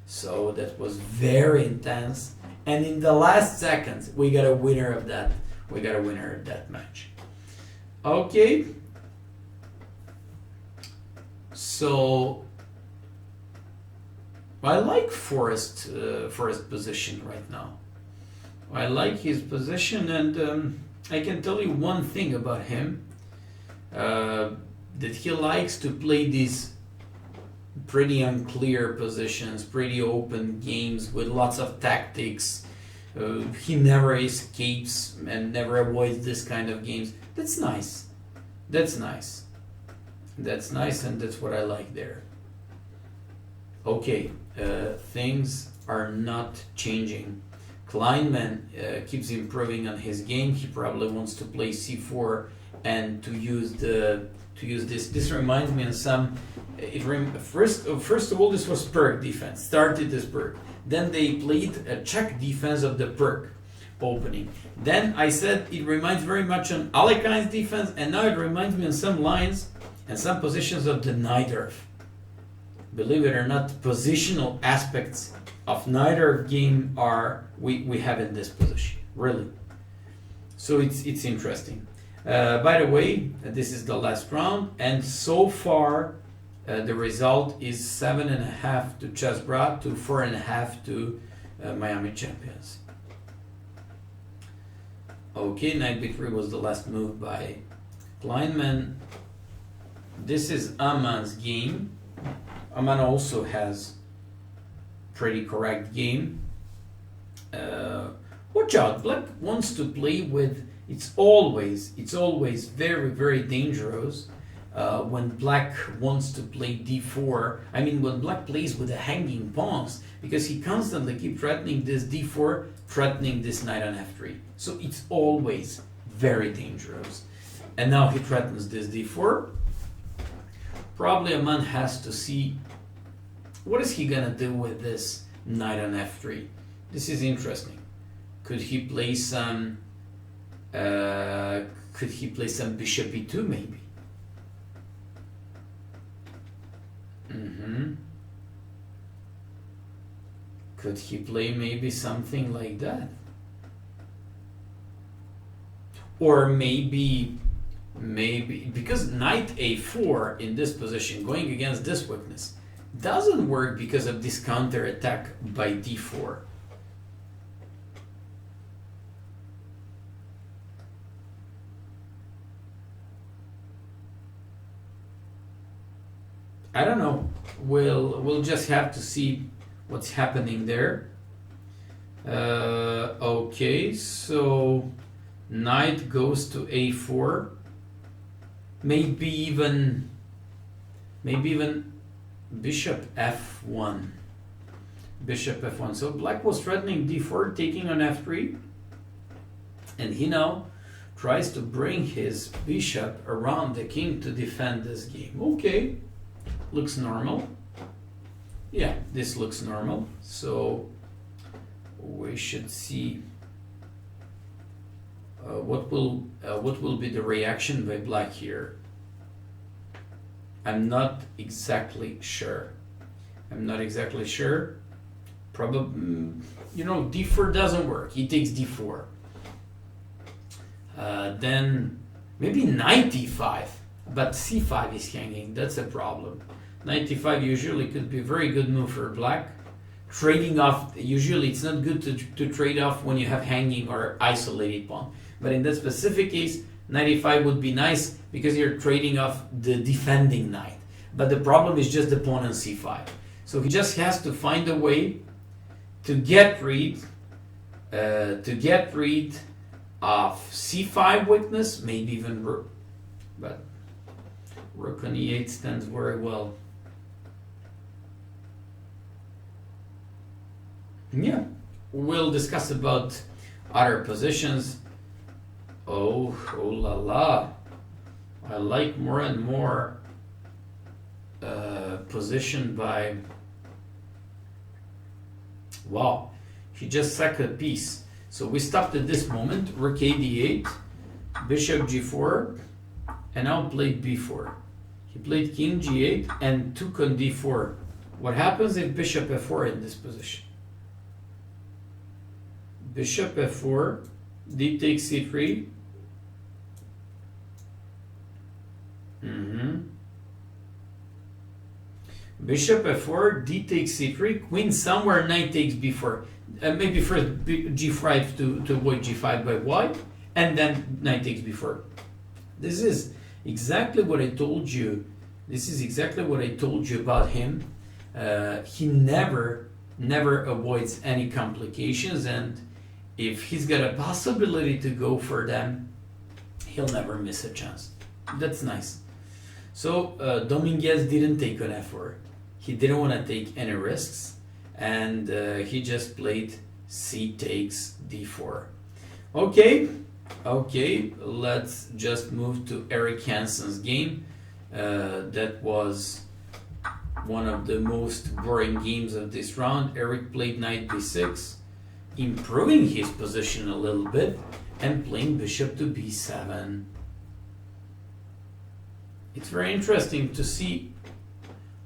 So that was very intense. And in the last seconds, we got a winner of that. We got a winner of that match. Okay. So I like Forrest's position right now. I like his position, and I can tell you one thing about him, that he likes to play these pretty unclear positions, pretty open games with lots of tactics. He never escapes and never avoids this kind of games. That's nice. That's nice. That's nice, and that's what I like there. Okay, things are not changing. Kleinman keeps improving on his game. He probably wants to play c4 and to use this. This reminds me of some. First of all, this was Perk defense. Started this Perk. Then they played a check defense of the Perk opening. Then I said it reminds very much on Alekhine's defense, and now it reminds me on some lines and some positions of the Najdorf. Believe it or not, positional aspects of Najdorf game are we have in this position, really. So it's interesting. By the way, this is the last round, and so far the result is 7.5 to chessbrah to 4.5 to Miami champions. Okay, knight b3 was the last move by Kleinman. This is Aman's game. Aman also has pretty correct game. Watch out, Black wants to play with It's always very, very dangerous when black wants to play d4. I mean, when black plays with the hanging pawns, because he constantly keeps threatening this d4, threatening this knight on f3. So it's always very dangerous. And now he threatens this d4. Probably a man has to see what is he gonna do with this knight on f3. This is interesting. Could he play some bishop e2 maybe? Could he play maybe something like that? Or maybe because knight a4 in this position going against this weakness doesn't work because of this counter attack by d4. I don't know. We'll just have to see what's happening there. Okay, so knight goes to a4. Maybe even bishop f1. Bishop f1. So black was threatening d4, taking on f3, and he now tries to bring his bishop around the king to defend this game. Okay, looks normal. Yeah, this looks normal. So we should see what will be the reaction by black here. I'm not exactly sure. Probably, d4 doesn't work. He takes d4. Then maybe knight d5, but c5 is hanging. That's a problem. Knight d5 usually could be a very good move for black. Trading off, usually it's not good to trade off when you have hanging or isolated pawn. But in that specific case, knight e5 would be nice because you're trading off the defending knight. But the problem is just the pawn on c5. So he just has to find a way to get rid of c5 weakness, maybe even rook. But rook on e8 stands very well. Yeah, we'll discuss about other positions. Oh la la. I like more and more position by... Wow, he just sacked a piece. So we stopped at this moment, rook a d8, bishop g4, and now played b4. He played king g8 and took on d4. What happens if bishop f4 in this position? Bishop f4, d takes c3. Bishop f4, d takes c3, queen somewhere, knight takes b4. Maybe first g5 to avoid g5 by white, and then knight takes b4. This is exactly what I told you. This is exactly what I told you about him. He never avoids any complications, and if he's got a possibility to go for them, he'll never miss a chance. That's nice. So Dominguez didn't take an f4. He didn't want to take any risks, and he just played c takes d4. Okay, let's just move to Eric Hansen's game. That was one of the most boring games of this round. Eric played knight b6, improving his position a little bit, and playing bishop to b7. It's very interesting to see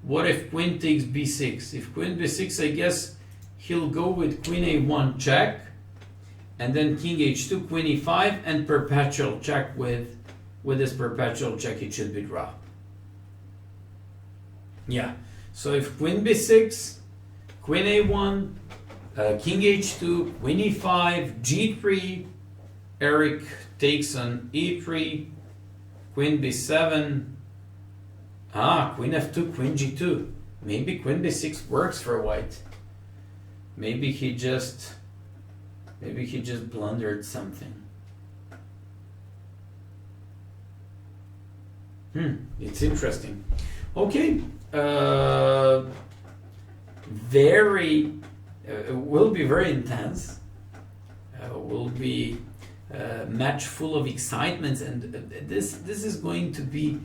what if queen takes b6. If queen b6, I guess he'll go with queen a1 check, and then king h2, queen e5, and perpetual check. With this perpetual check, it should be draw. Yeah, so if queen b6, queen a1, king h2, queen e5, g3, Eric takes on e3, queen b7, queen f2, queen g2. Maybe queen b6 works for white. Maybe he just blundered something. It's interesting. Okay. Very will be very intense. Will be match full of excitements, and this is going to be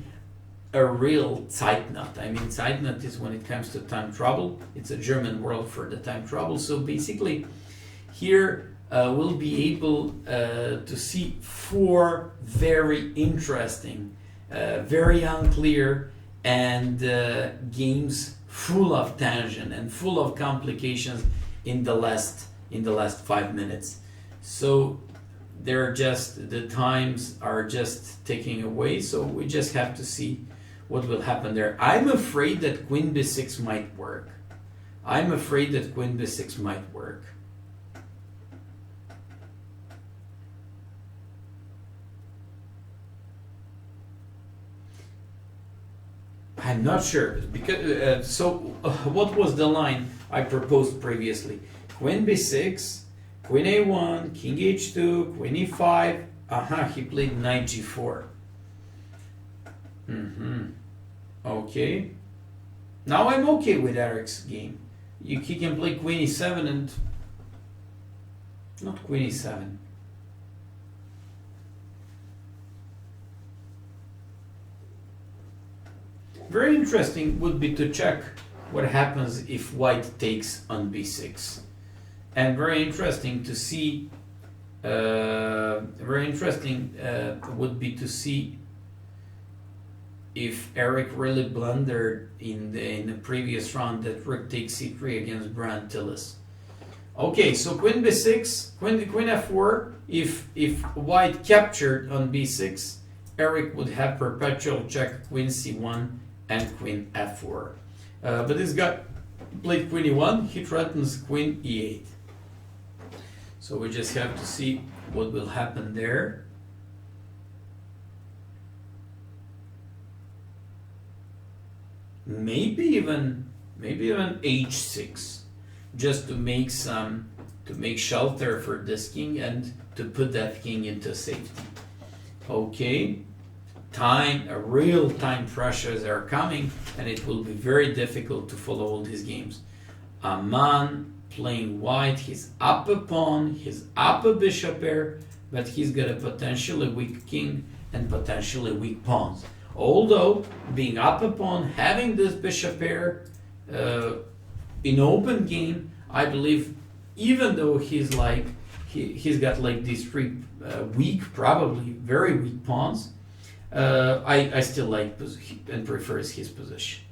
a real Zeitnot. I mean, Zeitnot is when it comes to time trouble. It's a German word for the time trouble. So basically, here we'll be able to see 4 very interesting, very unclear, and games full of tension and full of complications in the last 5 minutes. So the times are just ticking away. So we just have to see what will happen there. I'm afraid that Queen B6 might work. I'm afraid that Queen B6 might work. I'm not sure because what was the line I proposed previously? Queen B6, Queen A1, King H2, Queen E5. He played Knight G4. Okay. Now I'm okay with Eric's game. He can play Queen E7 and not Queen E7. Very interesting would be to check what happens if White takes on B6, and very interesting to see. Would be to see if Eric really blundered in the previous round that Rook takes C3 against Brand Tillis. Okay, so Queen B6, Queen F4. If White captured on B6, Eric would have perpetual check Queen C1 and Queen F4. But this guy played Queen E1. He threatens Queen E8. So we just have to see what will happen there. Maybe even H6, just to make shelter for this king and to put that king into safety. Okay, real time pressures are coming, and it will be very difficult to follow all these games. Aman playing White, he's up a pawn, he's up a bishop pair, but he's got a potentially weak king and potentially weak pawns. Although being up a pawn, having this bishop pair in open game, I believe, even though he's got like these 3 weak, probably very weak pawns, I still like and prefers his position.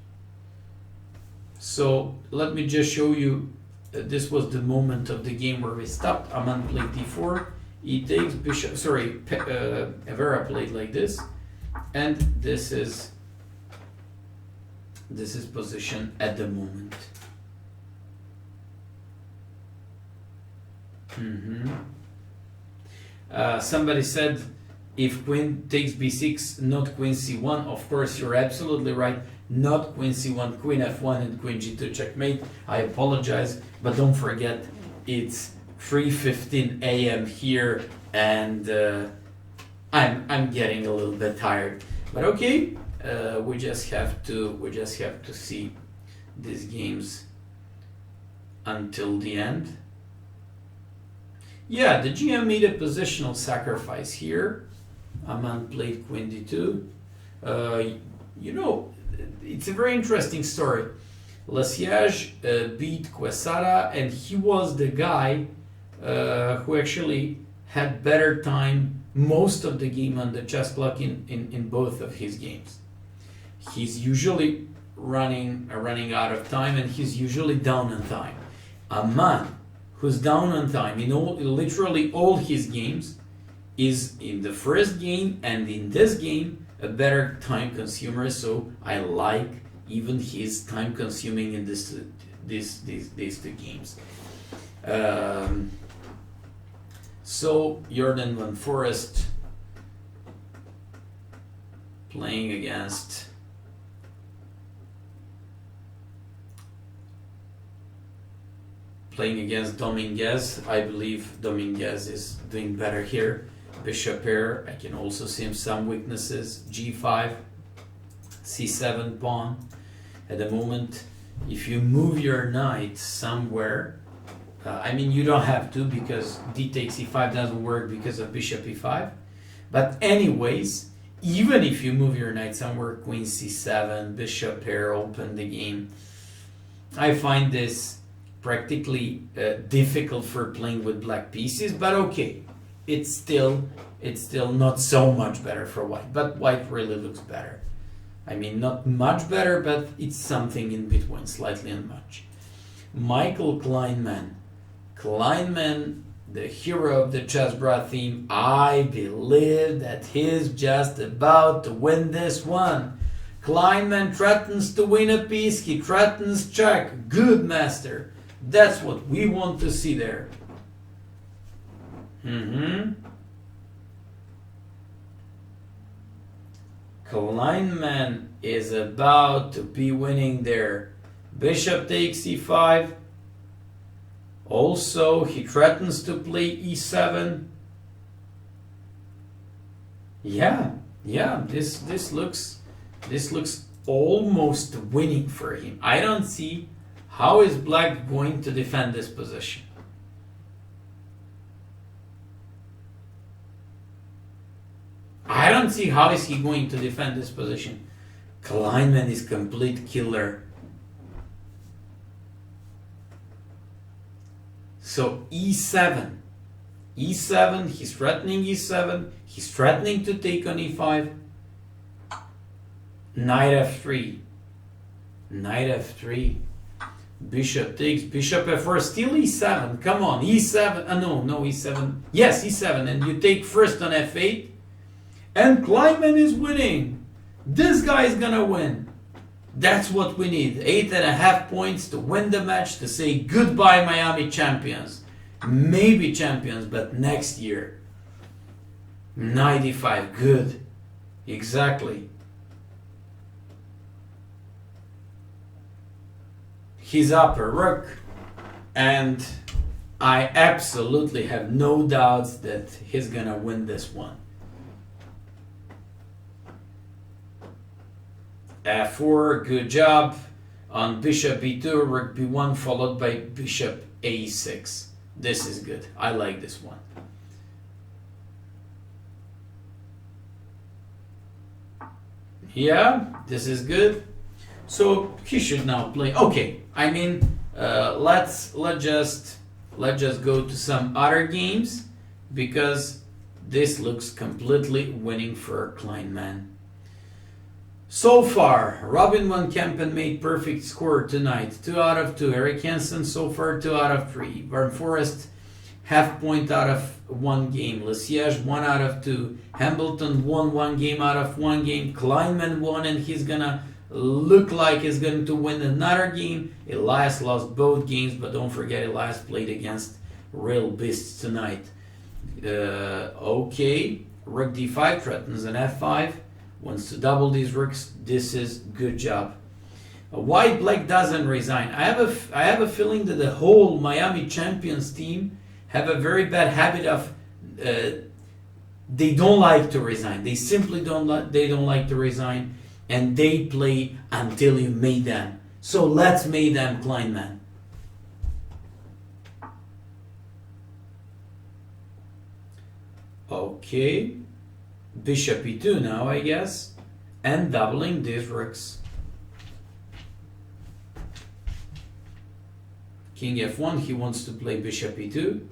So let me just show you. This was the moment of the game where we stopped. Aman played d4, he takes bishop. Evera played like this, and this is position at the moment. Somebody said if Queen takes b6, not Queen c1. Of course, you're absolutely right. Not Queen c1, Queen f1, and Queen g2 checkmate. I apologize, but don't forget it's 3:15 a.m. here, and I'm getting a little bit tired. But okay, we just have to see these games until the end. Yeah, the GM made a positional sacrifice here. Aman played Queen d2. It's a very interesting story. Lasiage beat Quesada, and he was the guy who actually had better time most of the game on the chess clock in both of his games. He's usually running out of time, and he's usually down on time. Aman, who's down on time in literally all his games, is in the first game and in this game a better time consumer. So I like even his time consuming in these two games. So Jordan Van Forest playing against Dominguez. I believe Dominguez is doing better here. Bishop pair. I can also see some weaknesses. G5. c7 pawn. At the moment, if you move your knight somewhere, I mean, you don't have to, because d takes e5 doesn't work because of bishop e5. But anyways, even if you move your knight somewhere, queen c7, bishop here, open the game, I find this practically difficult for playing with black pieces. But okay, it's still not so much better for white. But white really looks better. I mean, not much better, but it's something in between, slightly and much. Michael Kleinman. Kleinman, the hero of the chessbrah theme, I believe that he's just about to win this one. Kleinman threatens to win a piece, he threatens check. Good master. That's what we want to see there. Kleinman is about to be winning there. Bishop takes e5. Also, he threatens to play e7. Yeah, this looks almost winning for him. I don't see how is black going to defend this position. I don't see how is he going to defend this position. Kleinman is complete killer. So e7, he's threatening e7, he's threatening to take on e5, knight f3, bishop takes, bishop f4, still e7, come on, e7, no e7, yes, e7, and you take first on f8, and Kleinman is winning. This guy is gonna win. That's what we need. 8.5 points to win the match, to say goodbye Miami champions. Maybe champions, but next year. 95, good. Exactly. He's up a rook, and I absolutely have no doubts that he's gonna win this one. f4, good job. On bishop b2, rook b1, followed by bishop a6. This is good. I like this one. Yeah, this is good. So he should now play. Okay, I mean, let's just go to some other games, because this looks completely winning for Kleinman. So far, Robin van Kempen made perfect score tonight. 2 out of 2. Eric Hansen so far 2 out of 3. Van Forest half point out of 1 game. Lesiege 1 out of 2. Hambleton won 1 game out of 1 game. Kleinman won, and he's gonna look like he's going to win another game. Elias lost both games, but don't forget Elias played against real beasts tonight. Okay, rook d5 threatens an f5. Wants to double these rooks. This is good job. Why black doesn't resign? I have a feeling that the whole Miami champions team have a very bad habit of they don't like to resign. They simply don't like to resign, and they play until you mate them. So let's mate them, Kleinman. Okay. Bishop e2 now, I guess, and doubling these rooks. King f1, he wants to play bishop e2.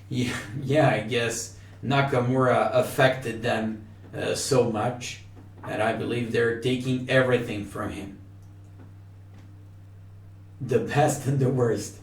Yeah, I guess Nakamura affected them so much, and I believe they're taking everything from him. The best and the worst.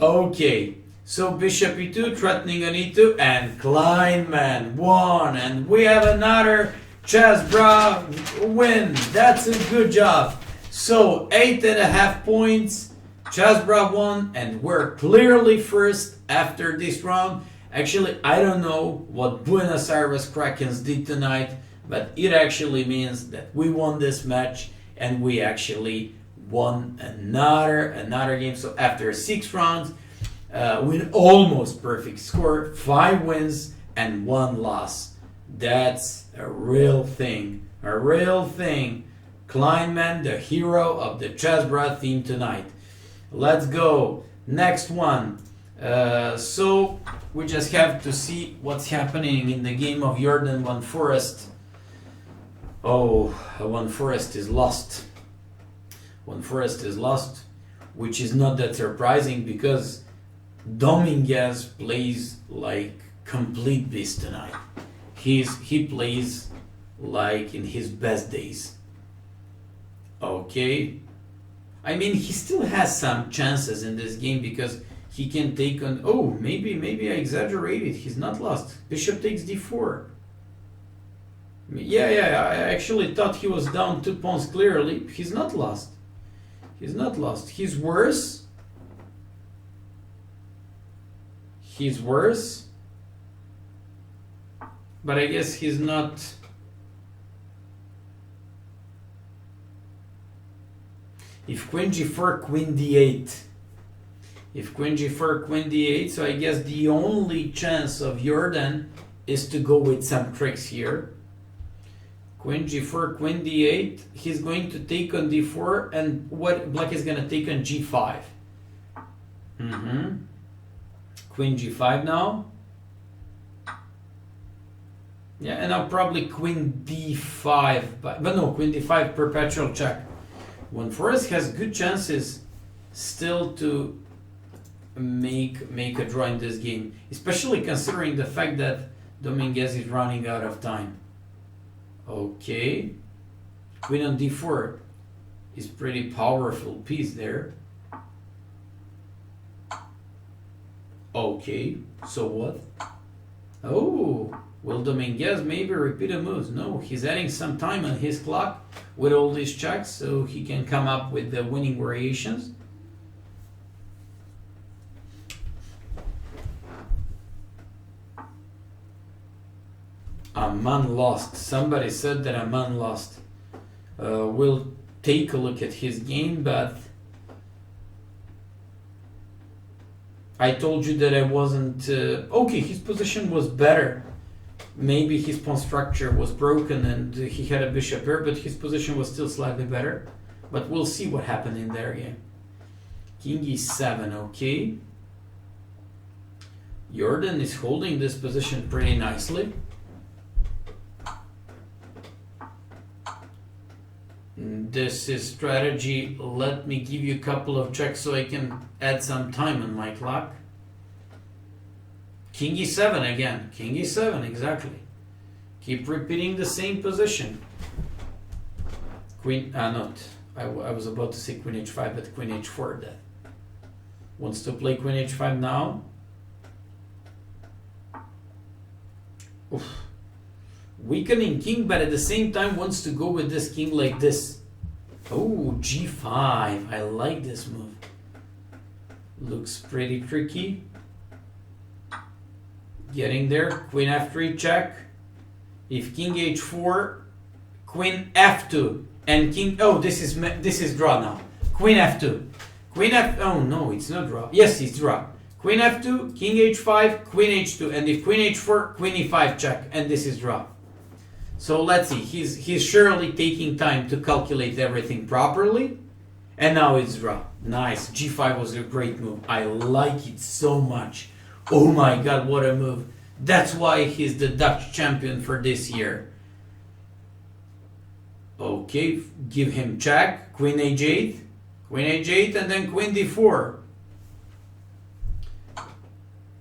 Okay, so bishop e2 threatening on e2, and Kleinman won, and we have another chessbrah win. That's a good job. So 8.5 points, chessbrah won, and we're clearly first after this round. Actually, I don't know what Buenos Aires Krakens did tonight, but it actually means that we won this match, and we actually won another game. So after 6 rounds, with almost perfect score, 5 wins and 1 loss. That's a real thing, a real thing. Kleinman, the hero of the chessbrah theme tonight. Let's go. Next one. So we just have to see what's happening in the game of Jordan Van Forest. Oh, Van Forest is lost. Van Forest is lost, which is not that surprising because Dominguez plays like complete beast tonight. He plays like in his best days. Okay. I mean, he still has some chances in this game because he can take on... Oh, maybe I exaggerated. He's not lost. Bishop takes d4. Yeah, I actually thought he was down 2 pawns clearly. He's not lost. He's not lost. He's worse. He's worse. But I guess he's not... If queen g4, queen d8. If queen g4, queen d8, so I guess the only chance of Jordan is to go with some tricks here. Queen g4, queen d8. He's going to take on d4, and what black is going to take on g5. Queen g5 now. Yeah, and now probably queen d5, but no, queen d5 perpetual check. Van Forest has good chances still to make a draw in this game, especially considering the fact that Dominguez is running out of time. Okay, queen on d4 is pretty powerful piece there. Okay, so what? Oh, will Dominguez maybe repeat a move? No, he's adding some time on his clock with all these checks so he can come up with the winning variations. A man lost. Somebody said that a man lost. We'll take a look at his game, but I told you that I wasn't... okay, his position was better. Maybe his pawn structure was broken and he had a bishop here, but his position was still slightly better. But we'll see what happened in their game. King e7, okay. Jordan is holding this position pretty nicely. This is strategy. Let me give you a couple of checks so I can add some time on my clock. King e7 again. King e7, exactly. Keep repeating the same position. Queen, I was about to say queen h5, but queen h4 that. Wants to play queen h5 now. Oof. Weakening king, but at the same time wants to go with this king like this. Oh, g5. I like this move. Looks pretty tricky. Getting there. Queen f3 check. If king h4, queen f2, and king... Oh, this is draw now. Queen f2. Queen f... Oh, no, it's not draw. Yes, it's draw. Queen f2, king h5, queen h2, and if queen h4, queen e5 check, and this is draw. So let's see, he's surely taking time to calculate everything properly, and now it's draw. Nice, g5 was a great move. I like it so much. Oh my god, what a move. That's why he's the Dutch champion for this year. Okay, give him check, queen h8, and then queen d4.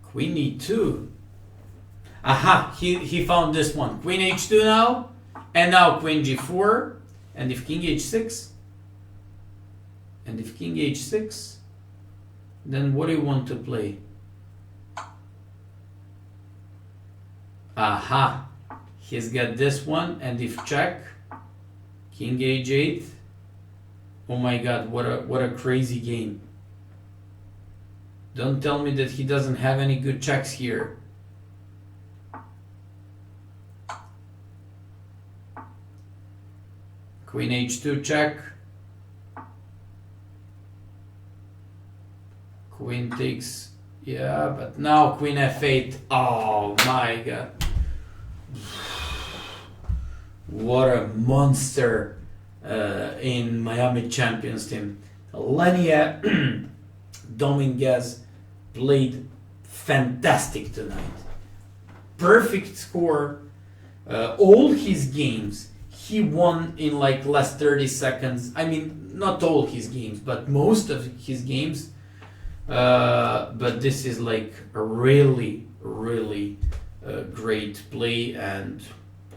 Queen e2. Aha, he found this one. Queen h2 now, and now queen g4, and if king h6, then what do you want to play? Aha, he's got this one, and if check, king h8. Oh my god, what a crazy game. Don't tell me that he doesn't have any good checks here. Queen h2 check. Queen takes Yeah, but now Queen F8. Oh my god. What a monster in Miami Champions team. Lenia Dominguez played fantastic tonight. Perfect score. All his games he won in like last 30 seconds. I mean, not all his games, but most of his games. But this is like a really, really great play, and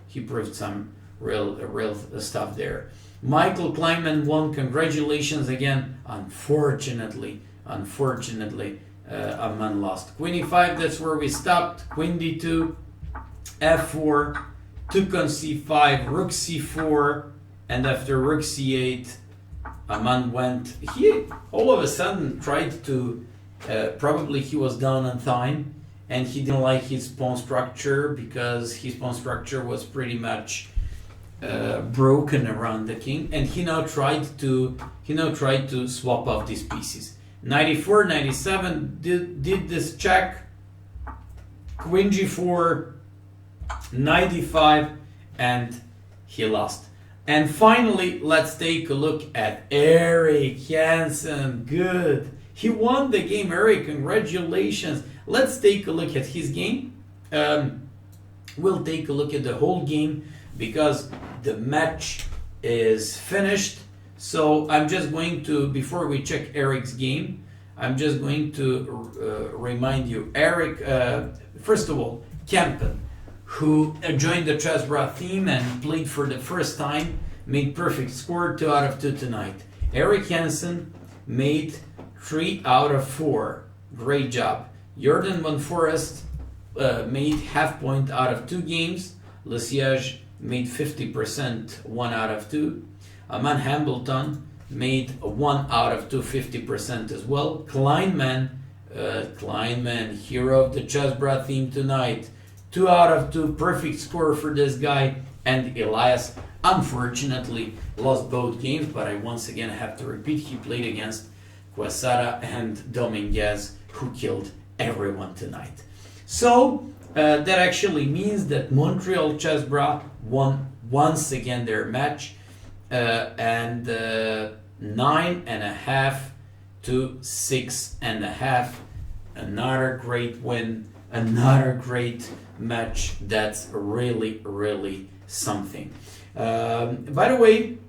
he proved some real stuff there. Michael Kleinman won. Congratulations again. Unfortunately, a man lost. Queen e5, that's where we stopped. Queen d2, f4, took on c5, rook c4, and after rook c8, a man went. He all of a sudden tried to. Probably he was down on time, and he didn't like his pawn structure because his pawn structure was pretty much broken around the king, and he now tried to swap off these pieces. 94, 97 did this check. Queen g4, knight d5, and he lost. And finally, let's take a look at Eric Hansen. Good. He won the game. Eric, congratulations. Let's take a look at his game. We'll take a look at the whole game because the match is finished. So I'm just going to, before we check Eric's game, I'm just going to remind you, Eric, first of all, Kempen, who joined the chessbrah team and played for the first time, made perfect score, 2 out of 2 tonight. Eric Hansen made 3 out of 4. Great job. Jordan Van Forest made half point out of 2 games. Le Siege made 50%, 1 out of 2. Aman Hambleton made 1 out of 2, 50% as well. Kleinman, hero of the chessbrah theme tonight, 2 out of 2, perfect score for this guy. And Elias, unfortunately, lost both games, but I once again have to repeat, he played against Quesada and Dominguez, who killed everyone tonight. So that actually means that Montreal chessbrah won once again their match, and 9.5 to 6.5. Another great win, another great match. That's really, really something. By the way,